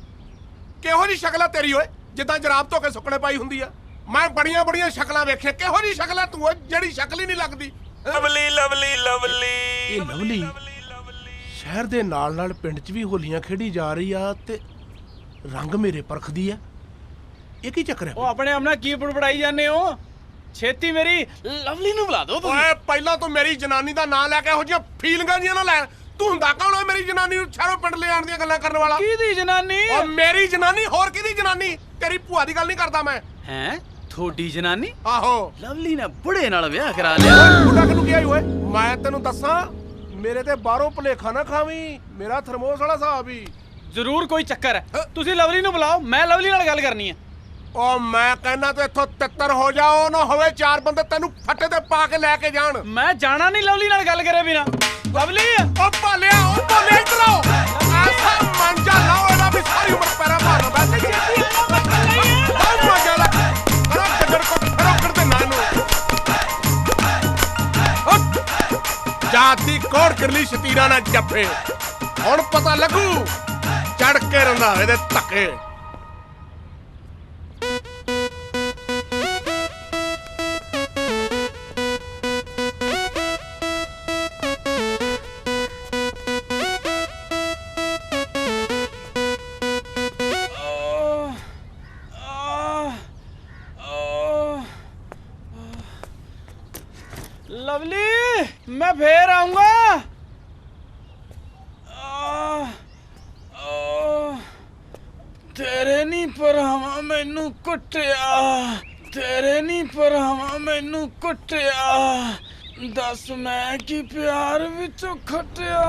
ਕਿਹੋ ਜੀ ਸ਼ਕਲ ਆ ਤੇਰੀ ਓਏ, ਜਿੱਦਾਂ ਜਰਾਬ ਧੋ ਕੇ ਸੁੱਕਣੇ ਪਾਈ ਹੁੰਦੀ ਆ। ਮੈਂ ਬੜੀਆਂ ਸ਼ਕਲਾਂ ਵੇਖੇ, ਕਿਹੋ ਜੀ ਸ਼ਕਲ ਆ ਤੂੰ ਓਏ, ਜਿਹੜੀ ਸ਼ਕਲ ਹੀ ਨਹੀਂ ਲੱਗਦੀ। ਲਵਲੀ ਲਵਲੀ ਲਵਲੀ ਇਹ ਲਵਲੀ ਸ਼ਹਿਰ ਦੇ ਨਾਲ ਪਿੰਡ 'ਚ ਵੀ ਹੋਲੀਆਂ ਖੇਡੀ ਜਾ ਰਹੀ ਆ ਤੇ ਰੰਗ ਮੇਰੇ ਪਰਖਦੀ ਆ। ਇਹ ਕੀ ਚੱਕਰ ਹੈ? ਉਹ ਆਪਣੇ ਆਪ ਨਾਲ ਕੀ ਬੜਬੜਾਈ ਜਾਂਦੇ ਹੋ? ਛੇਤੀ ਮੇਰੀ ਲਵਲੀ ਨੂੰ ਬੁਲਾ ਦਿਓ ਤੁਸੀਂ। ਓਏ ਪਹਿਲਾਂ ਤੂੰ ਮੇਰੀ ਜਨਾਨੀ ਦਾ ਨਾਂ ਲੈ ਕੇ ਇਹੋ ਜਿਹੀਆਂ ਫੀਲਿੰਗਾਂ ਜੀਆਂ ਨਾ ਲੈ। ਤੂੰ ਹੁੰਦਾ ਕੌਣ ਓਏ ਮੇਰੀ ਜਨਾਨੀ ਨੂੰ ਸ਼ਹਿਰੋਂ ਪਿੰਡ ਲੈ ਆਉਣ ਦੀਆਂ ਗੱਲਾਂ ਕਰਨ ਵਾਲਾ? ਕਿਹਦੀ ਜਨਾਨੀ? ਓ ਮੇਰੀ ਜਨਾਨੀ, ਹੋਰ ਕਿਹਦੀ ਜਨਾਨੀ? ਤੇਰੀ ਭੂਆ ਦੀ ਗੱਲ ਨਹੀਂ ਕਰਦਾ ਮੈਂ। ਹੈਂ? ਤੁਹਾਡੀ ਜਨਾਨੀ? ਆਹੋ। ਲਵਲੀ ਨੇ ਬੁੜੇ ਨਾਲ ਵਿਆਹ ਕਰਾ ਲਿਆ। ਬੁੱਢਾ ਕਿਹਨੂੰ ਕਿਹਾ ਓਏ? ਮੈਂ ਤੈਨੂੰ ਦੱਸਾਂ, ਮੇਰੇ ਤੇ ਬਾਹਰੋਂ ਭੁਲੇਖਾ ਨਾ ਖਾਵੀਂ। ਮੇਰਾ ਥਰਮੋਸ ਵਾਲਾ ਹਿਸਾਬ ਹੀ। ਜ਼ਰੂਰ ਕੋਈ ਚੱਕਰ ਹੈ। ਤੁਸੀਂ ਲਵਲੀ ਨੂੰ ਬੁਲਾਓ, ਮੈਂ ਲਵਲੀ ਨਾਲ ਗੱਲ ਕਰਨੀ ਹੈ। ਓ ਮੈਂ ਕਹਿੰਦਾ ਤੂੰ ਇੱਥੋਂ ਤਿੱਤਰ ਹੋ ਜਾ, ਉਹ ਨਾ ਹੋਵੇ ਚਾਰ ਬੰਦੇ ਤੈਨੂੰ ਫੱਟੇ ਤੇ ਪਾ ਕੇ ਲੈ ਕੇ ਜਾਣ। ਮੈਂ ਜਾਣਾ ਨਹੀਂ ਲਵਲੀ ਨਾਲ ਗੱਲ ਕਰੇ ਬਿਨਾ। ਲਵਲੀ ਓ ਭਾਲਿਆ ਇੱਧਰ ਆਓ। ਐਸਾ ਮੰਜਾ ਲਾਓ ਇਹਦਾ ਵੀ ਸਾਰੀ ਉਮਰ ਪੈਰਾਂ ਮਾਰਨਾ ਬੈਠ ਕੇ। ਬਹੁਤ ਮਜ਼ਾ ਲਾ ਅਰੇ ਗੱਜਰ ਕੋ ਫੜੋ ਕਰਦੇ ਨਾ ਨੂੰ। ਜਾਤੀ ਕੋੜ ਕਰ ਲਈ ਸ਼ਤੀਰਾਂ ਨਾਲ ਜੱਫੇ। ਹੁਣ ਪਤਾ ਲੱਗੂ ਚੜ ਕੇ ਰੰਧਾਵੇ ਦੇ ਧੱਕੇ। लवली, मैं फिर आऊंगा। तेरे नहीं भरावा मैनू कुटिया, तेरे नहीं भरावा मैनू कुटिया। दस मैं की प्यार विचों खटिया।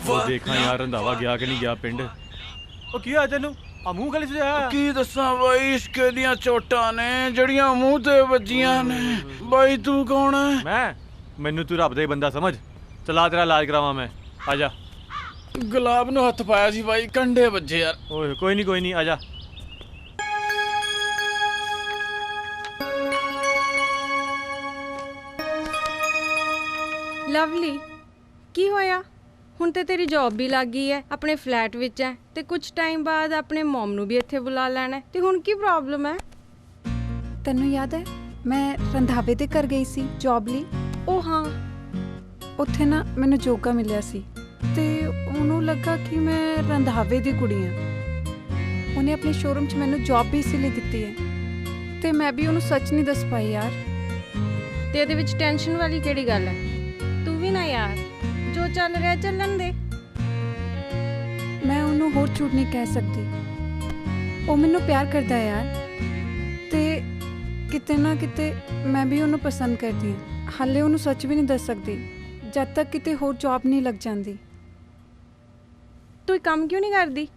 वो देखा यार रंधावा गया कि नहीं गया पिंड। ਉਹ ਕੀ ਆ ਤੈਨੂੰ? ਆ ਮੂੰਹ ਗਲੀ ਚ ਆ। ਕੀ ਦੱਸਾਂ ਬਾਈ, ਇਸ਼ਕੇ ਦੀਆਂ ਚੋਟਾਂ ਨੇ ਜਿਹੜੀਆਂ ਮੂੰਹ ਤੇ ਵੱਜੀਆਂ ਨੇ। ਬਾਈ ਤੂੰ ਕੌਣ ਹੈ? ਮੈਨੂੰ ਤੂੰ ਰੱਬ ਦਾ ਹੀ ਬੰਦਾ ਸਮਝ। ਚਲਾ ਤੇਰਾ ਇਲਾਜ ਕਰਾਵਾਂ ਮੈਂ। ਆ ਜਾ। ਗੁਲਾਬ ਨੂੰ ਹੱਥ ਪਾਇਆ ਸੀ ਬਾਈ, ਕੰਡੇ ਵੱਜੇ ਯਾਰ। ਓਏ ਕੋਈ ਨਹੀਂ ਆ ਜਾ। ਲਵਲੀ, ਕੀ ਹੋਇਆ? ਹੁਣ ਤੇ ਤੇਰੀ ਜੌਬ ਵੀ ਲੱਗ ਗਈ ਹੈ, ਆਪਣੇ ਫਲੈਟ ਵਿੱਚ ਹੈ ਤੇ ਕੁਝ ਟਾਈਮ ਬਾਅਦ ਆਪਣੇ ਮਮ ਨੂੰ ਵੀ ਇੱਥੇ ਬੁਲਾ ਲੈਣਾ ਤੇ ਹੁਣ ਕੀ ਪ੍ਰੋਬਲਮ ਹੈ? ਤੈਨੂੰ ਯਾਦ ਹੈ ਮੈਂ ਰੰਧਾਵੇ ਦੇ ਘਰ ਗਈ ਸੀ ਜੌਬ ਲਈ? ਉਹ ਹਾਂ, ਉੱਥੇ ਨਾ ਮੈਨੂੰ ਜੋਗਾ ਮਿਲਿਆ ਸੀ ਤੇ ਉਹਨੂੰ ਲੱਗਾ ਕਿ ਮੈਂ ਰੰਧਾਵੇ ਦੀ ਕੁੜੀ ਹਾਂ। ਉਹਨੇ ਆਪਣੇ ਸ਼ੋਰੂਮ 'ਚ ਮੈਨੂੰ ਜੌਬ ਵੀ ਇਸੇ ਲਈ ਦਿੱਤੀ ਹੈ ਤੇ ਮੈਂ ਵੀ ਉਹਨੂੰ ਸੱਚ ਨਹੀਂ ਦੱਸ ਪਾਈ ਯਾਰ। ਤੇ ਇਹਦੇ ਵਿੱਚ ਟੈਨਸ਼ਨ ਵਾਲੀ ਕਿਹੜੀ ਗੱਲ ਹੈ? ਤੂੰ ਵੀ ਨਾ ਯਾਰ, ਜੋ ਚੱਲ ਰਿਹਾ ਚੱਲਣ ਦੇ। ਮੈਂ ਉਹਨੂੰ ਹੋਰ ਝੂਠ ਨਹੀਂ ਕਹਿ ਸਕਦੀ। ਉਹ ਮੈਨੂੰ ਪਿਆਰ ਕਰਦਾ ਯਾਰ ਤੇ ਕਿਤੇ ਨਾ ਕਿਤੇ ਮੈਂ ਵੀ ਉਹਨੂੰ ਪਸੰਦ ਕਰਦੀ ਹਾਂ। ਹਾਲੇ ਉਹਨੂੰ ਸੱਚ ਵੀ ਨਹੀਂ ਦੱਸ ਸਕਦੀ ਜਦ ਤੱਕ ਕਿਤੇ ਹੋਰ ਜੌਬ ਨਹੀਂ ਲੱਗ ਜਾਂਦੀ। ਤੂੰ ਕੰਮ ਕਿਉਂ ਨਹੀਂ ਕਰਦੀ?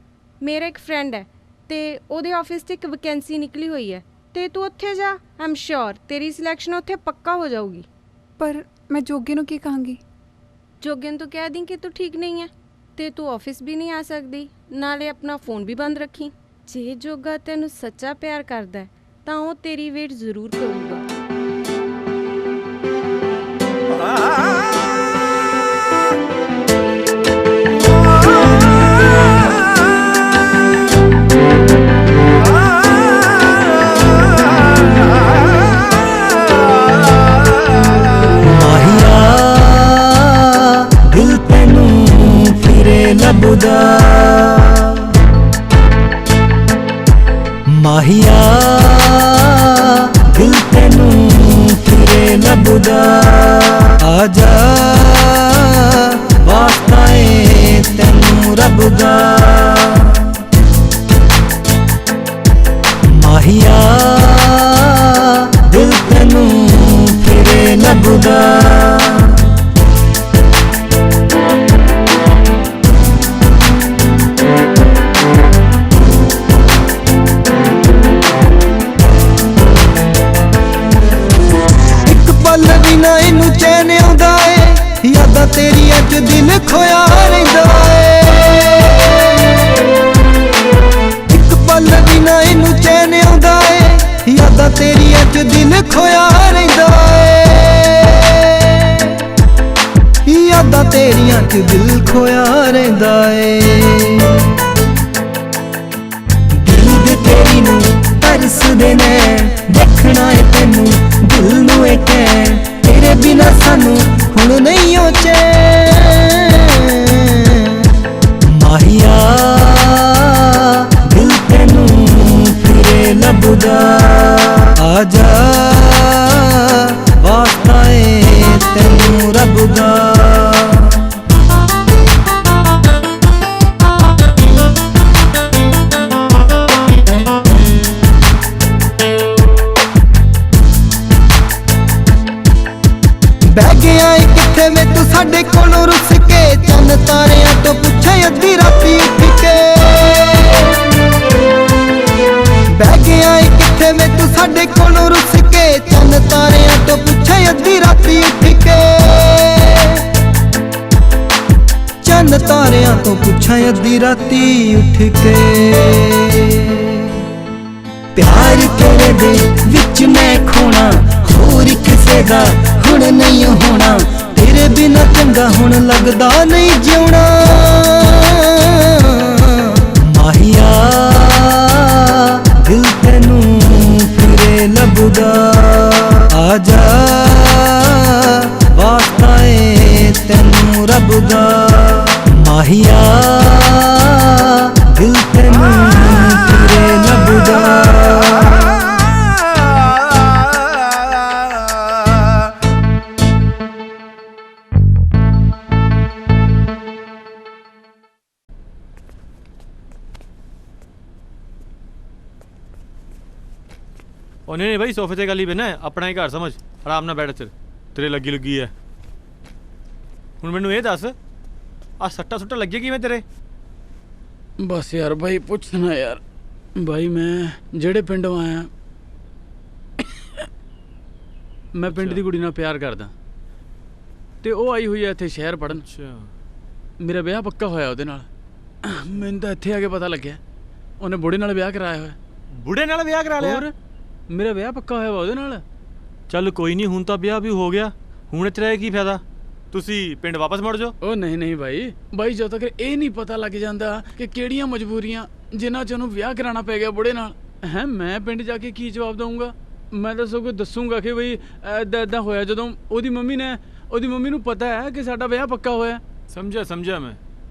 ਮੇਰਾ ਇੱਕ ਫਰੈਂਡ ਹੈ ਤੇ ਉਹਦੇ ਆਫਿਸ 'ਤੇ ਇੱਕ ਵੈਕੈਂਸੀ ਨਿਕਲੀ ਹੋਈ ਹੈ ਤੇ ਤੂੰ ਉੱਥੇ ਜਾ। ਆਮ ਸ਼ੋਰ ਤੇਰੀ ਸਿਲੈਕਸ਼ਨ ਉੱਥੇ ਪੱਕਾ ਹੋ ਜਾਊਗੀ। ਪਰ ਮੈਂ ਜੋਗੇ ਨੂੰ ਕੀ ਕਹਾਂਗੀ? ਜੋਗੇ ਨੂੰ ਤੂੰ ਕਹਿ ਦੀ ਕਿ ਤੂੰ ਠੀਕ ਨਹੀਂ ਹੈ ਤੇ ਤੂੰ ਆਫਿਸ ਵੀ ਨਹੀਂ ਆ ਸਕਦੀ, ਨਾਲੇ ਆਪਣਾ ਫੋਨ ਵੀ ਬੰਦ ਰੱਖੀ। ਜੇ ਜੋਗਾ ਤੈਨੂੰ ਸੱਚਾ ਪਿਆਰ ਕਰਦਾ ਤਾਂ ਉਹ ਤੇਰੀ ਵੇਟ ਜ਼ਰੂਰ ਕਰੂਗਾ। ਲੱਭਦਾ ਮਾਹੀਆ ਦਿਲ ਤੈਨੂੰ ਫਿਰੇ ਲੱਭਦਾ ਆ ਜਾ ਵਾਸਤਾ ਏ ਤੈਨੂੰ ਰੱਬ ਦਾ ਮਾਹੀਆ ਦਿਲ ਤੈਨੂੰ ਫਿਰੇ ਲੱਭਦਾ ਨਾ ਇਹਨੂੰ ਚੈਨ ਆਉਂਦਾ ਏ ਯਾਦਾਂ ਤੇਰੀਆਂ ਚ ਦਿਲ ਖੋਇਆ ਰਹਿੰਦਾ ਏ ਇੱਕ ਪਲ ਵੀ ਨਾ ਇਹਨੂੰ ਚੈਨ ਆਉਂਦਾ ਏ ਯਾਦਾਂ ਤੇਰੀਆਂ ਚ ਦਿਲ ਖੋਇਆ ਰਹਿੰਦਾ ਏ ਯਾਦਾਂ ਤੇਰੀਆਂ ਚ ਦਿਲ ਖੋਇਆ ਰਹਿੰਦਾ ਏ ਦਿਲ ਦੇ ਤੇਰੀ ਨੂੰ ਤਰਸਦੇ ਨੇ ਦੇਖਣਾ ਏ ਤੈਨੂੰ ਦਿਲ ਨੂੰ ਏ ਕਹਿ तेरे बिना सानू हुण नहीं हो चैन माहिया दिल तैनू फिरे लभदा आ जा वास्ता ए तैनू रब दा ਬਹਿ ਗਿਆ ਏ ਕਿੱਥੇ ਵੇ ਤੂੰ ਸਾਡੇ ਕੋਲੋਂ ਰੁੱਸ ਕੇ ਚੰਨ ਤਾਰਿਆਂ ਤੋਂ ਪੁੱਛੇ ਅੱਧੀ ਰਾਤੀ ਉੱਠ ਕੇ ਬਹਿ ਗਿਆ ਏ ਕਿੱਥੇ ਵੇ ਤੂੰ ਸਾਡੇ ਕੋਲੋਂ ਰੁੱਸ ਕੇ ਚੰਨ ਤਾਰਿਆਂ ਤੋਂ ਪੁੱਛੇ ਅੱਧੀ ਰਾਤੀ ਉੱਠ ਕੇ ਚੰਨ ਤਾਰਿਆਂ ਤੋਂ ਪੁੱਛੇ ਅੱਧੀ ਰਾਤੀ ਉੱਠ ਕੇ ਪਿਆਰ ਤੇਰੇ ਦੇ ਵਿੱਚ ਮੈਂ ਖੋਣਾ ਹੋਰ ਕਿਸੇ ਦਾ ਹੁਣ ਨਹੀਂ ਹੋਣਾ ਤੇਰੇ ਬਿਨਾ ਚੰਗਾ ਹੁਣ ਲੱਗਦਾ ਨਹੀਂ ਜਿਉਣਾ ਮਾਹੀਆ ਦਿਲ ਤੈਨੂੰ ਫਿਰੇ ਲੱਭਦਾ ਆ ਜਾ ਵਾਸਤਾ ਏ ਤੈਨੂੰ ਰੱਬ ਦਾ ਮਾਹੀਆ ਦਿਲ ਤੈਨੂੰ ਫਿਰੇ ਲੱਭਦਾ ਉਹਨੇ ਨਹੀਂ ਭਾਈ ਸੋਫੇ ਤੇ ਗੱਲ ਹੀ ਬਹਿਣਾ ਆਪਣਾ ਹੀ ਘਰ ਸਮਝ ਆਰਾਮ ਨਾਲ ਬੈਠ ਤੇਰੇ ਲੱਗੀ ਹੈ ਹੁਣ ਮੈਨੂੰ ਇਹ ਦੱਸ ਆ ਸੱਟਾ ਸੁੱਟਾ ਲੱਗੇ ਕਿਵੇਂ ਤੇਰੇ ਬਸ ਯਾਰ ਭਾਈ ਪੁੱਛਣਾ ਯਾਰ ਭਾਈ ਮੈਂ ਜਿਹੜੇ ਪਿੰਡੋਂ ਆਇਆ ਮੈਂ ਪਿੰਡ ਦੀ ਕੁੜੀ ਨਾਲ ਪਿਆਰ ਕਰਦਾ ਤੇ ਉਹ ਆਈ ਹੋਈ ਹੈ ਇੱਥੇ ਸ਼ਹਿਰ ਪੜਨ ਮੇਰਾ ਵਿਆਹ ਪੱਕਾ ਹੋਇਆ ਉਹਦੇ ਨਾਲ ਮੈਨੂੰ ਤਾਂ ਇੱਥੇ ਆ ਕੇ ਪਤਾ ਲੱਗਿਆ ਉਹਨੇ ਬੁੜੇ ਨਾਲ ਵਿਆਹ ਕਰਾਇਆ ਹੋਇਆ ਬੁੜੇ ਨਾਲ ਵਿਆਹ ਕਰਾ ਲਿਆ ਹੋਰ ਮੇਰਾ ਵਿਆਹ ਪੱਕਾ ਹੋਇਆ ਵਾ ਉਹਦੇ ਨਾਲ ਚੱਲ ਕੋਈ ਨਹੀਂ ਹੁਣ ਤਾਂ ਵਿਆਹ ਵੀ ਹੋ ਗਿਆ ਹੁਣ ਇੱਥੇ ਰਹਿ ਕੀ ਫਾਇਦਾ ਤੁਸੀਂ ਪਿੰਡ ਵਾਪਸ ਮੁੜ ਜਾਓ ਉਹ ਨਹੀਂ ਭਾਈ ਜਦੋਂ ਤੱਕ ਇਹ ਨਹੀਂ ਪਤਾ ਲੱਗ ਜਾਂਦਾ ਕਿ ਕਿਹੜੀਆਂ ਮਜਬੂਰੀਆਂ ਜਿਨ੍ਹਾਂ 'ਚ ਉਹਨੂੰ ਵਿਆਹ ਕਰਾਉਣਾ ਪੈ ਗਿਆ ਬੁੜੇ ਨਾਲ ਹੈ ਮੈਂ ਪਿੰਡ ਜਾ ਕੇ ਕੀ ਜਵਾਬ ਦਊਂਗਾ ਮੈਂ ਤਾਂ ਸਗੋਂ ਦੱਸੂਗਾ ਕਿ ਬਈ ਇੱਦਾਂ ਹੋਇਆ ਜਦੋਂ ਉਹਦੀ ਮੰਮੀ ਨੂੰ ਪਤਾ ਹੈ ਕਿ ਸਾਡਾ ਵਿਆਹ ਪੱਕਾ ਹੋਇਆ ਸਮਝਿਆ ਮੈਂ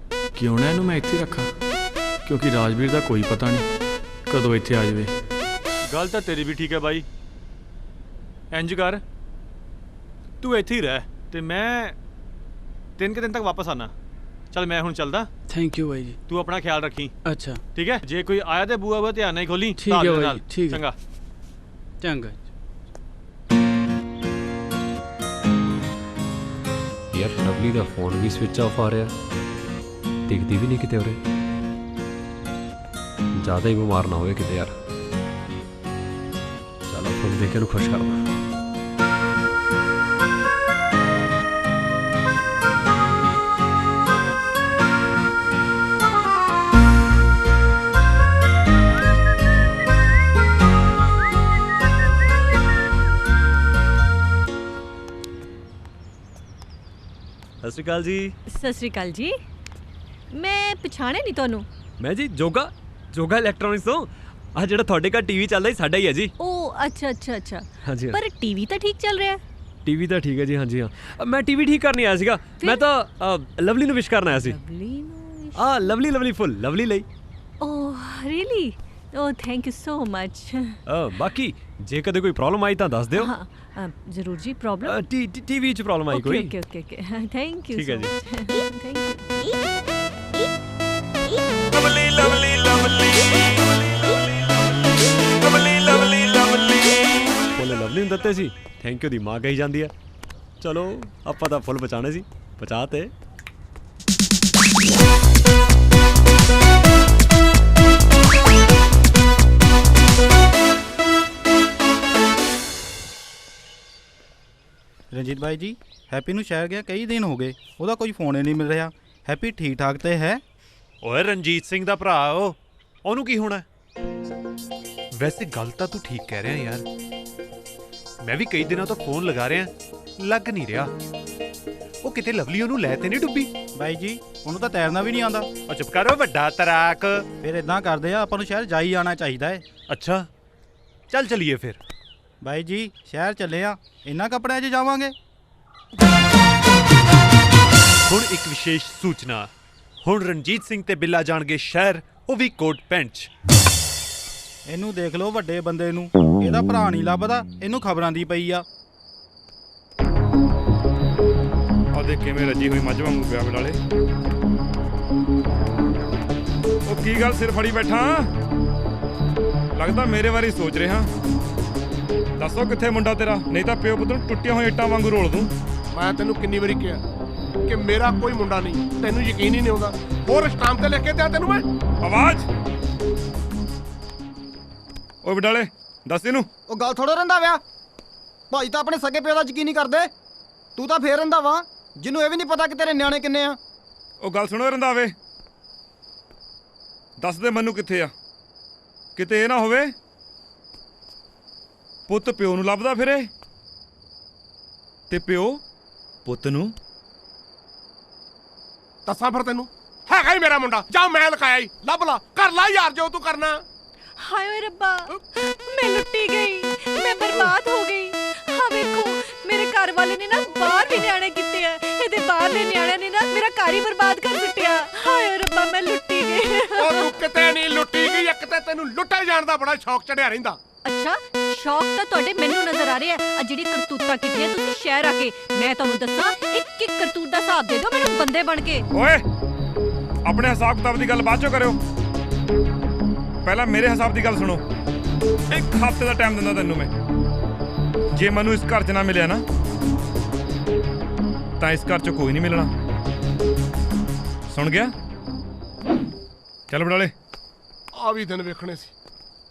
ਕਿਉਂ ਨਾ ਇਹਨੂੰ ਮੈਂ ਇੱਥੇ ਰੱਖਾਂ ਕਿਉਂਕਿ ਰਾਜਵੀਰ ਦਾ ਕੋਈ ਪਤਾ ਨਹੀਂ ਕਦੋਂ ਇੱਥੇ ਆ ਜਾਵੇ ਗੱਲ ਤਾਂ ਤੇਰੀ ਵੀ ਠੀਕ ਹੈ ਬਾਈ ਇੰਜ ਕਰ ਤੂੰ ਇੱਥੇ ਹੀ ਰਹਿ ਤੇ ਮੈਂ 3 ਦਿਨ ਤੱਕ ਵਾਪਸ ਆਣਾ ਚੱਲ ਮੈਂ ਹੁਣ ਚੱਲਦਾ ਥੈਂਕ ਯੂ ਬਾਈ ਜੀ ਤੂੰ ਆਪਣਾ ਖਿਆਲ ਰੱਖੀ ਅੱਛਾ ਠੀਕ ਹੈ ਜੇ ਕੋਈ ਆਇਆ ਤੇ ਬੂਆ ਧਿਆਨ ਨਾਲ ਖੋਲੀ ਠੀਕ ਹੈ ਬਾਈ ਠੀਕ ਚੰਗਾ ਯਾਰ ਲਵਲੀ ਦਾ ਫੋਨ ਵੀ ਸਵਿਚ ਆਫ ਆ ਰਿਹਾ ਦਿਖਦੀ ਵੀ ਨਹੀਂ ਕਿਤੇ ਉਰੇ ਜ਼ਿਆਦਾ ਹੀ ਬਿਮਾਰ ਨਾ ਹੋਵੇ ਕਿਤੇ ਯਾਰ ਚਲੋ ਫੋਨ ਦੇਖ ਕੇ ਨੂੰ ਖੁਸ਼ ਕਰਦਾ ਸਤਿ ਸ਼੍ਰੀ ਅਕਾਲ ਜੀ। ਸਤਿ ਸ਼੍ਰੀ ਅਕਾਲ ਜੀ। ਮੈਂ ਪਛਾਣਿਆ ਨਹੀਂ ਤੁਹਾਨੂੰ। ਮੈਂ ਜੀ ਜੋਗਾ ਇਲੈਕਟ੍ਰੋਨਿਕਸ ਤੋਂ। ਆ ਜਿਹੜਾ ਤੁਹਾਡੇ ਘਰ ਟੀਵੀ ਚੱਲਦਾ ਸਾਡਾ ਹੀ ਹੈ ਜੀ। ਉਹ ਅੱਛਾ ਹਾਂਜੀ ਪਰ ਟੀਵੀ ਤਾਂ ਠੀਕ ਚੱਲ ਰਿਹਾ। ਟੀਵੀ ਤਾਂ ਠੀਕ ਹੈ ਜੀ। ਹਾਂਜੀ ਹਾਂ ਮੈਂ ਟੀਵੀ ਠੀਕ ਕਰਨ ਆਇਆ ਸੀਗਾ। ਮੈਂ ਤਾਂ ਲਵਲੀ ਨੂੰ ਵਿਸ਼ ਕਰਨ ਆਇਆ ਸੀ। ਲਵਲੀ ਨੂੰ ਆ ਲਵਲੀ ਲਵਲੀ ਫੁੱਲ ਲਵਲੀ ਲਈ। Oh really oh thank you so much. ਬਾਕੀ ਜੇ ਕਦੇ ਕੋਈ ਪ੍ਰੋਬਲਮ ਆਈ ਤਾਂ ਦੱਸ ਦਿਓ। ਹਾਂ ਜ਼ਰੂਰ ਜੀ। ਪ੍ਰੋਬਲਮ ਟੀਵੀ 'ਚ ਪ੍ਰੋਬਲਮ ਆਈ ਕੋਈ। Okay okay okay thank you. ਠੀਕ ਹੈ ਜੀ। Thank you. Lovely Lovely Lovely Lovely Lovely Lovely full Lovely ਨੂੰ ਦਿੱਤੇ ਸੀ, ਥੈਂਕ ਯੂ ਦੀ ਮਾਂ ਕਹੀ ਜਾਂਦੀ ਹੈ। ਚਲੋ ਆਪਾਂ ਤਾਂ ਫੁੱਲ ਬਚਾਣੇ ਸੀ, ਬਚਾ ਤੇ। ਰਣਜੀਤ ਭਾਈ ਜੀ, ਹੈਪੀ ਨੂੰ ਸ਼ਹਿਰ ਗਿਆ ਕਈ ਦਿਨ ਹੋ ਗਏ, ਉਹਦਾ ਕੋਈ ਫੋਨ ਹੀ ਨਹੀਂ ਮਿਲ ਰਿਹਾ। ਹੈਪੀ ਠੀਕ ਠਾਕ ਤੇ ਹੈ? ਓਏ ਰਣਜੀਤ ਸਿੰਘ ਦਾ ਭਰਾ ਉਹਨੂੰ ਕੀ ਹੋਣਾ? ਵੈਸੇ ਗੱਲ ਤਾਂ ਤੂੰ ਠੀਕ ਕਹਿ ਰਿਹਾ ਯਾਰ, ਮੈਂ ਵੀ ਕਈ ਦਿਨਾਂ ਤੋਂ ਫੋਨ ਲਗਾ ਰਿਹਾ, ਲੱਗ ਨਹੀਂ ਰਿਹਾ। ਉਹ ਕਿਤੇ ਲਵਲੀ ਉਹਨੂੰ ਲੈ ਤੇ ਨਹੀਂ ਡੁੱਬੀ? ਬਾਈ ਜੀ ਉਹਨੂੰ ਤਾਂ ਤੈਰਨਾ ਵੀ ਨਹੀਂ ਆਉਂਦਾ। ਉਹ ਚੁੱਪ ਕਰੋ ਵੱਡਾ ਤਰਾਕ। ਫਿਰ ਇਦਾਂ ਕਰਦੇ ਆ, ਆਪਾਂ ਨੂੰ ਸ਼ਹਿਰ ਜਾ ਹੀ ਆਉਣਾ ਚਾਹੀਦਾ ਹੈ। ਅੱਛਾ ਚੱਲ ਚਲੀਏ ਫਿਰ। ਬਾਈ ਜੀ ਸ਼ਹਿਰ ਚੱਲੇ ਆ, ਇਹਨਾਂ ਕੱਪੜਿਆਂ 'ਚ ਜਾਵਾਂਗੇ? ਹੁਣ ਇੱਕ ਵਿਸ਼ੇਸ਼ ਸੂਚਨਾ, ਹੁਣ ਰਣਜੀਤ ਸਿੰਘ ਤੇ ਬਿੱਲਾ ਜਾਣਗੇ ਸ਼ਹਿਰ, ਉਹ ਵੀ ਕੋਟ ਪੈਂਟ 'ਚ। ਇਹਨੂੰ ਦੇਖ ਲਓ ਵੱਡੇ ਬੰਦੇ ਨੂੰ, ਇਹਦਾ ਭਰਾ ਨਹੀਂ ਲੱਭਦਾ, ਇਹਨੂੰ ਖਬਰਾਂ ਦੀ ਪਈ ਆ। ਆ ਦੇਖ ਕਿਵੇਂ ਰੱਜੀ ਹੋਈ ਮੱਝ ਵਾਂਗੂ ਪਿਆ ਬਡਾਲੇ। ਉਹ ਕੀ ਗੱਲ ਸਿਰ ਫੜੀ ਬੈਠਾ? ਲੱਗਦਾ ਮੇਰੇ ਬਾਰੇ ਸੋਚ ਰਿਹਾ। ਦੱਸੋ ਕਿੱਥੇ ਮੁੰਡਾ ਤੇਰਾ, ਨਹੀਂ ਤਾਂ ਪਿਓ ਪੁੱਤ ਨੂੰ ਟੁੱਟੀਆਂ ਹੋਈਆਂ ਇੱਟਾਂ ਵਾਂਗੂ ਰੋਲ ਦੂੰ। ਮੈਂ ਤੈਨੂੰ ਕਿੰਨੀ ਵਾਰੀ ਕਿਹਾ ਕਿ ਮੇਰਾ ਕੋਈ ਮੁੰਡਾ ਨਹੀਂ, ਤੈਨੂੰ ਯਕੀਨ ਹੀ ਨਹੀਂ ਆਉਂਦਾ। ਹੋਰ ਸਟਾਂਪ ਤੇ ਲਿਖ ਕੇ ਦਿਆਂ ਤੈਨੂੰ ਮੈਂ। ਆਵਾਜ਼। ਓਏ ਬਡਾਲੇ ਦੱਸ ਇਹਨੂੰ। ਉਹ ਗੱਲ ਥੋੜਾ ਰਹਿੰਦਾ ਵਿਆ, ਭਾਈ ਤਾਂ ਆਪਣੇ ਸਕੇ ਪਿਓ ਦਾ ਯਕੀਨ ਨਹੀਂ ਕਰਦੇ, ਤੂੰ ਤਾਂ ਫੇਰ ਰਹਿੰਦਾ ਵਾ ਜਿਹਨੂੰ ਇਹ ਵੀ ਨਹੀਂ ਪਤਾ ਕਿ ਤੇਰੇ ਨਿਆਣੇ ਕਿੰਨੇ ਆ। ਉਹ ਗੱਲ ਸੁਣੋ ਰੰਧਾਵੇ, ਦੱਸ ਦੇ ਮੈਨੂੰ ਕਿੱਥੇ ਆ, ਕਿਤੇ ਇਹ ਨਾ ਹੋਵੇ ਪੁੱਤ ਪਿਓ ਨੂੰ ਲੱਭਦਾ ਫਿਰੇ ਤੇ ਪਿਓ ਪੁੱਤ ਨੂੰ। ਦੱਸਾਂ ਫਿਰ ਤੈਨੂੰ, ਹੈਗਾ ਹੀ ਮੇਰਾ ਮੁੰਡਾ। ਜਾ ਮੈਂ ਲਿਖਾਇਆ ਹੀ, ਲੱਭ ਲਾ, ਕਰ ਲਾ ਯਾਰ ਜੋ ਤੂੰ ਕਰਨਾ। ਹਾਏ ਓਏ ਰੱਬਾ, ਮੈਂ ਲੁੱਟੀ ਗਈ, ਮੈਂ ਬਰਬਾਦ ਹੋ ਗਈ। ਹਾਂ ਵੇਖੋ ਮੇਰੇ ਘਰ ਵਾਲੇ ਨੇ ਨਾ ਬਾਹਰ ਵੀ ਨਿਆਣੇ ਕੀਤੇ ਆ, ਇਹਦੇ ਬਾਹਰ ਦੇ ਨਿਆਣਿਆਂ ਨੇ ਨਾ ਮੇਰਾ ਘਰ ਹੀ ਬਰਬਾਦ ਕਰ ਸੁੱਟਿਆ। ਹਾਏ ਓਏ ਰੱਬਾ ਮੈਂ ਲੁੱਟੀ ਗਈ। ਉਹ ਤੂੰ ਕਿਤੇ ਨਹੀਂ ਲੁੱਟੀ ਗਈ, ਇੱਕ ਤੇ ਤੈਨੂੰ ਲੁੱਟੇ ਜਾਣ ਦਾ ਬੜਾ ਸ਼ੌਕ ਚੜਿਆ ਰਹਿੰਦਾ। ਅੱਛਾ ਸ਼ੌਕ ਤਾਂ ਤੁਹਾਡੇ ਮੈਨੂੰ ਨਜ਼ਰ ਆ ਰਿਹਾ ਆ, ਜਿਹੜੀ ਕਰਤੂਤਾਂ ਕੀਤੀਆਂ ਤੁਸੀਂ ਸ਼ਹਿਰ ਆ ਕੇ। ਮੈਂ ਤੁਹਾਨੂੰ ਦੱਸਾਂ, ਇੱਕ ਇੱਕ ਕਰਤੂਤ ਦਾ ਹਿਸਾਬ ਦੇ ਦਿਓ ਮੈਨੂੰ ਬੰਦੇ ਬਣ ਕੇ। ਓਏ ਆਪਣੇ ਹਿਸਾਬ ਕਿਤਾਬ ਦੀ ਗੱਲ ਬਾਅਦ ਚੋਂ ਕਰਿਓ, ਪਹਿਲਾਂ ਮੇਰੇ ਹਿਸਾਬ ਦੀ ਗੱਲ ਸੁਣੋ। ਇੱਕ ਹਫ਼ਤੇ ਦਾ ਟਾਈਮ ਦਿੰਦਾ ਤੈਨੂੰ ਮੈਂ, ਜੇ ਮੈਨੂੰ ਇਸ ਘਰ 'ਚ ਨਾ ਮਿਲਿਆ ਨਾ ਤਾਂ ਇਸ ਘਰ 'ਚ ਕੋਈ ਨਹੀਂ ਮਿਲਣਾ, ਸੁਣ ਗਿਆ? ਚੱਲ ਬਡਾਲੇ। ਆ ਵੀ ਦਿਨ ਵੇਖਣੇ ਸੀ,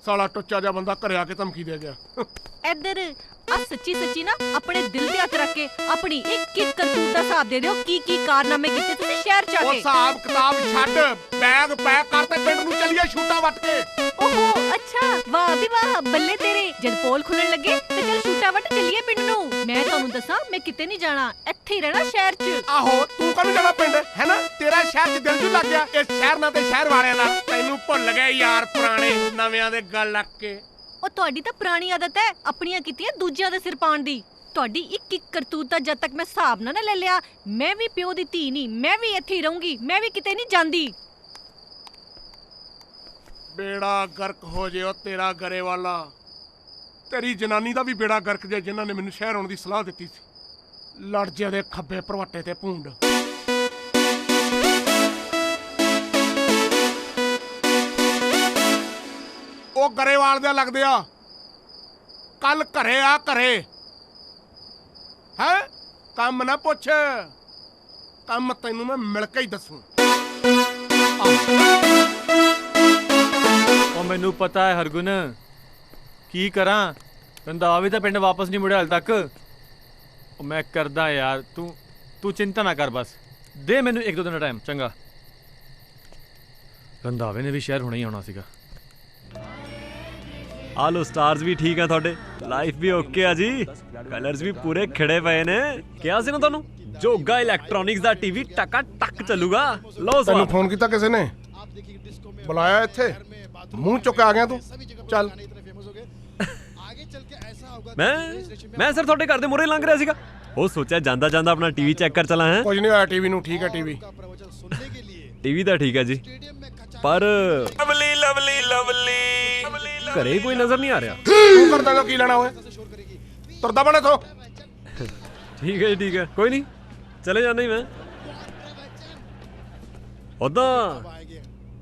ਸਾਲਾ ਟੁੱਚਾ ਜਿਹਾ ਬੰਦਾ ਘਰੇ ਆ ਕੇ ਧਮਕੀ ਦੇ ਗਿਆ। ਇੱਧਰ ਆ ਸੱਚੀ ਸੱਚੀ ਨਾ ਆਪਣੇ ਦਿਲ ਤੇ ਹੱਥ ਰੱਖ ਕੇ ਆਪਣੀ ਇੱਕ ਇੱਕ ਕਰਤੂਤ ਦਾ ਹਿਸਾਬ ਦੇ ਦਿਓ, ਕੀ ਕੀ ਕਾਰਨਾਮੇ ਕੀਤੇ ਤੁਸੀਂ ਸ਼ਹਿਰ ਚ ਆ ਉਹ ਕੇ। ਹਿਸਾਬ ਕਿਤਾਬ ਛੱਡ, ਬੈਗ ਪੈਕ ਕਰ ਤੇ ਪਿੰਡ ਨੂੰ ਚੱਲੀਏ ਸ਼ੂਟਾਂ ਵੱਟ ਕੇ। ਓਹੋ ਅੱਛਾ, ਵਾਹ ਵੀ ਵਾਹ, ਬੱਲੇ ਤੇਰੇ। ਜਦ ਪੋਲ ਖੁੱਲਣ ਲੱਗੇ ਤੇ ਚੱਲ ਸ਼ੂਟਾਂ ਵੱਟ ਚੱਲੀਏ ਪਿੰਡ ਨੂੰ। ਮੈਂ ਤੁਹਾਨੂੰ ਦੱਸਾਂ, ਮੈਂ ਕਿਤੇ ਨਹੀਂ ਜਾਣਾ, ਇੱਥੇ ਹੀ ਰਹਿਣਾ ਸ਼ਹਿਰ 'ਚ। ਆਹੋ ਤੂੰ ਕਦੋਂ ਜਾਣਾ ਪਿੰਡ, ਹੈ ਨਾ? ਤੇਰਾ ਸ਼ਹਿਰ 'ਚ ਦਿਲ ਜੂ ਲੱਗ ਗਿਆ ਇਸ ਸ਼ਹਿਰ ਨਾਲ ਤੇ ਸ਼ਹਿਰ ਵਾਲਿਆਂ ਨਾਲ। ਤੈਨੂੰ ਭੁੱਲ ਗਏ ਯਾਰ ਪੁਰਾਣੇ ਨਵਿਆਂ ਦੇ ਗੱਲ ਲੱਗ ਕੇ। ਉਹ ਤੁਹਾਡੀ ਤਾਂ ਪੁਰਾਣੀ ਆਦਤ ਹੈ ਆਪਣੀਆਂ ਕੀਤੀਆਂ ਦੂਜਿਆਂ ਦੇ ਸਿਰ ਪਾਉਣ ਦੀ। ਤੁਹਾਡੀ ਇੱਕ ਇੱਕ ਕਰਤੂਤ ਦਾ ਜਦ ਤੱਕ ਮੈਂ ਹਿਸਾਬ ਨਾ ਲੈ ਲਿਆ, ਮੈਂ ਵੀ ਪਿਓ ਦੀ ਧੀ ਨਹੀਂ, ਮੈਂ ਵੀ ਇੱਥੇ ਹੀ ਰਹੂੰਗੀ, ਮੈਂ ਵੀ ਕਿਤੇ ਨਹੀਂ ਜਾਂਦੀ। ਬੇੜਾ ਗਰਕ ਹੋ ਜੇ ਉਹ ਤੇਰਾ ਗਰੇ ਵਾਲਾ, ਤੇਰੀ ਜਨਾਨੀ ਦਾ ਵੀ ਬੇੜਾ ਗਰਕ ਜੇ, ਜਿਨ੍ਹਾਂ ਨੇ ਮੈਨੂੰ ਸ਼ਹਿਰ ਆਉਣ ਦੀ ਸਲਾਹ ਦਿੱਤੀ ਸੀ। ਲੜ ਜੇ ਦੇ ਖੱਬੇ ਭਰਵਾਟੇ ਤੇ ਭੂੰਡ। ਉਹ ਗਰੇਵਾਲ ਦੇ ਲੱਗਦੇ ਆ, ਕੱਲ ਘਰੇ ਆ, ਘਰੇ ਹੈ ਕੰਮ ਨਾ ਪੁੱਛ, ਕੰਮ ਤੈਨੂੰ ਮੈਂ ਮਿਲ ਕੇ ਹੀ ਦੱਸੂ। ਉਹ ਮੈਨੂੰ ਪਤਾ ਹੈ ਹਰਗੁਣ, ਕੀ ਕਰਾਂ? ਰੰਧਾਵੇ ਤਾਂ ਪਿੰਡ ਵਾਪਸ ਨਹੀਂ ਮੁੜਿਆ ਹਾਲ ਤੱਕ। ਉਹ ਮੈਂ ਕਰਦਾ ਯਾਰ, ਤੂੰ ਚਿੰਤਾ ਨਾ ਕਰ, ਬਸ ਦੇ ਮੈਨੂੰ ਇੱਕ ਦੋ ਦਿਨ ਦਾ ਟਾਈਮ, ਚੰਗਾ? ਰੰਧਾਵੇ ਨੇ ਵੀ ਸ਼ਹਿਰ ਹੁਣੇ ਹੀ ਆਉਣਾ ਸੀਗਾ। ਆ ਲੋ ਸਟਾਰਸ ਵੀ ਠੀਕ ਆ ਤੁਹਾਡੇ, ਲਾਈਫ ਵੀ ਓਕੇ ਆ ਜੀ, ਕਲਰਸ ਵੀ ਪੂਰੇ ਖਿੜੇ ਪਏ ਨੇ। ਕਿਹਾ ਸੀ ਨਾ ਤੁਹਾਨੂੰ, ਜੋਗਾ ਇਲੈਕਟ੍ਰੋਨਿਕਸ ਦਾ ਟੀਵੀ ਟਕਾ ਟਕ ਚੱਲੂਗਾ। ਲਓ ਤੈਨੂੰ ਫੋਨ ਕੀਤਾ ਕਿਸੇ ਨੇ? ਬੁਲਾਇਆ ਇੱਥੇ, ਮੂੰਹ ਚੁੱਕ ਆ ਗਿਆ ਤੂੰ। ਚੱਲ। ਮੈਂ ਸਰ ਤੁਹਾਡੇ ਘਰ ਦੇ ਮੂਹਰੇ ਲੰਘ ਰਿਹਾ ਸੀਗਾ, ਉਹ ਸੋਚਿਆ ਜਾਂਦਾ ਜਾਂਦਾ ਆਪਣਾ ਟੀਵੀ ਚੈੱਕ ਕਰ ਚਲਾ ਹੈ। ਕੁਝ ਨਹੀਂ ਹੋਇਆ ਟੀਵੀ ਨੂੰ, ਠੀਕ ਹੈ ਟੀਵੀ। ਟੀਵੀ ਤਾਂ ਠੀਕ ਹੈ ਜੀ, ਪਰ ਲਵਲੀ ਲਵਲੀ ਲਵਲੀ ਘਰੇ ਕੋਈ ਨਜ਼ਰ ਨਹੀਂ ਆ ਰਿਹਾ। ਤੂੰ ਕਰਦਾ ਤਾਂ ਕੀ ਲੈਣਾ ਓਏ, ਤੁਰਦਾ ਬਣੇ ਤੋਂ। ਠੀਕ ਹੈ ਜੀ, ਠੀਕ ਹੈ, ਕੋਈ ਨਹੀਂ, ਚਲੇ ਜਾਂਦਾ ਹੀ ਮੈਂ। ਉਦਾਂ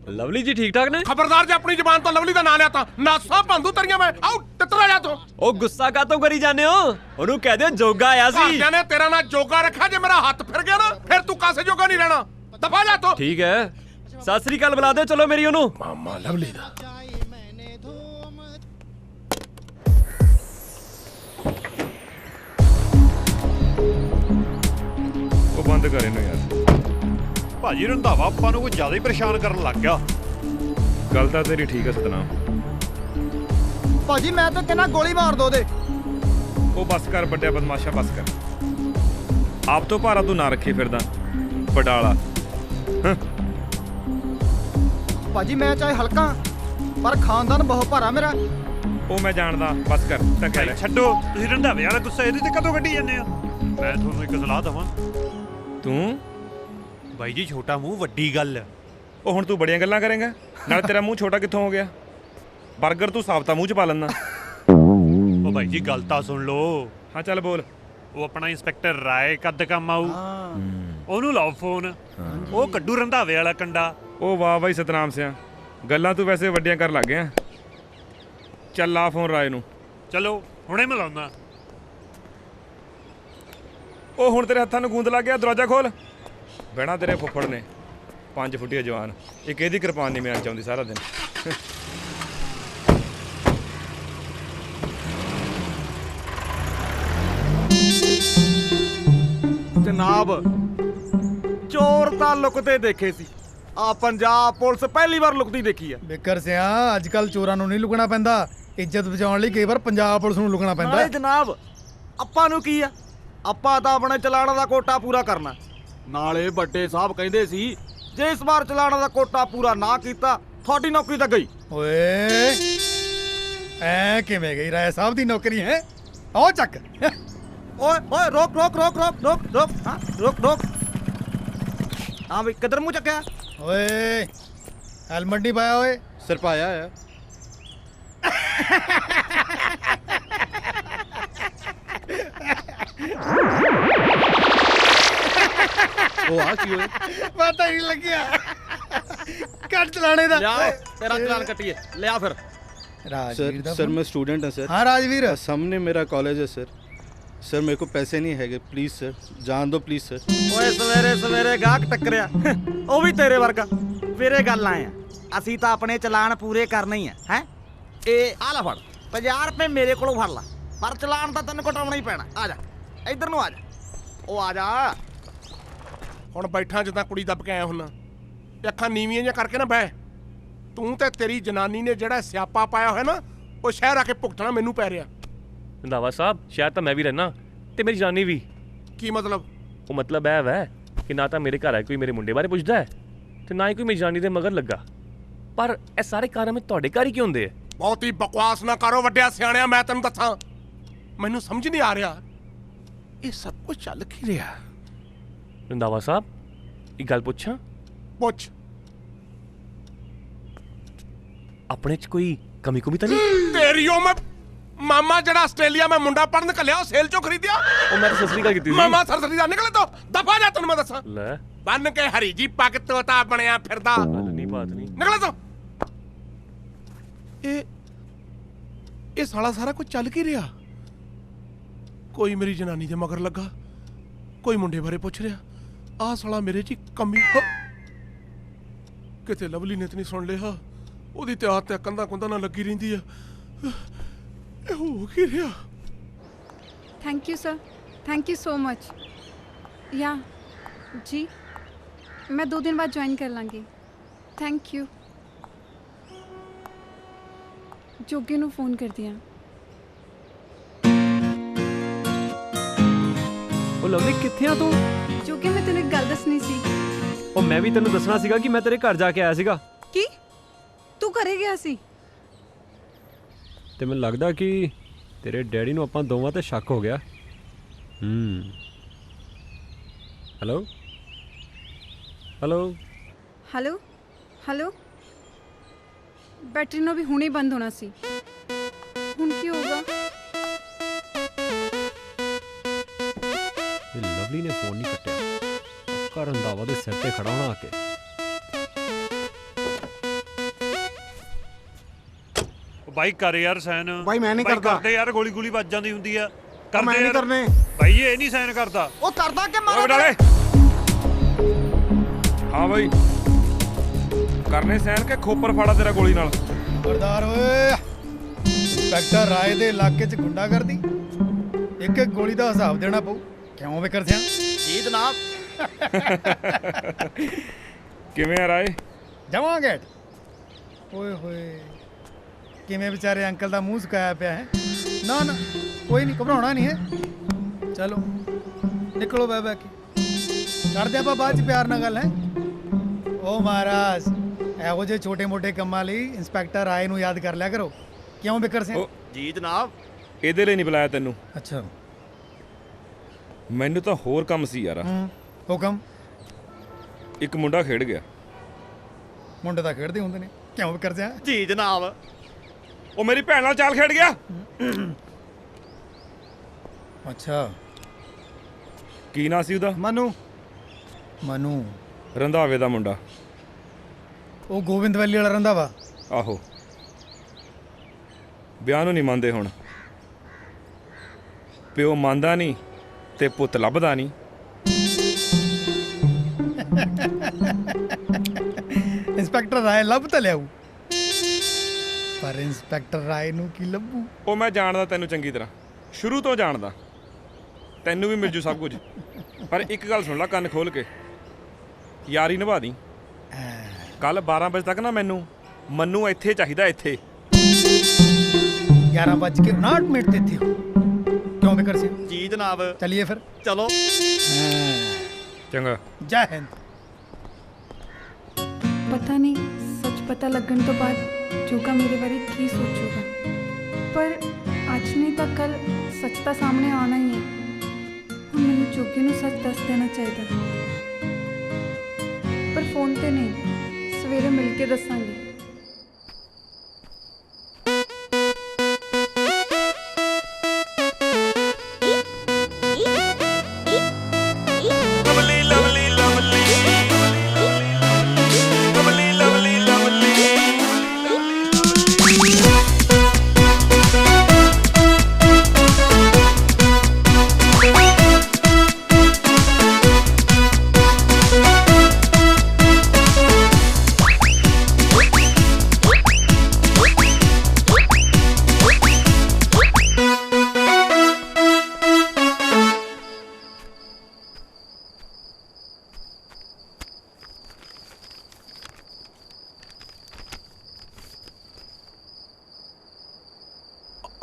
ਲਵਲੀ ਜੀ ਠੀਕ ਠਾਕ ਨੇ? ਖਬਰਦਾਰ ਜੇ ਆਪਣੀ ਜ਼ਬਾਨ ਤੋਂ ਲਵਲੀ ਦਾ ਨਾਂ ਲਿਆ ਤਾਂ ਨਾਸਾ ਭੰਦੂ ਤਰੀਆਂ ਮੈਂ। ਆਉ ਟੱਤਰਾ ਜਾ ਤੂੰ। ਉਹ ਗੁੱਸਾ ਕਾਤੋਂ ਕਰੀ ਜਾਂਦੇ ਹੋ? ਉਹਨੂੰ ਕਹਿ ਦਿਓ ਜੋਗਾ ਆਇਆ ਸੀ। ਘਰਦਿਆਂ ਨੇ ਤੇਰਾ ਨਾਂ ਜੋਗਾ ਰੱਖਿਆ, ਜੇ ਮੇਰਾ ਹੱਥ ਫਿਰ ਗਿਆ ਨਾ ਫਿਰ ਤੂੰ ਕਾਸੇ ਜੋਗਾ ਨਹੀਂ ਰਹਿਣਾ। ਦਫਾ ਜਾ ਤੂੰ। ਠੀਕ ਹੈ, ਸਤਿ ਸ੍ਰੀ ਅਕਾਲ ਬੁਲਾ ਦਿਓ ਚਲੋ ਮੇਰੀ ਉਹਨੂੰ। ਮਾਮਾ ਲਵਲੀ ਦਾ ਉਹ ਬੰਦ ਕਰ ਇਹਨੂੰ ਯਾਰ। ਭਾਜੀ ਰੰਧਾਵਾ ਆਪਾਂ ਨੂੰ ਕੋਈ ਜ਼ਿਆਦਾ ਹੀ ਪਰੇਸ਼ਾਨ ਕਰਨ ਲੱਗ ਗਿਆ। ਗੱਲ ਤਾਂ ਤੇਰੀ ਠੀਕ ਹੈ ਸਤਨਾਮ। ਭਾਜੀ ਮੈਂ ਤਾਂ ਕਹਿੰਦਾ ਗੋਲੀ ਮਾਰ ਦੋ ਉਹਦੇ। ਉਹ ਬਸ ਕਰ ਵੱਡਿਆ ਬਦਮਾਸ਼ਾ, ਬਸ ਕਰ। ਆਪ ਤੋਂ ਭਾਰਾ ਤੂੰ ਨਾ ਰੱਖੇ ਫਿਰਦਾ ਬਡਾਲਾ। ਭਾਜੀ ਮੈਂ ਚਾਹੇ ਹਲਕਾ ਪਰ ਖਾਨਦਾਨ ਬਹੁਤ ਭਾਰਾ ਮੇਰਾ। ਉਹ ਮੈਂ ਜਾਣਦਾ, ਬਸ ਕਰ ਤਾਂ ਕਹਿ ਛੱਡੋ ਤੁਸੀਂ ਰੰਧਾਵੇ ਵਾਲਾ ਗੁੱਸਾ ਇਹਦੇ ਤੇ ਕਦੋਂ ਕੱਢੀ ਜਾਂਦੇ ਆ। ਮੈਂ ਤੁਹਾਨੂੰ ਇੱਕ ਸਲਾਹ ਦਵਾਂ। ਤੂੰ ਬਾਈ ਜੀ ਛੋਟਾ ਮੂੰਹ ਵੱਡੀ ਗੱਲ। ਉਹ ਹੁਣ ਤੂੰ ਬੜੀਆਂ ਗੱਲਾਂ ਕਰੇਂਗਾ, ਨਾਲ ਤੇਰਾ ਮੂੰਹ ਛੋਟਾ ਕਿੱਥੋਂ ਹੋ ਗਿਆ? ਬਰਗਰ ਤੂੰ ਸਾਬਤਾ ਮੂੰਹ ਚ ਪਾ ਲੈਂਦਾ। ਉਹ ਬਾਈ ਜੀ ਗੱਲ ਤਾਂ ਸੁਣ ਲਓ। ਹਾਂ ਚੱਲ ਬੋਲ। ਉਹ ਆਪਣਾ ਇੰਸਪੈਕਟਰ ਰਾਏ ਕੱਦ ਕੰਮ ਆਊ, ਉਹਨੂੰ ਲਾਓ ਫੋਨ, ਉਹ ਕੱਢੂ ਰੰਧਾਵੇ ਵਾਲਾ ਕੰਡਾ। ਉਹ ਵਾਹ ਬਾਈ ਸਤਨਾਮ ਸਿਆ, ਗੱਲਾਂ ਤੂੰ ਵੈਸੇ ਵੱਡੀਆਂ ਕਰ ਲੱਗ ਗਿਆ। ਚੱਲ ਲਾ ਫੋਨ ਰਾਏ ਨੂੰ। ਚਲੋ ਹੁਣੇ ਮਿਲਾਉਂਦਾ। ਉਹ ਹੁਣ ਤੇਰੇ ਹੱਥਾਂ ਨੂੰ ਗੂੰਦ ਲੱਗ ਗਿਆ, ਦਰਵਾਜ਼ਾ ਖੋਲ। ਬਹਿਣਾ ਤੇਰੇ ਫੁੱਫੜ ਨੇ 5 ਫੁੱਟੀਆ ਜਵਾਨ, ਇੱਕ ਇਹਦੀ ਕਿਰਪਾਨ ਨਹੀਂ ਮਿਲਣਾ ਚਾਹੁੰਦੀ ਸਾਰਾ ਦਿਨ। ਜਨਾਬ ਚੋਰ ਤਾਂ ਲੁਕਦੇ ਦੇਖੇ ਸੀ, ਆ ਪੰਜਾਬ ਪੁਲਿਸ ਪਹਿਲੀ ਵਾਰ ਲੁਕਦੀ ਦੇਖੀ ਆ। ਬਿਕਰ ਸਿਆ ਅੱਜ ਕੱਲ ਚੋਰਾਂ ਨੂੰ ਨਹੀਂ ਲੁਕਣਾ ਪੈਂਦਾ, ਇੱਜ਼ਤ ਬਚਾਉਣ ਲਈ ਕਈ ਵਾਰ ਪੰਜਾਬ ਪੁਲਿਸ ਨੂੰ ਲੁਕਣਾ ਪੈਂਦਾ। ਨਾਲੇ ਜਨਾਬ ਆਪਾਂ ਨੂੰ ਕੀ ਆ, ਆਪਾਂ ਤਾਂ ਆਪਣੇ ਚਲਾਣਾ ਦਾ ਕੋਟਾ ਪੂਰਾ ਕਰਨਾ। ਨਾਲੇ ਵੱਡੇ ਸਾਹਿਬ ਕਹਿੰਦੇ ਸੀ ਜੇ ਇਸ ਵਾਰ ਚਲਾਣਾ ਦਾ ਕੋਟਾ ਪੂਰਾ ਨਾ ਕੀਤਾ ਤੁਹਾਡੀ ਨੌਕਰੀ ਤਾਂ ਗਈ। ਓਏ ਐ ਕਿਵੇਂ ਗਈ ਰਾਏ ਸਾਹਿਬ ਦੀ ਨੌਕਰੀ ਹੈ? ਆਓ ਚੱਕ। ਓਏ ਓਏ ਰੋਕ ਰੋਕ ਰੋਕ ਰੋਕ ਰੋਕ ਰੋਕ, ਹਾਂ ਰੋਕ ਰੋਕ। ਹਾਂ ਬਈ ਕਿੱਧਰ ਮੂੰਹ ਚੱਕਿਆ? ਓਏ ਹੈਲਮਟ ਨਹੀਂ ਪਾਇਆ? ਓਏ ਸਿਰ ਪਾਇਆ ਆ। ਉਹ ਆ ਕੀ ਹੋਇਆ? ਪਤਾ ਨਹੀਂ ਲੱਗਿਆ। ਕੱਟ ਚਲਾਣੇ ਦਾ। ਲਿਆ ਤੇਰਾ ਚਲਾਨ ਕੱਟੀਏ, ਲਿਆ ਫਿਰ। ਰਾਜਵੀਰ ਦਾ सर मैं स्टूडेंट हाँ सर। हाँ राजवीर। सामने मेरा कॉलेज है सर मेरे को पैसे नहीं हैगे, प्लीज़ सर जान दो प्लीज़ सर। ਓਏ ਸਵੇਰੇ ਸਵੇਰੇ ਗਾਹਕ ਟੱਕਰਿਆ, ਉਹ ਵੀ ਤੇਰੇ ਵਰਗਾ। ਵੀਰੇ ਗੱਲ ਆਏ ਆ, ਅਸੀਂ ਤਾਂ ਆਪਣੇ ਚਲਾਨ ਪੂਰੇ ਕਰਨੇ ਹੀ ਆ। ਹੈ ਇਹ ਆ ਲੈ ਫੜ 50 ਰੁਪਏ ਮੇਰੇ ਕੋਲੋਂ ਫੜ ਲਾ, ਪਰ ਚਲਾਨ ਤਾਂ ਤੈਨੂੰ ਕਟਾਉਣਾ ਹੀ ਪੈਣਾ। ਆ ਜਾ ਇੱਧਰ ਨੂੰ ਆ ਜਾ, ਉਹ ਆ ਜਾ। ਹੁਣ ਬੈਠਾ ਜਿੱਦਾਂ ਕੁੜੀ ਦੱਬ ਕੇ ਆਇਆ ਹੁੰਨਾ, ਅੱਖਾਂ ਨੀਵੀਆਂ ਜਿਹਾ ਕਰਕੇ ਨਾ ਬਹਿ। ਤੂੰ ਤੇ ਤੇਰੀ ਜਨਾਨੀ ਨੇ ਜਿਹੜਾ ਸਿਆਪਾ ਪਾਇਆ ਹੋਇਆ ਨਾ, ਉਹ ਸ਼ਹਿਰ ਆ ਕੇ ਭੁਗਤਣਾ ਮੈਨੂੰ ਪੈ ਰਿਹਾ। ਰੰਧਾਵਾ ਸਾਹਿਬ ਸ਼ਾਇਦ ਤਾਂ ਮੈਂ ਵੀ ਰਹਿਣਾ ਤੇ ਮੇਰੀ ਜਨਾਨੀ ਵੀ। ਕੀ ਮਤਲਬ? ਉਹ ਮਤਲਬ ਇਹ ਵੈ ਕਿ ਨਾ ਤਾਂ ਮੇਰੇ ਘਰ ਆ ਕੋਈ ਮੇਰੇ ਮੁੰਡੇ ਬਾਰੇ ਪੁੱਛਦਾ ਹੈ ਤੇ ਨਾ ਹੀ ਕੋਈ ਮੇਰੀ ਜਨਾਨੀ ਦੇ ਮਗਰ ਲੱਗਾ। ਪਰ ਇਹ ਸਾਰੇ ਕਾਰਨਾਮੇ ਤੁਹਾਡੇ ਘਰ ਹੀ ਕਿਉਂ ਹੁੰਦੇ ਆ? ਬਹੁਤੀ ਬਕਵਾਸ ਨਾ ਕਰੋ ਵੱਡਿਆ ਸਿਆਣਿਆ, ਮੈਂ ਤੈਨੂੰ ਦੱਸਾਂ ਮੈਨੂੰ ਸਮਝ ਨਹੀਂ ਆ ਰਿਹਾ ਇਹ ਸਭ ਕੁਝ ਚੱਲ ਕੀ ਰਿਹਾ। ਰੰਧਾਵਾ ਸਾਹਿਬ ਇੱਕ ਗੱਲ ਪੁੱਛਾਂ? ਪੁੱਛ। ਆਪਣੇ 'ਚ ਕੋਈ ਕਮੀ ਕੁਮੀ ਤਾਂ ਨਹੀਂ? ਤੇਰੀ ਉਹ ਮੈਂ ਮਾਮਾ ਜਿਹੜਾ ਆਸਟ੍ਰੇਲੀਆ ਮੈਂ ਮੁੰਡਾ ਪੜਨ ਘੱਲਿਆ, ਉਹ ਸੇਲ ਚੋਂ ਖਰੀਦਿਆ। ਉਹ ਮੈਂ ਤਾਂ ਸਸਰੀ ਗੱਲ ਕੀਤੀ ਸੀ। ਮਾਮਾ ਸਰਸਰੀ ਦਾ ਨਿਕਲੇ ਤੋਂ ਦਫਾ ਜਾ, ਤੈਨੂੰ ਮੈਂ ਦੱਸਾਂ। ਲੈ ਬੰਨ ਕੇ ਹਰੀ ਜੀ ਪੱਗ ਤੋਤਾ ਬਣਿਆ ਫਿਰਦਾ। ਨਹੀਂ ਬਾਤ ਨਹੀਂ, ਨਿਕਲੇ ਤੋਂ। ਇਹ ਸਾਲਾ ਸਾਰਾ ਕੁਝ ਚੱਲ ਕੀ ਰਿਹਾ? ਕੋਈ ਮੇਰੀ ਜਨਾਨੀ ਦੇ ਮਗਰ ਲੱਗਾ, ਕੋਈ ਮੁੰਡੇ ਬਾਰੇ ਪੁੱਛ ਰਿਹਾ। ਆਹ ਸਾਲਾ ਮੇਰੇ 'ਚ ਕਮੀ। ਕਿਤੇ ਲਵਲੀ ਨੇ ਤਾਂ ਨਹੀਂ ਸੁਣ ਲਿਆ, ਉਹਦੀ ਤੇ ਹੱਥ ਤੇ ਕੰਧਾਂ ਕੁੰਧਾਂ ਨਾਲ ਲੱਗੀ ਰਹਿੰਦੀ ਆ। ਇਹ ਹੋ ਕੀ ਰਿਹਾ? Thank you sir, thank you so much. या जी मैं 2 दिन बाद ज्वाइन कर लाँगी। Thank you. जोगे ਨੂੰ ਫੋਨ ਕਰ ਦਿਆਂ। ਉਹ ਲਵਲੀ ਕਿੱਥੇ ਆ ਤੂੰ? ਜੋਗੇ ਮੈਂ ਤੈਨੂੰ ਇੱਕ ਗੱਲ ਦੱਸਣੀ ਸੀ। ਉਹ ਮੈਂ ਵੀ ਤੈਨੂੰ ਦੱਸਣਾ ਸੀਗਾ ਕਿ ਮੈਂ ਤੇਰੇ ਘਰ ਜਾ ਕੇ ਆਇਆ ਸੀਗਾ। ਕੀ ਤੂੰ ਘਰੇ ਗਿਆ ਸੀ? ਤੇ ਮੈਨੂੰ ਲੱਗਦਾ ਕਿ ਤੇਰੇ ਡੈਡੀ ਨੂੰ ਆਪਾਂ ਦੋਵਾਂ ਤੇ ਸ਼ੱਕ ਹੋ ਗਿਆ। Hello hello hello hello battery ਨੂੰ ਵੀ ਹੁਣੇ ਬੰਦ ਹੋਣਾ ਸੀ। ਹੁਣ ਕੀ ਹੋਗਾ? ਇਹ ਲਵਲੀ ਨੇ ਫੋਨ ਨਹੀਂ ਕੱਟਿਆ। ਪੱਕਾ ਰੰਧਾਵਾ ਦੇ ਸਿਰ ਤੇ ਖੜਾ ਹੋਣਾ ਆ ਕੇ। ਬਾਈ ਕਰ ਯਾਰ ਸਾਈਨ। ਬਾਈ ਮੈਂ ਨਹੀਂ ਕਰਦਾ। ਕਰਦੇ ਯਾਰ, ਗੋਲੀ ਗੋਲੀ ਵੱਜ ਜਾਂਦੀ ਹੁੰਦੀ ਆ। ਮੈਂ ਨਹੀਂ ਕਰਨੇ। ਬਾਈ ਇਹ ਨਹੀਂ ਸਾਈਨ ਕਰਦਾ। ਉਹ ਕਰਦਾ ਕਿ ਓਏ ਬਡਾਲੇ। ਹਾਂ ਬਾਈ ਕਰਨੇ ਸੈਨ ਕੇ ਖੋਪਰ ਫਾੜਾ ਤੇਰਾ ਗੋਲੀ ਨਾਲ। ਸਰਦਾਰ ਓਏ, ਇੰਸਪੈਕਟਰ ਰਾਏ ਦੇ ਇਲਾਕੇ 'ਚ ਗੁੰਡਾਗਰਦੀ, ਇੱਕ ਇੱਕ ਗੋਲੀ ਦਾ ਹਿਸਾਬ ਦੇਣਾ ਪਊ। ਕਿਉਂ ਵਿਕਰ ਸਿਆ? ਜੀ ਜਨਾਬ। ਕਿਵੇਂ ਆ ਰਾਏ? ਜਾਵਾਂਗੇ। ਓਏ ਹੋਏ, ਕਿਵੇਂ ਵਿਚਾਰੇ ਅੰਕਲ ਦਾ ਮੂੰਹ ਸੁਕਾਇਆ ਪਿਆ ਹੈ। ਨਾ ਨਾ ਕੋਈ ਨਹੀਂ, ਘਬਰਾਉਣਾ ਨਹੀਂ ਹੈ। ਚਲੋ ਨਿਕਲੋ ਬਹਿ ਕੇ ਕਰਦੇ ਆਪਾਂ ਬਾਅਦ 'ਚ ਪਿਆਰ ਨਾਲ ਗੱਲ ਹੈ। ਓ ਮਹਾਰਾਜ, ਇਹੋ ਜਿਹੇ ਛੋਟੇ ਮੋਟੇ ਕੰਮਾਂ ਲਈ ਇੰਸਪੈਕਟਰ ਰਾਏ ਨੂੰ ਯਾਦ ਕਰ ਲਿਆ ਕਰੋ। ਕਿਉਂ ਬਿਕਰ ਸਿੰਘ? ਜੀ ਜਨਾਬ। ਇਹਦੇ ਲਈ ਨਹੀਂ ਬੁਲਾਇਆ ਤੈਨੂੰ। ਅੱਛਾ, ਮੈਨੂੰ ਤਾਂ ਹੋਰ ਕੰਮ ਸੀ ਯਾਰ। ਹੁਕਮ। ਇੱਕ ਮੁੰਡਾ ਖੇਡ ਗਿਆ। ਮੁੰਡੇ ਤਾਂ ਖੇਡਦੇ ਹੁੰਦੇ ਨੇ। ਕਿਉਂ ਬਿਕਰ ਸਿੰਘ? ਜੀ ਜਨਾਬ। ਉਹ ਮੇਰੀ ਭੈਣ ਨਾਲ ਚਾਲ ਖੇਡ ਗਿਆ। ਅੱਛਾ, ਕੀ ਨਾਂ ਸੀ ਉਹਦਾ? ਮਨੂ। ਮਨੂ ਰੰਧਾਵੇ ਦਾ ਮੁੰਡਾ। ਉਹ ਗੋਬਿੰਦ ਵੈਲੀ ਵਾਲਾ ਰੰਧਾਵਾ? ਆਹੋ। ਵਿਆਹ ਨੂੰ ਨਹੀਂ ਮੰਨਦੇ ਹੁਣ। ਪਿਓ ਮੰਨਦਾ ਨਹੀਂ ਤੇ ਪੁੱਤ ਲੱਭਦਾ ਨਹੀਂ। ਇੰਸਪੈਕਟਰ ਰਾਏ ਲੱਭ ਤਾਂ ਲਿਆਊ, ਪਰ ਇੰਸਪੈਕਟਰ ਰਾਏ ਨੂੰ ਕੀ ਲੱਭੂ? ਉਹ ਮੈਂ ਜਾਣਦਾ ਤੈਨੂੰ ਚੰਗੀ ਤਰ੍ਹਾਂ, ਸ਼ੁਰੂ ਤੋਂ ਜਾਣਦਾ। ਤੈਨੂੰ ਵੀ ਮਿਲ ਜੂ ਸਭ ਕੁਝ। ਪਰ ਇੱਕ ਗੱਲ ਸੁਣ ਲੈ ਕੰਨ ਖੋਲ ਕੇ, ਯਾਰੀ ਨਿਭਾ ਦੀ। ਕੱਲ 12 ਵਜੇ ਤੱਕ ਨਾ ਮੈਨੂੰ ਇੱਥੇ ਚਾਹੀਦਾ। ਇੱਥੇ 11:59 ਤੇ ਇੱਥੇ ਹੋ। ਕਿਉਂ ਬਿਕਰ ਸਿੰਘ? ਜੀ ਜਨਾਬ। ਚਲਿਏ ਫਿਰ। ਚਲੋ। ਚੰਗਾ। ਜੈ ਹਿੰਦ। ਪਤਾ ਨਹੀਂ ਸੱਚ ਪਤਾ ਲੱਗਣ ਤੋਂ ਬਾਅਦ ਜੋਗਾ ਮੇਰੇ ਬਾਰੇ ਕੀ ਸੋਚੂਗਾ, ਪਰ ਅੱਜ ਨਹੀਂ ਤਾਂ ਕੱਲ ਸੱਚ ਤਾਂ ਸਾਹਮਣੇ ਆਉਣਾ ਹੀ ਹੈ। ਹੁਣ ਮੈਨੂੰ ਜੋਗੇ ਨੂੰ ਸੱਚ ਦੱਸ ਦੇਣਾ ਚਾਹੀਦਾ, ਪਰ ਫੋਨ ਤੇ ਨਹੀਂ, ਸਵੇਰੇ ਮਿਲ ਕੇ ਦੱਸਾਂਗੇ।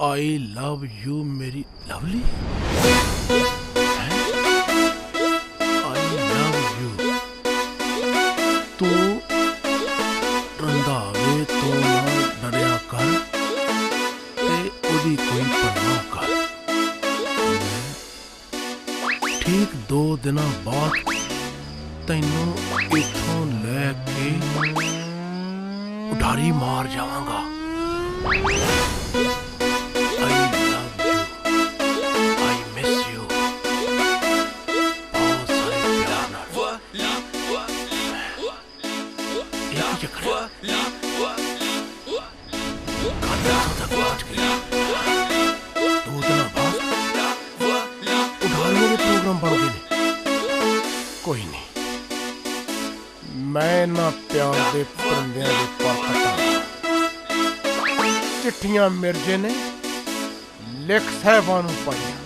I love you मेरी लवली। I love you। तू रंधावे तो ना डरिया कर ते ओदी कोई परवाह कर। ठीक 2 दिना बाद तैनू इथों लैके उडारी मार जावांगा। कोई नहीं, मैं ना प्यार दे परिंदियां दे पर कटा। चिट्ठियां मिर्जे ने लिख साहबान पढ़िया।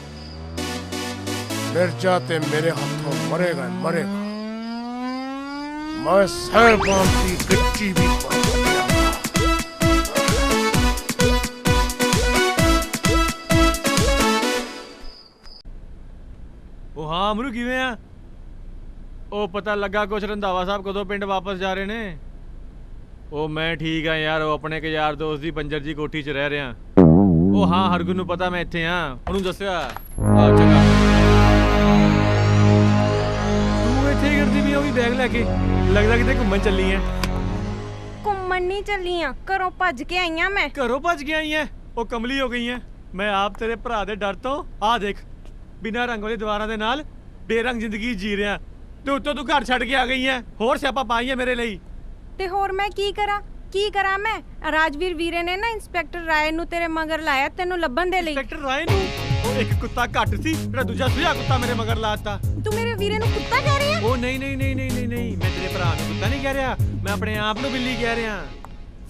मिर्जा ते मेरे हाथों मरेगा मरेगा। मैं साहबान की गच्ची भी पढ़ गया। ਉਹ ਹਾਂ ਅਮਰੂ ਕਿਵੇਂ ਆ? ਉਹ ਪਤਾ ਲੱਗਾ ਕੁਛ ਰੰਧਾਵਾ ਸਾਹਿਬ ਕਦੋਂ ਪਿੰਡ ਵਾਪਸ ਜਾ ਰਹੇ ਨੇ? ਉਹ ਮੈਂ ਠੀਕ ਆ ਯਾਰ, ਉਹ ਆਪਣੇ ਇੱਕ ਯਾਰ ਦੋਸਤ ਦੀ ਬੰਜਰ ਜੀ ਕੋਠੀ 'ਚ ਰਹਿ ਰਿਹਾ। ਉਹ ਹਾਂ ਹਰਗੁਣ ਨੂੰ ਪਤਾ ਮੈਂ ਇੱਥੇ ਆ, ਉਹਨੂੰ ਦੱਸਿਆ। ਆ ਚੰਗਾ। ਤੂੰ ਇੱਥੇ ਕਰਦੀ ਵੀ ਉਹ ਵੀ ਬੈਗ ਲੈ ਕੇ ਲੱਗਦਾ ਕਿਤੇ ਘੁੰਮਣ ਚੱਲੀ ਐ। ਘੁੰਮਣ ਨਹੀਂ ਚੱਲੀ ਆ, ਘਰੋਂ ਭੱਜ ਕੇ ਆਈਆਂ ਮੈਂ। ਘਰੋਂ ਭੱਜ ਕੇ ਆਈ ਐ? ਉਹ ਕਮਲੀ ਹੋ ਗਈ ਐ। ਮੈਂ ਆਪ ਤੇਰੇ ਭਰਾ ਦੇ ਡਰ ਤੋਂ ਆਹ ਦੇਖ ਬਿਨਾਂ ਰੰਗ ਵਾਲੀ ਦੀਵਾਰਾਂ ਦੇ ਨਾਲ ਬੇਰੰਗ ਜ਼ਿੰਦਗੀ ਜੀ ਰਿਹਾ ਤੇ ਉੱਤੋਂ ਤੂੰ ਘਰ ਛੱਡ ਕੇ ਆ ਗਈ ਐ। ਹੋਰ ਸਿਆਪਾ ਪਾਈ ਐ ਮੇਰੇ ਲਈ। ਤੇ ਹੋਰ ਮੈਂ ਕੀ ਕਰਾਂ ਮੈਂ? ਰਾਜਵੀਰ ਵੀਰੇ ਨੇ ਨਾ ਇੰਸਪੈਕਟਰ ਰਾਏ ਨੂੰ ਤੇਰੇ ਮਗਰ ਲਾਇਆ ਤੈਨੂੰ ਲੱਭਣ ਦੇ ਲਈ। ਇੰਸਪੈਕਟਰ ਰਾਏ ਨੂੰ? ਉਹ ਇੱਕ ਕੁੱਤਾ ਘੱਟ ਸੀ ਜਿਹੜਾ ਦੂਜਾ ਸੁਝਾ ਕੁੱਤਾ ਮੇਰੇ ਮਗਰ ਲਾਤਾ। ਤੂੰ ਮੇਰੇ ਵੀਰੇ ਨੂੰ ਕੁੱਤਾ ਕਹਿ ਰਿਹਾ? ਉਹ ਨਹੀਂ ਨਹੀਂ ਨਹੀਂ ਨਹੀਂ ਨਹੀਂ ਨਹੀਂ, ਮੈਂ ਤੇਰੇ ਭਰਾ ਨੂੰ ਕੁੱਤਾ ਨਹੀਂ ਕਹਿ ਰਿਹਾ, ਮੈਂ ਆਪਣੇ ਆਪ ਨੂੰ ਬਿੱਲੀ ਕਹਿ ਰਿਹਾ।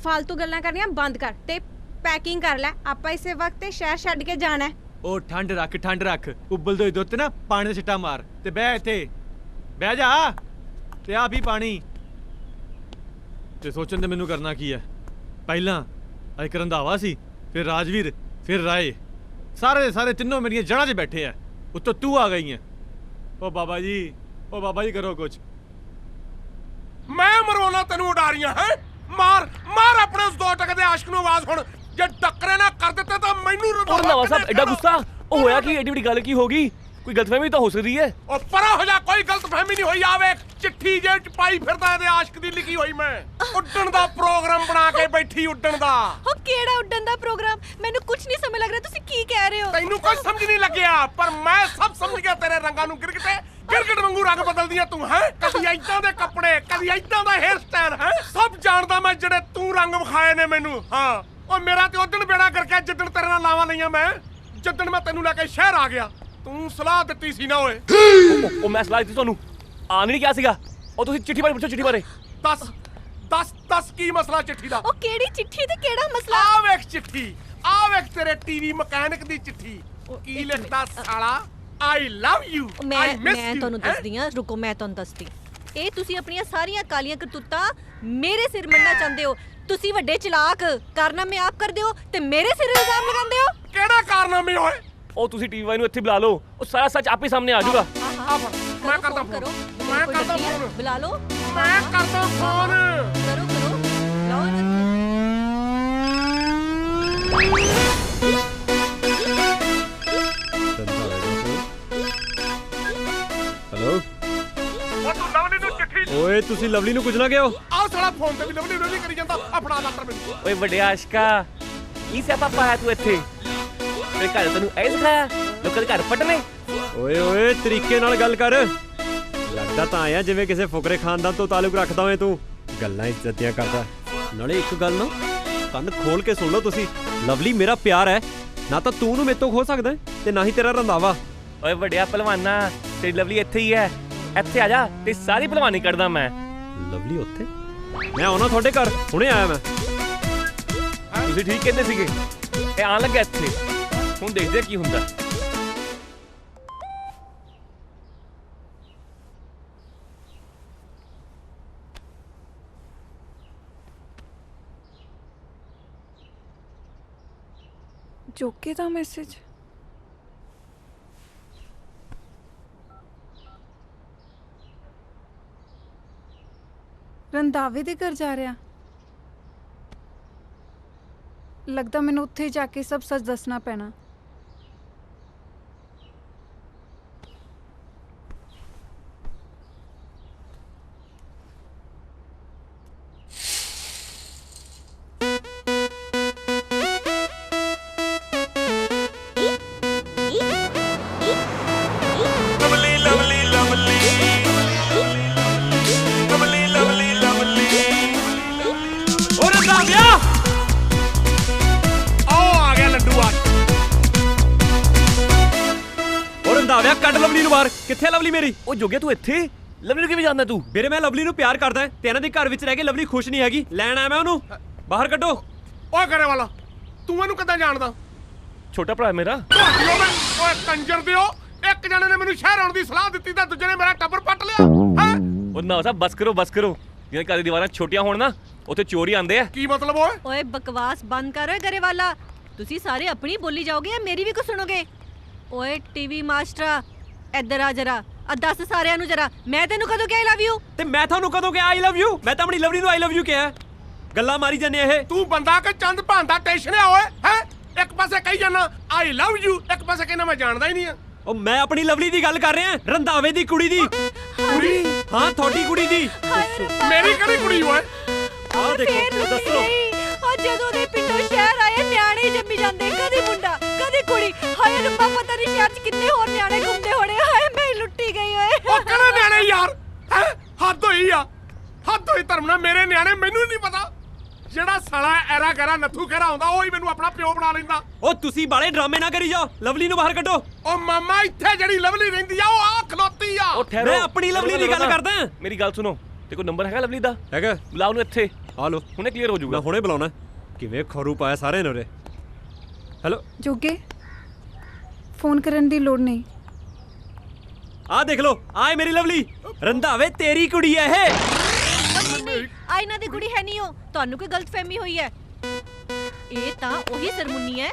ਫालतू ਗੱਲਾਂ ਕਰਨੀਆਂ ਬੰਦ ਕਰ ਤੇ ਪੈਕਿੰਗ ਕਰ ਲੈ, ਆਪਾਂ ਇਸੇ ਵਕਤ ਤੇ ਸ਼ਹਿਰ ਛੱਡ ਕੇ ਜਾਣਾ। ਉਹ ਠੰਡ ਰੱਖ, ਉਬਲਦੇ ਦੁੱਧ ਨਾ ਪਾਣੀ ਦਾ ਛਿੱਟਾ ਮਾਰ ਤੇ ਬਹਿ ਇੱਥੇ, ਬਹਿ ਜਾ ਤੇ ਆ ਵੀ ਪਾਣੀ। ਤੇ ਸੋਚਣ ਦੇ ਮੈਨੂੰ ਕਰਨਾ ਕੀ ਹੈ? ਪਹਿਲਾਂ ਇੱਕ ਰੰਧਾਵਾ ਸੀ, ਫਿਰ ਰਾਜਵੀਰ, ਫਿਰ ਰਾਏ, ਸਾਰੇ ਦੇ ਸਾਰੇ ਤਿੰਨੋਂ ਮੇਰੀਆਂ ਜੜ੍ਹਾਂ 'ਚ ਬੈਠੇ ਆ। ਉੱਤੋਂ ਤੂੰ ਆ ਗਈ ਹੈ। ਉਹ ਬਾਬਾ ਜੀ ਕਰੋ ਕੁਛ। ਮੈਂ ਮਰਵਾਉਣਾ ਤੈਨੂੰ ਉਡਾਰੀਆਂ ਹੈ? ਮਾਰ ਆਪਣੇ ਉਸ 2 ਟਕੇ ਦੇ ਆਸ਼ਕ ਨੂੰ ਆਵਾਜ਼ ਹੁਣ। ਜੇ ਟੱਕਰੇ ਨਾ ਕਰ ਦਿੱਤੇ ਤਾਂ ਮੈਨੂੰ ਰੰਧਾਵਾ ਸਾਹਿਬ ਐਡਾ ਗੁੱਸਾ? ਉਹ ਹੋਇਆ ਕੀ? ਐਡੀ ਵੱਡੀ ਗੱਲ ਕੀ ਹੋ ਗਈ? ਕੋਈ ਗਲਤਫਹਿਮੀ ਤਾਂ ਹੋ ਸਕਦੀ ਹੈ। ਉਹ ਪਰਾਂ ਹੋ ਜਾ, ਕੋਈ ਗਲਤਫਹਿਮੀ ਨਹੀਂ ਹੋਈ। ਆਵੇ ਚਿੱਠੀ ਜੇ ਚ ਪਾਈ ਫਿਰਦਾ ਇਹਦੇ ਆਸ਼ਕ ਦੀ ਲਿਖੀ ਹੋਈ। ਮੈਂ ਉੱਡਣ ਦਾ ਪ੍ਰੋਗਰਾਮ ਬਣਾ ਕੇ ਬੈਠੀ, ਉੱਡਣ ਦਾ। ਉਹ ਕਿਹੜਾ ਉੱਡਣ ਦਾ ਪ੍ਰੋਗਰਾਮ? ਮੈਨੂੰ ਕੁਝ ਨਹੀਂ ਸਮਝ ਲੱਗ ਰਿਹਾ ਤੁਸੀਂ ਕੀ ਕਹਿ ਰਹੇ ਹੋ। ਤੈਨੂੰ ਕੁਝ ਸਮਝ ਨਹੀਂ ਲੱਗਿਆ, ਪਰ ਮੈਂ ਸਭ ਸਮਝ ਗਿਆ। ਤੇਰੇ ਰੰਗਾਂ ਨੂੰ ਗਿਰਗਟ ਵਾਂਗੂ ਰੰਗ ਬਦਲਦੀਆਂ ਤੂੰ ਹੈ। ਕਦੀ ਏਦਾਂ ਦੇ ਕੱਪੜੇ, ਕਦੀ ਏਦਾਂ ਦਾ ਹੇਅਰ ਸਟਾਈਲ ਹੈ। ਸਭ ਜਾਣਦਾ ਮੈਂ ਜਿਹੜੇ ਤੂੰ ਰੰਗ ਵਿਖਾਏ ਨੇ ਮੈਨੂੰ। ਹਾਂ, ਉਹ ਮੇਰਾ ਤੇ ਉਦਣ ਬੇੜਾ ਕਰਕੇ ਜਿੱਦਣ ਤੇਰੇ ਨਾਲ ਲਾਵਾਂ ਲਈਆਂ ਮੈਂ, ਜਿੱਦਣ ਮੈਂ ਤੈਨੂੰ ਲੈ ਕੇ ਸ਼ਹਿਰ ਆ ਗਿਆ। ਤੂੰ ਸਲਾਹ ਦਿੱਤੀ ਸੀ ਨਾ ਓਏ। ਉਹ ਮੈਂ ਸਲਾਹ ਦਿੱਤੀ ਤੁਹਾਨੂੰ? ਆਣ ਨਹੀਂ ਕਿਹਾ ਸੀਗਾ? ਉਹ ਤੁਸੀਂ ਚਿੱਠੀ ਬਾਰੇ ਪੁੱਛੋ, ਚਿੱਠੀ ਬਾਰੇ। ਦੱਸ ਕੀ ਮਸਲਾ ਚਿੱਠੀ ਦਾ? ਉਹ ਕਿਹੜੀ ਚਿੱਠੀ ਤੇ ਕਿਹੜਾ ਮਸਲਾ? ਆ ਵੇਖ ਚਿੱਠੀ, ਆ ਵੇਖ ਤੇਰੇ ਟੀਵੀ ਮਕੈਨਿਕ ਦੀ ਚਿੱਠੀ। ਕੀ ਲਿਖਦਾ ਸਾਲਾ? I love you, I miss you. ਮੈਂ ਤੁਹਾਨੂੰ ਦੱਸਦੀ ਆ, ਰੁਕੋ ਮੈਂ ਤੁਹਾਨੂੰ ਦੱਸਦੀ। ਇਹ ਤੁਸੀਂ ਆਪਣੀਆਂ ਸਾਰੀਆਂ ਕਾਲੀਆਂ ਕਰਤੂਤਾਂ ਮੇਰੇ ਸਿਰ ਮੰਨਣਾ ਚਾਹੁੰਦੇ ਹੋ। ਤੁਸੀਂ ਵੱਡੇ ਚਲਾਕ ਕਾਰਨਾਮੇ ਆਪ ਕਰਦੇ ਹੋ ਤੇ ਮੇਰੇ ਸਿਰ ਇਲਜ਼ਾਮ ਲਗਾਉਂਦੇ ਹੋ। ਕਿਹੜਾ ਕਾਰਨਾਮੇ ਹੋਏ? ਉਹ ਤੁਸੀਂ ਟੀਵੀ ਵਾਈ ਨੂੰ ਇੱਥੇ ਬੁਲਾ ਲਓ, ਉਹ ਸਾਰਾ ਸੱਚ ਆਪੇ ਸਾਹਮਣੇ ਆ ਜਾਊਗਾ। ਮੈਂ ਕਰਦਾ ਫੋਨ, ਮੈਂ ਕਰਦਾ ਫੋਨ। ਬੁਲਾ ਲਓ, ਮੈਂ ਕਰਦਾ ਫੋਨ। ਕਰੋ ਲਾਓ ਹੈਲੋ। ਉਹ ਤੂੰ ਲਵਲੀ ਨੂੰ ਚਿੱਠੀ। ਓਏ ਤੁਸੀਂ ਲਵਲੀ ਨੂੰ ਕੁਝ ਨਾ ਕਿਹੋ। ਆਹ ਸਾਲਾ ਫੋਨ ਤੇ ਵੀ ਲਵਲੀ ਕਰੀ ਜਾਂਦਾ। ਆਪਣਾ ਲੈਟਰ ਮੈਨੂੰ। ਓਏ ਵੱਡੇ ਆਸ਼ਕਾ, ਕੀ ਸਿਆਪਾ ਪਾਇਆ ਤੂੰ ਇੱਥੇ? ਤੇ ਘਰ ਤੈਨੂੰ ਐ ਸਿਖਾਇਆ ਲੋਕਾਂ ਦੇ ਘਰ ਪੱਟਨੇ? ਓਏ ਤਰੀਕੇ ਨਾਲ ਗੱਲ ਕਰ। ਲੱਗਦਾ ਤਾਂ ਆਇਆ ਜਿਵੇਂ ਕਿਸੇ ਫੁਕਰੇ ਖਾਨਦਾਨ ਤੋਂ ਤਾਲੁਕ ਰੱਖਦਾ ਹੋਏ ਤੂੰ। ਗੱਲਾਂ ਇੱਜ਼ਤ ਦੀਆਂ ਕਰਦਾ। ਨਾਲੇ ਇੱਕ ਗੱਲ ਨਾ ਕੰਨ ਖੋਲ ਕੇ ਸੁਣ ਲਓ ਤੁਸੀਂ, ਲਵਲੀ ਮੇਰਾ ਪਿਆਰ ਹੈ। ਨਾ ਤਾਂ ਤੂੰ ਨੂੰ ਮੇਰੇ ਤੋਂ ਖੋ ਸਕਦਾ ਤੇ ਨਾ ਹੀ ਤੇਰਾ ਰੰਧਾਵਾ। ਓਏ ਵੱਡਿਆ ਪਹਿਲਵਾਨਾ, ਤੇਰੀ ਲਵਲੀ ਇੱਥੇ ਹੀ ਹੈ। ਇੱਥੇ ਆ ਜਾ ਤੇ ਸਾਰੀ ਪਹਿਲਵਾਨੀ ਕੱਢਦਾ ਮੈਂ। ਲਵਲੀ ਉੱਥੇ? ਮੈਂ ਆਉਣਾ ਤੁਹਾਡੇ ਘਰ, ਹੁਣੇ ਆਇਆ ਮੈਂ। ਤੁਸੀਂ ਠੀਕ ਕਹਿੰਦੇ ਸੀਗੇ। ਇਹ ਆਣ ਲੱਗਾ ਇੱਥੇ, ਹੁਣ ਦੇਖਦੇ ਕੀ ਹੁੰਦਾ। ਜੋਕੇ ਦਾ ਮੈਸੇਜ। ਰੰਧਾਵੇ ਦੇ ਘਰ ਜਾ ਰਿਹਾ। ਲੱਗਦਾ ਮੈਨੂੰ ਉੱਥੇ ਜਾ ਕੇ ਸਭ ਸੱਚ ਦੱਸਣਾ ਪੈਣਾ। ਕੱਢ ਲਵਲੀ ਨੂੰ ਬਾਹਰ। ਕਿੱਥੇ ਲਵਲੀ ਮੇਰੀ? ਉਹ ਜੋਗੇ ਤੂੰ ਇੱਥੇ? ਲਵਲੀ ਨੂੰ ਕਿਵੇਂ ਜਾਣਦਾ ਤੂੰ? ਵੀਰੇ ਮੈਂ ਲਵਲੀ ਨੂੰ ਪਿਆਰ ਕਰਦਾ ਤੇ ਇਹਨਾਂ ਦੇ ਘਰ ਵਿੱਚ ਰਹਿ ਕੇ ਲਵਲੀ ਖੁਸ਼ ਨਹੀਂ ਹੈਗੀ। ਲੈਣ ਆਇਆ ਮੈਂ ਉਹਨੂੰ। ਬਾਹਰ ਕੱਢੋ। ਓਏ ਕਰੇ ਵਾਲਾ, ਤੂੰ ਇਹਨੂੰ ਕਿੱਦਾਂ ਜਾਣਦਾ? ਛੋਟਾ ਭਰਾ ਮੇਰਾ। ਓਏ ਕੰਜਰ ਦਿਓ, ਇੱਕ ਜਣੇ ਨੇ ਮੈਨੂੰ ਸ਼ਹਿਰ ਆਉਣ ਦੀ ਸਲਾਹ ਦਿੱਤੀ ਤਾਂ ਦੂਜੇ ਨੇ ਮੇਰਾ ਟੱਬਰ ਪੱਟ ਲਿਆ ਹੈ। ਉਹ ਨਾ ਸਾਹਿਬ ਬਸ ਕਰੋ। ਜਿਹਨਾਂ ਘਰ ਦੀ ਦੀਵਾਰਾਂ ਛੋਟੀਆਂ ਹੋਣ ਨਾ, ਉੱਥੇ ਚੋਰੀ ਆਉਂਦੇ ਆ। ਕੀ ਮਤਲਬ ਓਏ? ਓਏ ਬਕਵਾਸ ਬੰਦ ਕਰ ਓਏ ਗਰੇ ਵਾਲਾ। ਤੁਸੀਂ ਸਾਰੇ ਆਪਣੀ ਬੋਲੀ ਜਾਓਗੇ ਜਾਂ ਮੇਰੀ ਵੀ ਕੁਝ ਸੁਣੋਗੇ? ਓਏ ਟੀਵੀ ਮਾਸਟਰਾ, ਇੱਧਰ ਆ ਜਰਾ। ਦੱਸ ਸਾਰਿਆਂ ਨੂੰ ਜਰਾ, ਮੈਂ ਤੈਨੂੰ ਕਦੋਂ ਕਿਹਾ ਆਈ ਲਵ ਯੂ? ਤੇ ਮੈਂ ਤੁਹਾਨੂੰ ਕਦੋਂ ਕਿਹਾ ਆਈ ਲਵ ਯੂ? ਮੈਂ ਤਾਂ ਆਪਣੀ ਲਵਲੀ ਨੂੰ ਆਈ ਲਵ ਯੂ ਕਿਹਾ। ਗੱਲਾਂ ਮਾਰੀ ਜਾਂਦੇ ਇਹ। ਤੂੰ ਬੰਦਾ ਕਿ ਚੰਦ ਭਾਂਦਾ ਟੈਸ਼ਨ ਆ ਓਏ ਹੈ? ਇੱਕ ਪਾਸੇ ਕਹੀ ਜਾਣਾ ਆਈ ਲਵ ਯੂ, ਇੱਕ ਪਾਸੇ ਕਹਿੰਦਾ ਮੈਂ ਜਾਣਦਾ ਹੀ ਨਹੀਂ ਆ। ਉਹ ਮੈਂ ਆਪਣੀ ਲਵਲੀ ਦੀ ਗੱਲ ਕਰ ਰਿਹਾ, ਰੰਧਾਵੇ ਦੀ ਕੁੜੀ ਦੀ। ਮੇਰੀ ਹਾਂ ਤੁਹਾਡੀ ਕੁੜੀ ਦੀ ਮੇਰੀ ਕਿਹੜੀ ਕੁੜੀ ਓਏ ਆਹ ਦੇਖੋ ਦੱਸੋ ਆ ਜਦੋਂ ਦੇ ਪਿੰਡੋਂ ਸ਼ਹਿਰ ਆਏ ਨਿਆਣੇ ਜੰਮੀ ਜਾਂਦੇ, ਕਦੀ ਮੁੰਡਾ ਕਦੀ ਕੁੜੀ। ਹਾਏ ਰੱਬਾ, ਪਤਾ ਨਹੀਂ ਸ਼ਹਿਰ 'ਚ ਕਿੰਨੇ ਹੋਰ ਨਿਆਣੇ ਘੁੰਮਦੇ ਹੋਣੇ। ਹਾਏ ਮੈਂ ਲੁੱਟੀ ਗਈ ਓਏ। ਉਹ ਕਿਹੜੇ ਨਿਆਣੇ ਯਾਰ? ਹੈ ਹੱਦ ਹੋਈ ਆ, ਹੱਦ ਹੋਈ ਧਰਮ ਨਾਲ। ਮੇਰੇ ਨਿਆਣੇ ਮੈਨੂੰ ਨਹੀਂ ਪਤਾ। ਜਿਹੜਾ ਸਾਲਾ ਐਰਾ ਗੈਰਾ ਨੱਥੂ ਖਹਿਰਾ ਆਉਂਦਾ ਉਹ ਹੀ ਮੈਨੂੰ ਆਪਣਾ ਪਿਓ ਬਣਾ ਲੈਂਦਾ। ਉਹ ਤੁਸੀਂ ਬਾਲੇ ਡਰਾਮੇ ਨਾ ਕਰੀ ਜਾਓ, ਲਵਲੀ ਨੂੰ ਬਾਹਰ ਕੱਢੋ। ਉਹ ਮਾਮਾ ਇੱਥੇ ਜਿਹੜੀ ਲਵਲੀ ਰਹਿੰਦੀ ਆ ਉਹ ਆ ਖਲੋਤੀ ਆ। ਉਹ ਠਹਿਰੋ, ਮੈਂ ਆਪਣੀ ਲਵਲੀ ਦੀ ਗੱਲ ਕਰਦਾ। ਮੇਰੀ ਗੱਲ ਸੁਣੋ, ਤੇ ਕੋਈ ਨੰਬਰ ਹੈਗਾ ਲਵਲੀ ਦਾ? ਹੈਗਾ, ਬੁਲਾ ਉਹਨੂੰ ਇੱਥੇ। ਆ ਲੋ, ਹੁਣੇ ਕਲੀਅਰ ਹੋ ਜਾਊਗਾ। ਮੈਂ ਹੁਣੇ ਬੁਲਾਉਣਾ। ਕਿਵੇਂ ਖਰੂ ਪਾਇਆ ਸਾਰੇ ਨੇ ਉਰੇ। ਹੈਲੋ ਜੋਗੇ, ਫੋਨ ਕਰਨ ਦੀ ਲੋੜ ਨਹੀਂ। ਆਹ ਦੇਖ ਲੋ, ਆਏ ਮੇਰੀ ਲਵਲੀ। ਰੰਧਾਵੇ ਤੇਰੀ ਕੁੜੀ ਐ ਇਹ। ਆ ਇਹਨਾਂ ਦੀ ਕੁੜੀ ਹੈ ਨਹੀਂ। ਉਹ ਤੁਹਾਨੂੰ ਕੋਈ ਗਲਤਫਹਿਮੀ ਹੋਈ ਹੈ। ਇਹ ਤਾਂ ਉਹੀ ਸਰਮੁੰਨੀ ਹੈ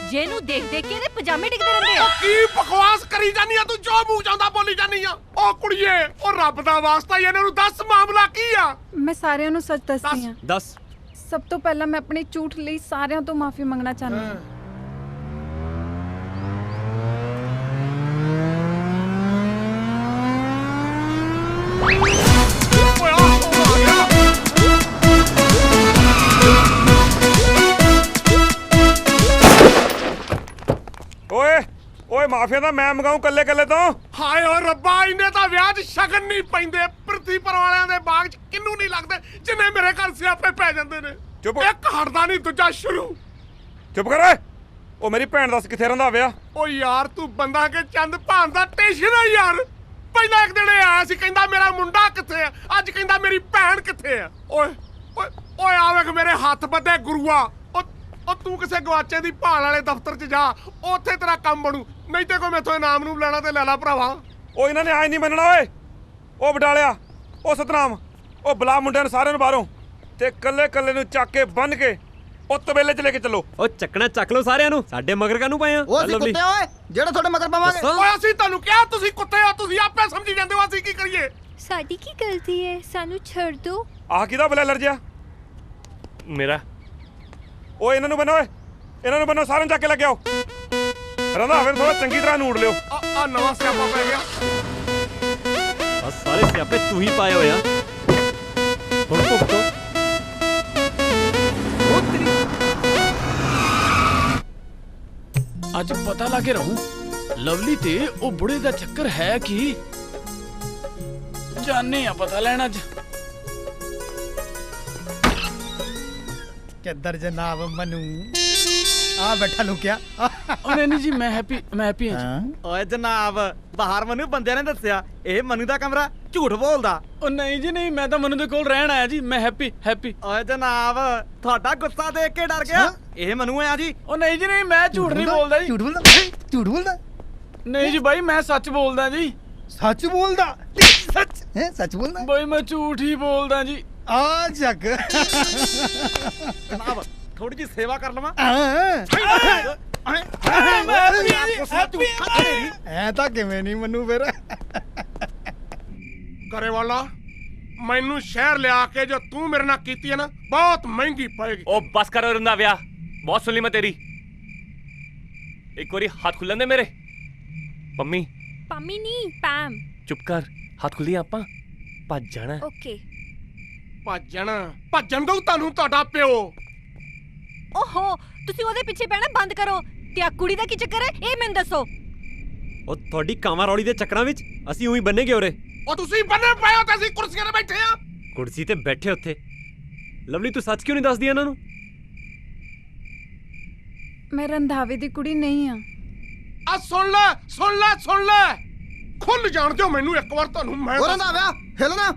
ਜਿਹਨੂੰ ਦੇਖ ਦੇਖ ਕੇ ਇਹਦੇ ਪਜਾਮੇ ਡਿੱਗਦੇ ਰਹਿੰਦੇ ਆ। ਕੀ ਬਕਵਾਸ ਕਰੀ ਜਾਨੀ ਆ ਤੂੰ? ਜੋ ਮੂੰਹ ਚਾਹੁੰਦਾ ਬੋਲੀ ਜਾਨੀ ਆ। ਉਹ ਕੁੜੀਏ, ਉਹ ਰੱਬ ਦਾ ਵਾਸਤਾ ਹੀ ਇਹਨਾਂ ਨੂੰ ਦੱਸ ਮਾਮਲਾ ਕੀ ਆ। ਮੈਂ ਸਾਰਿਆਂ ਨੂੰ ਸੱਚ ਦੱਸਦੀ ਹਾਂ। ਦੱਸ। ਸਭ ਤੋਂ ਪਹਿਲਾਂ ਮੈਂ ਆਪਣੇ ਝੂਠ ਲਈ ਸਾਰਿਆਂ ਤੋਂ ਮਾਫੀ ਮੰਗਣਾ ਚਾਹੁੰਦੀ ਹਾਂ। ਓਏ ਓਏ ਮਾਫੀਆ ਦਾ ਮੈਂ ਮੰਗਾਉਂ ਕੱਲੇ ਕੱਲੇ ਤੋਂ। ਹਾਏ ਓ ਰੱਬਾ, ਇਹਨੇ ਤਾਂ ਵਿਆਹ 'ਚ ਸ਼ਗਨ ਨਹੀਂ ਪੈਂਦੇ। ਪ੍ਰਿਥੀਪੁਰ ਵਾਲਿਆਂ ਦੇ ਬਾਗ 'ਚ ਕਿੰਨੂੰ ਨਹੀਂ ਲੱਗਦੇ ਜਿੰਨੇ ਮੇਰੇ ਘਰ ਸਿਆਪੇ ਪੈ ਜਾਂਦੇ ਨੇ। ਚੁੱਪ। ਇੱਕ ਹਟਦਾ ਨਹੀਂ, ਦੂਜਾ ਸ਼ੁਰੂ। ਚੁੱਪ ਕਰ ਓਏ। ਉਹ ਮੇਰੀ ਭੈਣ ਦੱਸ ਕਿੱਥੇ ਰਹਿੰਦਾ ਵਿਆਹ? ਓ ਯਾਰ ਤੂੰ ਬੰਦਾ ਕਿ ਚੰਦ ਭਾਨ ਦਾ ਟੈਨਸ਼ਨ ਹੈ ਯਾਰ। ਪਹਿਲਾਂ ਇੱਕ ਦਿਨ ਇਹ ਆਇਆ ਸੀ, ਕਹਿੰਦਾ ਮੇਰਾ ਮੁੰਡਾ ਕਿੱਥੇ ਆ। ਅੱਜ ਕਹਿੰਦਾ ਮੇਰੀ ਭੈਣ ਕਿੱਥੇ ਆ। ਓਏ ਓਏ ਓਏ ਆ ਵੇਖ ਮੇਰੇ ਹੱਥ ਬੱਧੇ ਗੁਰੂਆ। ਉਹ ਤੂੰ ਕਿਸੇ ਗਵਾਚੇ ਦੀ ਭਾਲ ਵਾਲੇ ਦਫ਼ਤਰ 'ਚ ਜਾ, ਉੱਥੇ ਤੇਰਾ ਕੰਮ ਬਣੂ। ਨਹੀਂ ਤੇ ਕੋਈ ਮੈਥੋਂ ਇਨਾਮ ਨੂੰ ਲੈਣਾ ਤੇ ਲੈ ਲਾ ਭਰਾਵਾ। ਉਹ ਇਹਨਾਂ ਨੇ ਆਏ ਨਹੀਂ ਮੰਨਣਾ ਓਏ। ਉਹ ਬਡਾਲਿਆ, ਉਹ ਸਤਨਾਮ, ਉਹ ਬੁਲਾ ਮੁੰਡਿਆਂ ਨੂੰ ਸਾਰਿਆਂ ਨੂੰ ਬਾਹਰੋਂ, ਤੇ ਕੱਲੇ ਕੱਲੇ ਨੂੰ ਚੱਕ ਕੇ ਬੰਨ ਕੇ ਉਹ ਤਬੇਲੇ 'ਚ ਲੈ ਕੇ ਚੱਲੋ। ਉਹ ਚੱਕਣਾ ਚੱਕ ਲਓ ਸਾਰਿਆਂ ਨੂੰ। ਸਾਡੇ ਮਗਰ ਕਾਹਨੂੰ ਪਏ ਆ? ਉਹ ਅਸੀਂ ਕੁੱਤੇ ਓਏ ਜਿਹੜੇ ਤੁਹਾਡੇ ਮਗਰ ਪਾਵਾਂਗੇ। ਓਏ ਅਸੀਂ ਤੁਹਾਨੂੰ ਕਿਹਾ ਤੁਸੀਂ ਕੁੱਤੇ ਹੋ, ਤੁਸੀਂ ਆਪੇ ਸਮਝੀ ਜਾਂਦੇ ਹੋ। ਅਸੀਂ ਕੀ ਕਰੀਏ? ਸਾਡੀ ਕੀ ਗਲਤੀ ਹੈ? ਸਾਨੂੰ ਛੱਡ ਦਿਓ। ਆਹ ਕਿਹਦਾ ਬਲੈਲਰ ਜਿਹਾ? ਮੇਰਾ। ਓਏ ਇਹਨਾਂ ਨੂੰ ਬੰਨੋ, ਓਏ ਇਹਨਾਂ ਨੂੰ ਬੰਨੋ, ਸਾਰਿਆਂ ਨੂੰ ਚੱਕ ਕੇ ਲੈ ਕੇ ਆਓ। ਰੰਧਾਵੇ ਥੋੜਾ ਚੰਗੀ ਤਰ੍ਹਾਂ ਨੂੜ ਲਿਓ। ਆ ਨਵਾਂ ਸਿਆਪਾ ਪੈ ਗਿਆ। ਆ ਸਾਰੇ ਸਿਆਪੇ ਤੂੰ ਹੀ ਪਾਏ ਹੋਏ ਆ। ਹੁਣ ਭੁਗਤੋ। ਅੱਜ ਪਤਾ ਲਾ ਕੇ ਰਹੂੰ ਲਵਲੀ ਤੇ ਉਹ ਬੁੜੇ ਦਾ ਚੱਕਰ ਹੈ ਕੀ। ਜਾਣੇ ਆ ਪਤਾ ਲੈਣ ਅੱਜ। ਕਿੱਧਰ ਜਨਾਬ ਮਨੂ ਆ ਬੈਠਾ ਲੁਕਿਆ। ਓਏ ਨਹੀਂ ਜੀ, ਮੈਂ ਹੈਪੀ ਹਾਂ। ਓਏ ਜਨਾਬ, ਬਾਹਰ ਮਨੂ ਬੰਦਿਆਂ ਨੇ ਦੱਸਿਆ ਇਹ ਮਨੂ ਦਾ ਕਮਰਾ। ਝੂਠ ਬੋਲਦਾ। ਉਹ ਨਹੀਂ ਜੀ ਨਹੀਂ, ਮੈਂ ਤਾਂ ਮਨੂ ਦੇ ਕੋਲ ਰਹਿਣ ਆਇਆ ਜੀ। ਮੈਂ ਹੈਪੀ। ਓਏ ਜਨਾਬ, ਤੁਹਾਡਾ ਗੁੱਸਾ ਦੇਖ ਕੇ ਡਰ ਗਿਆ। ਇਹ ਮਨੂ ਆ ਜੀ। ਉਹ ਨਹੀਂ ਜੀ ਨਹੀਂ, ਮੈਂ ਝੂਠ ਨਹੀਂ ਬੋਲਦਾ ਜੀ। ਝੂਠ ਬੋਲਦਾ ਨਹੀਂ ਜੀ ਬਾਈ, ਮੈਂ ਸੱਚ ਬੋਲਦਾ ਜੀ। ਸੱਚ ਬੋਲਦਾ? ਸੱਚ ਹੈ? ਸੱਚ ਬੋਲਦਾ ਬਾਈ, ਮੈਂ ਝੂਠ ਹੀ ਬੋਲਦਾ ਜੀ। ਆ ਜੱਗ ਜਨਾਬ, ਥੋੜੀ ਜੀ ਸੇਵਾ ਕਰ ਲਵਾਂ। ਐ ਤਾਂ ਕਿਵੇਂ ਨਹੀਂ ਮਨੂ ਫਿਰ। ਕਰੇ ਵਾਲਾ, ਮੈਨੂੰ ਸ਼ਹਿਰ ਲਿਆ ਕੇ ਜੋ ਤੂੰ ਮੇਰੇ ਨਾਲ ਕੀਤੀ ਹੈ ਨਾ, ਬਹੁਤ ਮਹਿੰਗੀ ਪਏਗੀ। ਉਹ ਬਸ ਕਰੋ ਰੰਧਾਵਿਆ, ਬਹੁਤ ਸੁਣ ਲਈ ਮੈਂ ਤੇਰੀ। ਇੱਕ ਵਾਰੀ ਹੱਥ ਖੁੱਲਣ ਦੇ ਮੇਰੇ। ਪੰਮੀ ਨਹੀਂ, ਪੈਮ। ਚੁੱਪ ਕਰ। ਹੱਥ ਖੁੱਲੀਆਂ ਆਪਾਂ ਭੱਜ ਜਾਣਾ। ਓਕੇ। ਭੱਜਣ ਦਊ ਤੁਹਾਨੂੰ ਤੁਹਾਡਾ ਪਿਓ। ਓਹੋ, ਤੁਸੀਂ ਉਹਦੇ ਪਿੱਛੇ ਪੈਣਾ ਬੰਦ ਕਰੋ। ਤੇ ਆ ਕੁੜੀ ਦਾ ਕੀ ਚੱਕਰ ਹੈ, ਇਹ ਮੈਨੂੰ ਦੱਸੋ। ਉਹ ਤੁਹਾਡੀ ਕਾਵਾਂ ਰੌਲੀ ਦੇ ਚੱਕਰਾਂ ਵਿੱਚ ਅਸੀਂ ਉਹੀ ਬੰਨੇ ਗਏ ਉਰੇ। ਉਹ ਤੁਸੀਂ ਬੰਨੇ ਪਏ ਹੋ ਤੇ ਅਸੀਂ ਕੁਰਸੀਆਂ 'ਤੇ ਬੈਠੇ ਆ। ਕੁਰਸੀ ਤੇ ਬੈਠੇ ਉੱਥੇ। ਲਵਲੀ ਤੂੰ ਸੱਚ ਕਿਉਂ ਨਹੀਂ ਦੱਸਦੀ ਇਹਨਾਂ ਨੂੰ? ਮੈਂ ਰੰਧਾਵੇ ਦੀ ਕੁੜੀ ਨਹੀਂ ਆ। ਆ ਸੁਣ ਲੈ ਖੁੱਲ ਜਾਣ ਦਿਓ ਮੈਨੂੰ ਇੱਕ ਵਾਰ। ਤੁਹਾਨੂੰ ਮੈਂ ਉਹ ਰੰਧਾਵਿਆ ਹਿੱਲ ਨਾ।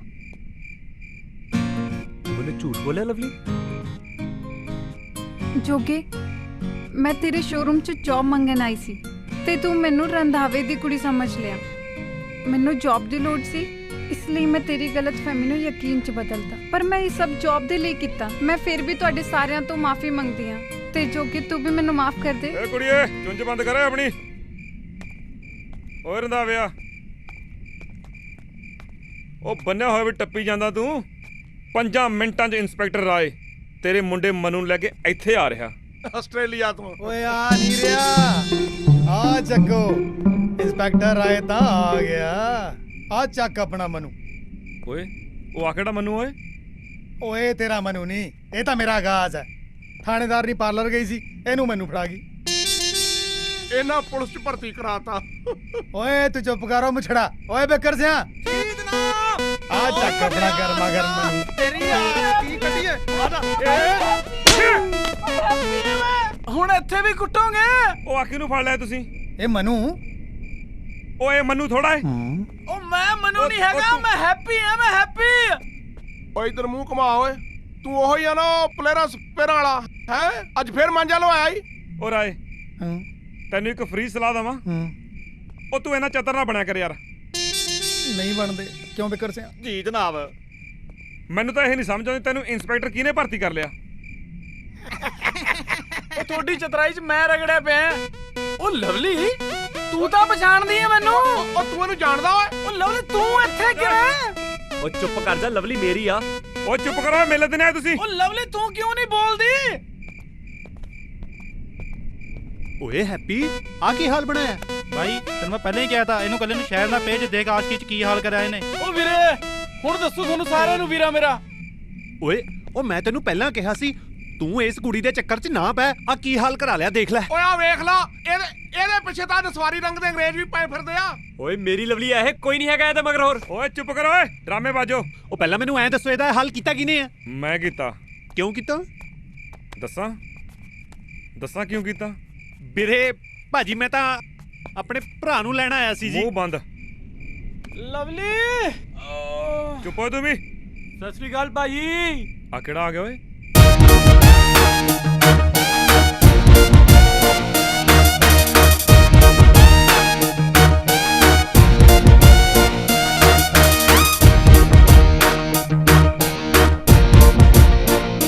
ਤੂੰ ਝੂਠ ਬੋਲਿਆ ਲਵਲੀ? ਜੋਗੇ, ਮੈਂ ਤੇਰੇ ਸ਼ੋਰੂਮ 'ਚ ਜੌਬ ਮੰਗਣ ਆਈ ਸੀ ਤੇ ਤੂੰ ਮੈਨੂੰ ਰੰਧਾਵੇ ਦੀ ਕੁੜੀ ਸਮਝ ਲਿਆ। ਮੈਨੂੰ ਜੌਬ ਦੀ ਲੋੜ ਸੀ, ਇਸ ਲਈ ਮੈਂ ਤੇਰੀ ਗਲਤਫਹਿਮੀ ਨੂੰ ਯਕੀਨ 'ਚ ਬਦਲਤਾ। ਪਰ ਮੈਂ ਇਹ ਸਭ ਜੌਬ ਦੇ ਲਈ ਕੀਤਾ। ਮੈਂ ਫਿਰ ਵੀ ਤੁਹਾਡੇ ਸਾਰਿਆਂ ਤੋਂ ਮਾਫੀ ਮੰਗਦੀ ਹਾਂ ਤੇ ਜੋਗੇ ਤੂੰ ਵੀ ਮੈਨੂੰ ਮਾਫ ਕਰ ਦੇ। ਏ ਕੁੜੀਏ, ਚੁੰਝ ਬੰਦ ਕਰ ਆਪਣੀ। ਓਏ ਰੰਧਾਵਿਆ, ਉਹ ਬੰਨਿਆ ਹੋਇਆ ਵੀ ਟੱਪੀ ਜਾਂਦਾ ਤੂੰ। 5 ਮਿੰਟਾਂ 'ਚ ਇੰਸਪੈਕਟਰ ਰਾਏ ਤੇਰੇ ਮੁੰਡੇ ਮਨੂ ਨੂੰ ਲੈ ਕੇ ਇੱਥੇ ਆ ਰਿਹਾ। ਆਸਟ੍ਰੇਲੀਆ ਤੋਂ। ਓਏ ਆ ਨਹੀਂ ਰਿਹਾ। ਆ ਜੱਗੋ, ਇੰਸਪੈਕਟਰ ਰਾਏ ਤਾਂ ਆ ਗਿਆ। ਆ ਚੱਕ ਆਪਣਾ ਮਨੂ। ਓਏ ਉਹ ਆ ਕਿਹੜਾ ਮਨੂ ਓਏ? ਓਏ ਤੇਰਾ ਮਨੂ ਨਹੀਂ, ਇਹ ਤਾਂ ਮੇਰਾ ਗਾਜ ਹੈ। ਥਾਣੇਦਾਰ ਨਹੀਂ ਪਾਰਲਰ ਗਈ ਸੀ, ਇਹਨੂੰ ਮੈਨੂੰ ਫੜਾ ਗਈ। ਇਹਨਾਂ ਪੁਲਿਸ ਚ ਭਰਤੀ ਕਰਾਤਾ। ਓਏ ਤੂੰ ਚੁੱਪ ਕਰੋ ਮੁਛੜਾ। ਓਏ ਬੇਕਰ ਸਿਆ ਆ ਚੱਕ ਆਪਣਾ ਗਰਮਾ ਗਰਮ ਮਨੂ। ਤੇਰੀ ਕੀ ਕੱਢੀਏ ਹੁਣ ਇੱਥੇ ਵੀ ਕੁੱਟੋਗੇ? ਉਹ ਆਖੀ ਨੂੰ ਫੜ ਲਿਆ ਤੁਸੀਂ? ਇਹ ਮਨੂ। ਓਏ ਮਨੂ ਥੋੜਾ ਏ। ਉਹ ਮੈਂ ਮਨੂ ਨਹੀਂ ਹੈਗਾ, ਮੈਂ ਹੈਪੀ ਆ, ਮੈਂ ਹੈਪੀ। ਓਏ ਇਧਰ ਮੂੰਹ ਘੁਮਾ ਓਏ। ਤੂੰ ਉਹੋ ਹੀ ਆ ਨਾ ਪਲੇਰਾ ਸਪੇਰਾਂ ਵਾਲਾ ਹੈ? ਅੱਜ ਫੇਰ ਮਾਂਜਾ ਲਵਾਇਆ ਈ। ਓ ਰਾਏ ਤੈਨੂੰ ਇੱਕ ਫ੍ਰੀ ਸਲਾਹ ਦਵਾਂ। ਉਹ ਤੂੰ ਇਹਨਾਂ ਚਤਰ ਨਾ ਬਣਿਆ ਕਰ ਯਾਰ। ਨਹੀਂ ਬਣਦੇ ਕਿਉਂ ਬੇਕਰ ਸਿਆ? ਜੀ ਜਨਾਬ। ਮੈਨੂੰ ਤਾਂ ਇਹ ਨਹੀਂ ਸਮਝ ਆਉਂਦੀ ਤੈਨੂੰ ਇੰਸਪੈਕਟਰ ਕਿਹਨੇ ਭਰਤੀ ਕਰ ਲਿਆ? ਉਹ ਤੁਹਾਡੀ ਚਤਰਾਈ 'ਚ ਮੈਂ ਰਗੜਿਆ ਪਿਆ। ਉਹ ਲਵਲੀ ਤੂੰ ਤਾਂ ਪਛਾਣਦੀ ਹੈ ਮੈਨੂੰ। ਉਹ ਤੂੰ ਇਹਨੂੰ ਜਾਣਦਾ ਓਏ? ਉਹ ਲਵਲੀ ਤੂੰ ਇੱਥੇ ਕਿਵੇਂ? ਉਹ ਚੁੱਪ ਕਰ ਜਾ, ਲਵਲੀ ਮੇਰੀ ਆ। ਉਹ ਚੁੱਪ ਕਰੋ, ਮੇਲੇ ਤੇ ਨਹੀਂ ਆਏ ਤੁਸੀਂ। ਉਹ ਲਵਲੀ ਤੂੰ ਕਿਉਂ ਨਹੀਂ ਬੋਲਦੀ? ਓਏ ਹੈਪੀ, ਆ ਕੀ ਹਾਲ ਬਣਾਇਆ? ਭਾਈ ਤੈਨੂੰ ਮੈਂ ਪਹਿਲਾਂ ਹੀ ਕਿਹਾ ਤਾ, ਇਹਨੂੰ ਕੱਲੇ ਨੂੰ ਸ਼ਹਿਰ ਦਾ ਪੇਜ ਦੇਖ ਆਸ਼ਕੀ 'ਚ ਕੀ ਹਾਲ ਕਰਿਆ ਇਹਨੇ। ਉਹ ਵੀਰੇ ਹੁਣ ਦੱਸੋ ਤੁਹਾਨੂੰ ਸਾਰਿਆਂ ਨੂੰ ਵੀਰਾ ਮੇਰਾ। ਓਏ ਉਹ ਮੈਂ ਤੈਨੂੰ ਪਹਿਲਾਂ ਕਿਹਾ ਸੀ ਤੂੰ ਇਸ ਕੁੜੀ ਦੇ ਚੱਕਰ 'ਚ ਨਾ ਪੈ। ਆ ਕੀ ਹਾਲ ਕਰਾ ਲਿਆ ਦੇਖ ਲੈ। ਓਏ ਆ ਵੇਖ ਲਾ, ਇਹਦੇ ਪਿੱਛੇ ਤਾਂ ਦਸਵਾਰੀ ਰੰਗ ਦੇ ਅੰਗਰੇਜ਼ ਵੀ ਪਏ ਫਿਰਦੇ ਆ। ਓਏ ਮੇਰੀ ਲਵਲੀ ਆ ਇਹ, ਕੋਈ ਨਹੀਂ ਹੈਗਾ ਇਹਦੇ ਮਗਰ ਹੋਰ। ਓਏ ਚੁੱਪ ਕਰੋ ਓਏ, ਡਰਾਮੇ ਬਾਜੋ। ਉਹ ਪਹਿਲਾਂ ਮੈਨੂੰ ਐਂ ਦੱਸੋ ਇਹਦਾ ਹੱਲ ਕੀਤਾ ਕਿਨੇ ਆ? ਮੈਂ ਕੀਤਾ। ਕਿਉਂ ਕੀਤਾ? ਦੱਸਾਂ ਕਿਉਂ ਕੀਤਾ? ਵੀਰੇ ਭਾਜੀ ਮੈਂ ਤਾਂ ਆਪਣੇ ਭਰਾ ਨੂੰ ਲੈਣ ਆਇਆ ਸੀ ਜੀ। ਮੂੰਹ ਬੰਦ। ਲਵਲੀ ਚੁੱਪ ਹੋ ਤੂੰ ਵੀ। ਸਤਿ ਸ੍ਰੀ ਅਕਾਲ ਭਾਜੀ। ਆ ਕਿਹੜਾ ਆ ਗਿਆ ਓਏ?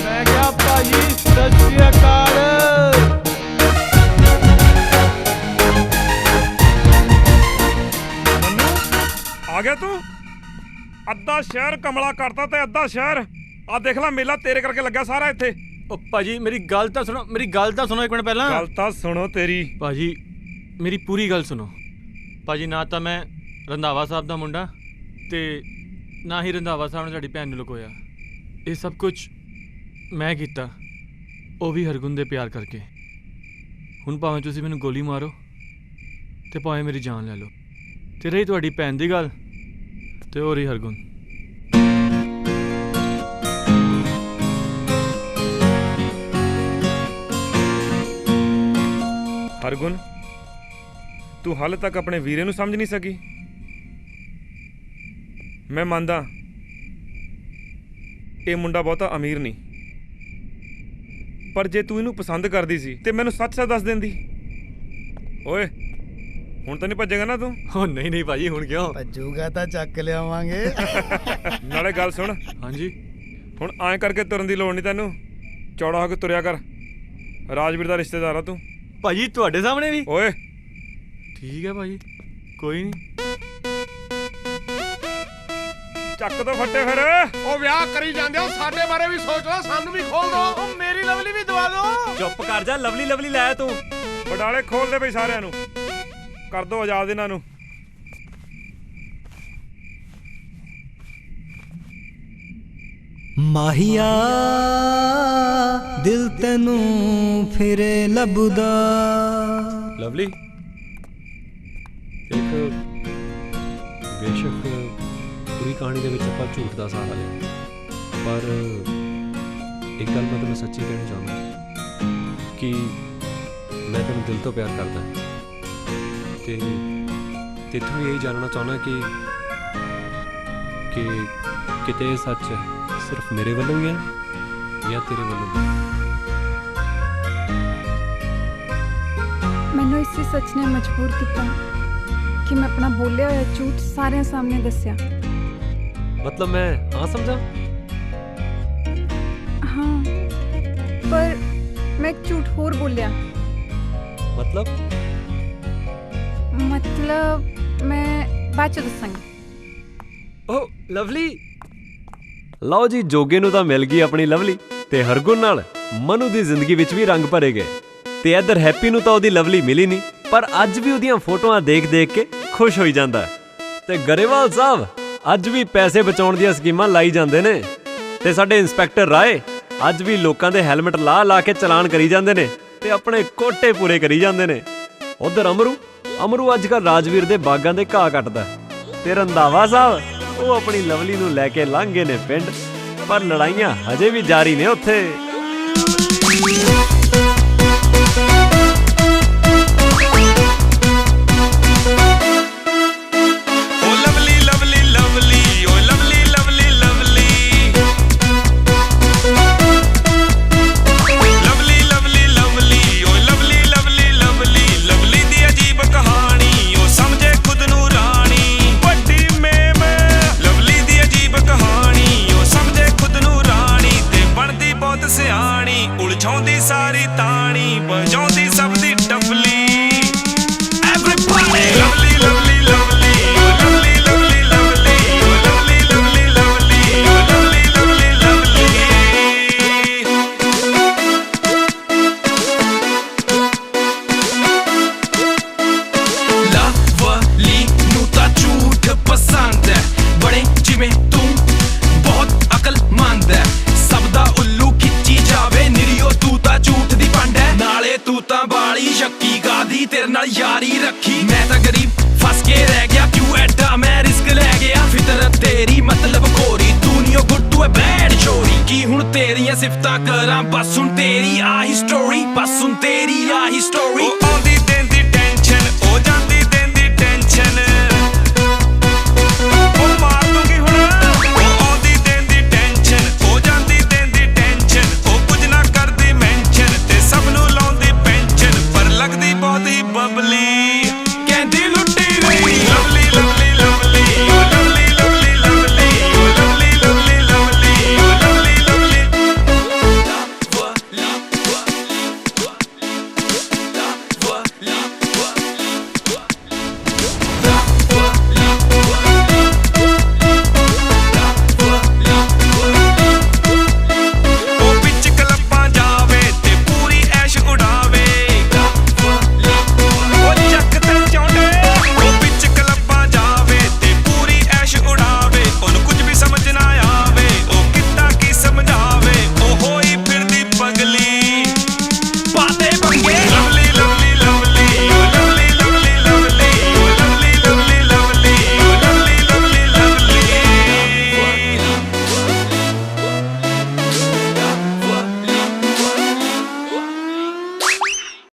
ਮੈਂ ਕਿਹਾ ਭਾਜੀ ਸਤਿ ਸ੍ਰੀ ਅਕਾਲ। ਆ ਗਿਆ ਤੂੰ? ਅੱਧਾ ਸ਼ਹਿਰ ਕਮਲਾ ਕਰਤਾ ਤੇ ਅੱਧਾ ਸ਼ਹਿਰ ਆ ਦੇਖ ਲੈ ਮੇਲਾ ਤੇਰੇ ਕਰਕੇ ਲੱਗਾ ਸਾਰਾ ਇੱਥੇ। ਉਹ ਭਾਜੀ ਮੇਰੀ ਗੱਲ ਤਾਂ ਸੁਣੋ, ਮੇਰੀ ਗੱਲ ਤਾਂ ਸੁਣੋ ਇੱਕ ਮਿੰਟ ਪਹਿਲਾਂ। ਗੱਲ ਤਾਂ ਸੁਣੋ ਤੇਰੀ। ਭਾਜੀ ਮੇਰੀ ਪੂਰੀ ਗੱਲ ਸੁਣੋ। ਭਾਜੀ ਨਾ ਤਾਂ ਮੈਂ ਰੰਧਾਵਾ ਸਾਹਿਬ ਦਾ ਮੁੰਡਾ ਤੇ ਨਾ ਹੀ ਰੰਧਾਵਾ ਸਾਹਿਬ ਨੇ ਸਾਡੀ ਭੈਣ ਨੂੰ ਲੁਕੋਇਆ। ਇਹ ਸਭ ਕੁਝ ਮੈਂ ਕੀਤਾ, ਉਹ ਵੀ ਹਰਗੁਣ ਦੇ ਪਿਆਰ ਕਰਕੇ। ਹੁਣ ਭਾਵੇਂ ਤੁਸੀਂ ਮੈਨੂੰ ਗੋਲੀ ਮਾਰੋ ਤੇ ਭਾਵੇਂ ਮੇਰੀ ਜਾਨ ਲੈ ਲਓ। ਤੇ ਰਹੀ ਤੁਹਾਡੀ ਭੈਣ ਦੀ ਗੱਲ ਤੇ ਉਹ ਰਹੀ ਹਰਗੁਣ। ਹਰਗੁਣ ਤੂੰ ਹਾਲੇ ਤੱਕ ਆਪਣੇ ਵੀਰੇ ਨੂੰ ਸਮਝ ਨਹੀਂ ਸਕੀ। ਮੈਂ ਮੰਨਦਾ ਇਹ ਮੁੰਡਾ ਬਹੁਤਾ ਅਮੀਰ ਨਹੀਂ, ਪਰ ਜੇ ਤੂੰ ਇਹਨੂੰ ਪਸੰਦ ਕਰਦੀ ਸੀ ਤੇ ਮੈਨੂੰ ਸੱਚ-ਸੱਚ ਦੱਸ ਦਿੰਦੀ। ਓਏ ਹੁਣ ਤਾਂ ਨਹੀਂ ਭੱਜੇਗਾ ਨਾ ਤੂੰ? ਓ ਨਹੀਂ ਨਹੀਂ ਭਾਜੀ, ਹੁਣ ਕਿਉਂ ਭੱਜੂਗਾ? ਤਾਂ ਚੱਕ ਲਿਆਵਾਂਗੇ। ਨਾਲੇ ਗੱਲ ਸੁਣ। ਹਾਂਜੀ ਹੁਣ ਐਂ ਕਰਕੇ ਤੁਰਨ ਦੀ ਲੋੜ ਨਹੀਂ ਤੈਨੂੰ, ਚੌੜਾ ਹੋ ਕੇ ਤੁਰਿਆ ਕਰ। ਰਾਜਵੀਰ ਦਾ ਰਿਸ਼ਤੇਦਾਰ ਆ ਤੂੰ। ਭਾਜੀ ਤੁਹਾਡੇ ਸਾਹਮਣੇ ਵੀ? ਓਏ ਠੀਕ ਹੈ ਭਾਜੀ, ਕੋਈ ਨਹੀਂ। ਚੱਕ ਦੋ ਫੱਟੇ ਫਿਰ। ਉਹ ਵਿਆਹ ਕਰੀ ਜਾਂਦੇ ਹੋ, ਸਾਡੇ ਬਾਰੇ ਵੀ ਸੋਚ ਲਓ, ਸਾਨੂੰ ਵੀ ਖੋਲ ਦੋ। ਉਹ ਮੇਰੀ ਲਵਲੀ ਵੀ ਦਵਾ ਦੋ। ਚੁੱਪ ਕਰ ਜਾ, ਲਵਲੀ ਲਵਲੀ ਲੈ ਤੂੰ। ਬਡਾਲੇ ਖੋਲ ਦੇ ਬਈ ਸਾਰਿਆਂ ਨੂੰ, ਕਰ ਦੋ ਆਜ਼ਾਦ ਇਹਨਾਂ ਨੂੰ। ਮਾਹੀਆ ਦਿਲ ਤੈਨੂੰ ਫਿਰੇ ਲੱਭਦਾ। ਲਵਲੀ ਇੱਕ ਬੇਸ਼ੱਕ ਪੂਰੀ ਕਹਾਣੀ ਦੇ ਵਿੱਚ ਆਪਾਂ ਝੂਠ ਦਾ ਸਹਾਰਾ ਲਿਆ, ਪਰ ਇੱਕ ਗੱਲ ਮੈਂ ਤੈਨੂੰ ਸੱਚੀ ਕਹਿਣੀ ਚਾਹੁੰਦਾ ਕਿ ਮੈਂ ਤੈਨੂੰ ਦਿਲ ਤੋਂ ਪਿਆਰ ਕਰਦਾ ਤੇ ਤੈਥੋਂ ਇਹ ਜਾਣਨਾ ਚਾਹੁੰਦਾ ਕਿ ਕਿਤੇ ਇਹ ਸੱਚ ਸਿਰਫ ਮੇਰੇ ਵੱਲੋਂ ਹੀ ਹੈ ਜਾਂ ਤੇਰੇ ਵੱਲੋਂ ਵੀ? ਮੈਨੂੰ ਇਸੇ ਸੱਚ ਨੇ ਮਜਬੂਰ ਕੀਤਾ ਕਿ ਮੈਂ ਆਪਣਾ ਬੋਲਿਆ ਹੋਇਆ ਝੂਠ ਸਾਰਿਆਂ ਸਾਹਮਣੇ ਦੱਸਿਆ। ਮਤਲਬ ਮੈਂ ਹਾਂ ਸਮਝਾਂ? ਹਾਂ, ਪਰ ਮੈਂ ਇੱਕ ਝੂਠ ਹੋਰ ਬੋਲਿਆ। ਮਤਲਬ ਮੈਂ ਬਾਅਦ ਚ ਦੱਸਾਂਗੀ। ਓ ਲਵਲੀ। ਲਓ ਜੀ, ਜੋਗੇ ਨੂੰ ਤਾਂ ਮਿਲ ਗਈ ਆਪਣੀ ਲਵਲੀ ਤੇ ਹਰਗੁਣ ਨਾਲ ਮਨੂ ਦੀ ਜ਼ਿੰਦਗੀ ਵਿੱਚ ਵੀ ਰੰਗ ਭਰੇ ਗਏ। ਤੇ ਇੱਧਰ ਹੈਪੀ ਨੂੰ ਤਾਂ ਉਹਦੀ ਲਵਲੀ ਮਿਲੀ ਨਹੀਂ, ਪਰ ਅੱਜ ਵੀ ਉਹਦੀਆਂ ਫੋਟੋਆਂ ਦੇਖ-ਦੇਖ ਕੇ ਖੁਸ਼ ਹੋਈ ਜਾਂਦਾ। ਤੇ ਗਰੇਵਾਲ ਸਾਹਿਬ ਅੱਜ ਵੀ ਪੈਸੇ ਬਚਾਉਣ ਦੀਆਂ ਸਕੀਮਾਂ ਲਾਈ ਜਾਂਦੇ ਨੇ ਤੇ ਸਾਡੇ ਇੰਸਪੈਕਟਰ ਰਾਏ ਅੱਜ ਵੀ ਲੋਕਾਂ ਦੇ ਹੈਲਮਟ ਲਾ ਕੇ ਚਲਾਨ ਕਰੀ ਜਾਂਦੇ ਨੇ ਤੇ ਆਪਣੇ ਕੋਟੇ ਪੂਰੇ ਕਰੀ ਜਾਂਦੇ ਨੇ। ਉਧਰ ਅਮਰੂ ਅੱਜ ਕੱਲ੍ਹ ਰਾਜਵੀਰ ਦੇ ਬਾਗਾਂ ਦੇ ਘਾਹ ਕੱਟਦਾ ਤੇ ਰੰਧਾਵਾ ਸਾਹਿਬ ਉਹ ਆਪਣੀ ਲਵਲੀ ਨੂੰ ਲੈ ਕੇ ਲੰਘ ਗਏ ਨੇ ਪਿੰਡ, ਪਰ ਲੜਾਈਆਂ ਹਜੇ ਵੀ ਜਾਰੀ ਨੇ ਉੱਥੇ। ਸਿਫਤਾਂ ਕਰਾਂ ਬਸ ਸੁਣ ਤੇਰੀ ਆਹੀ ਸਟੋਰੀ, ਬਸ ਸੁਣ ਤੇਰੀ ਆਹੀ ਸਟੋਰੀ। ਆਉਂਦੀ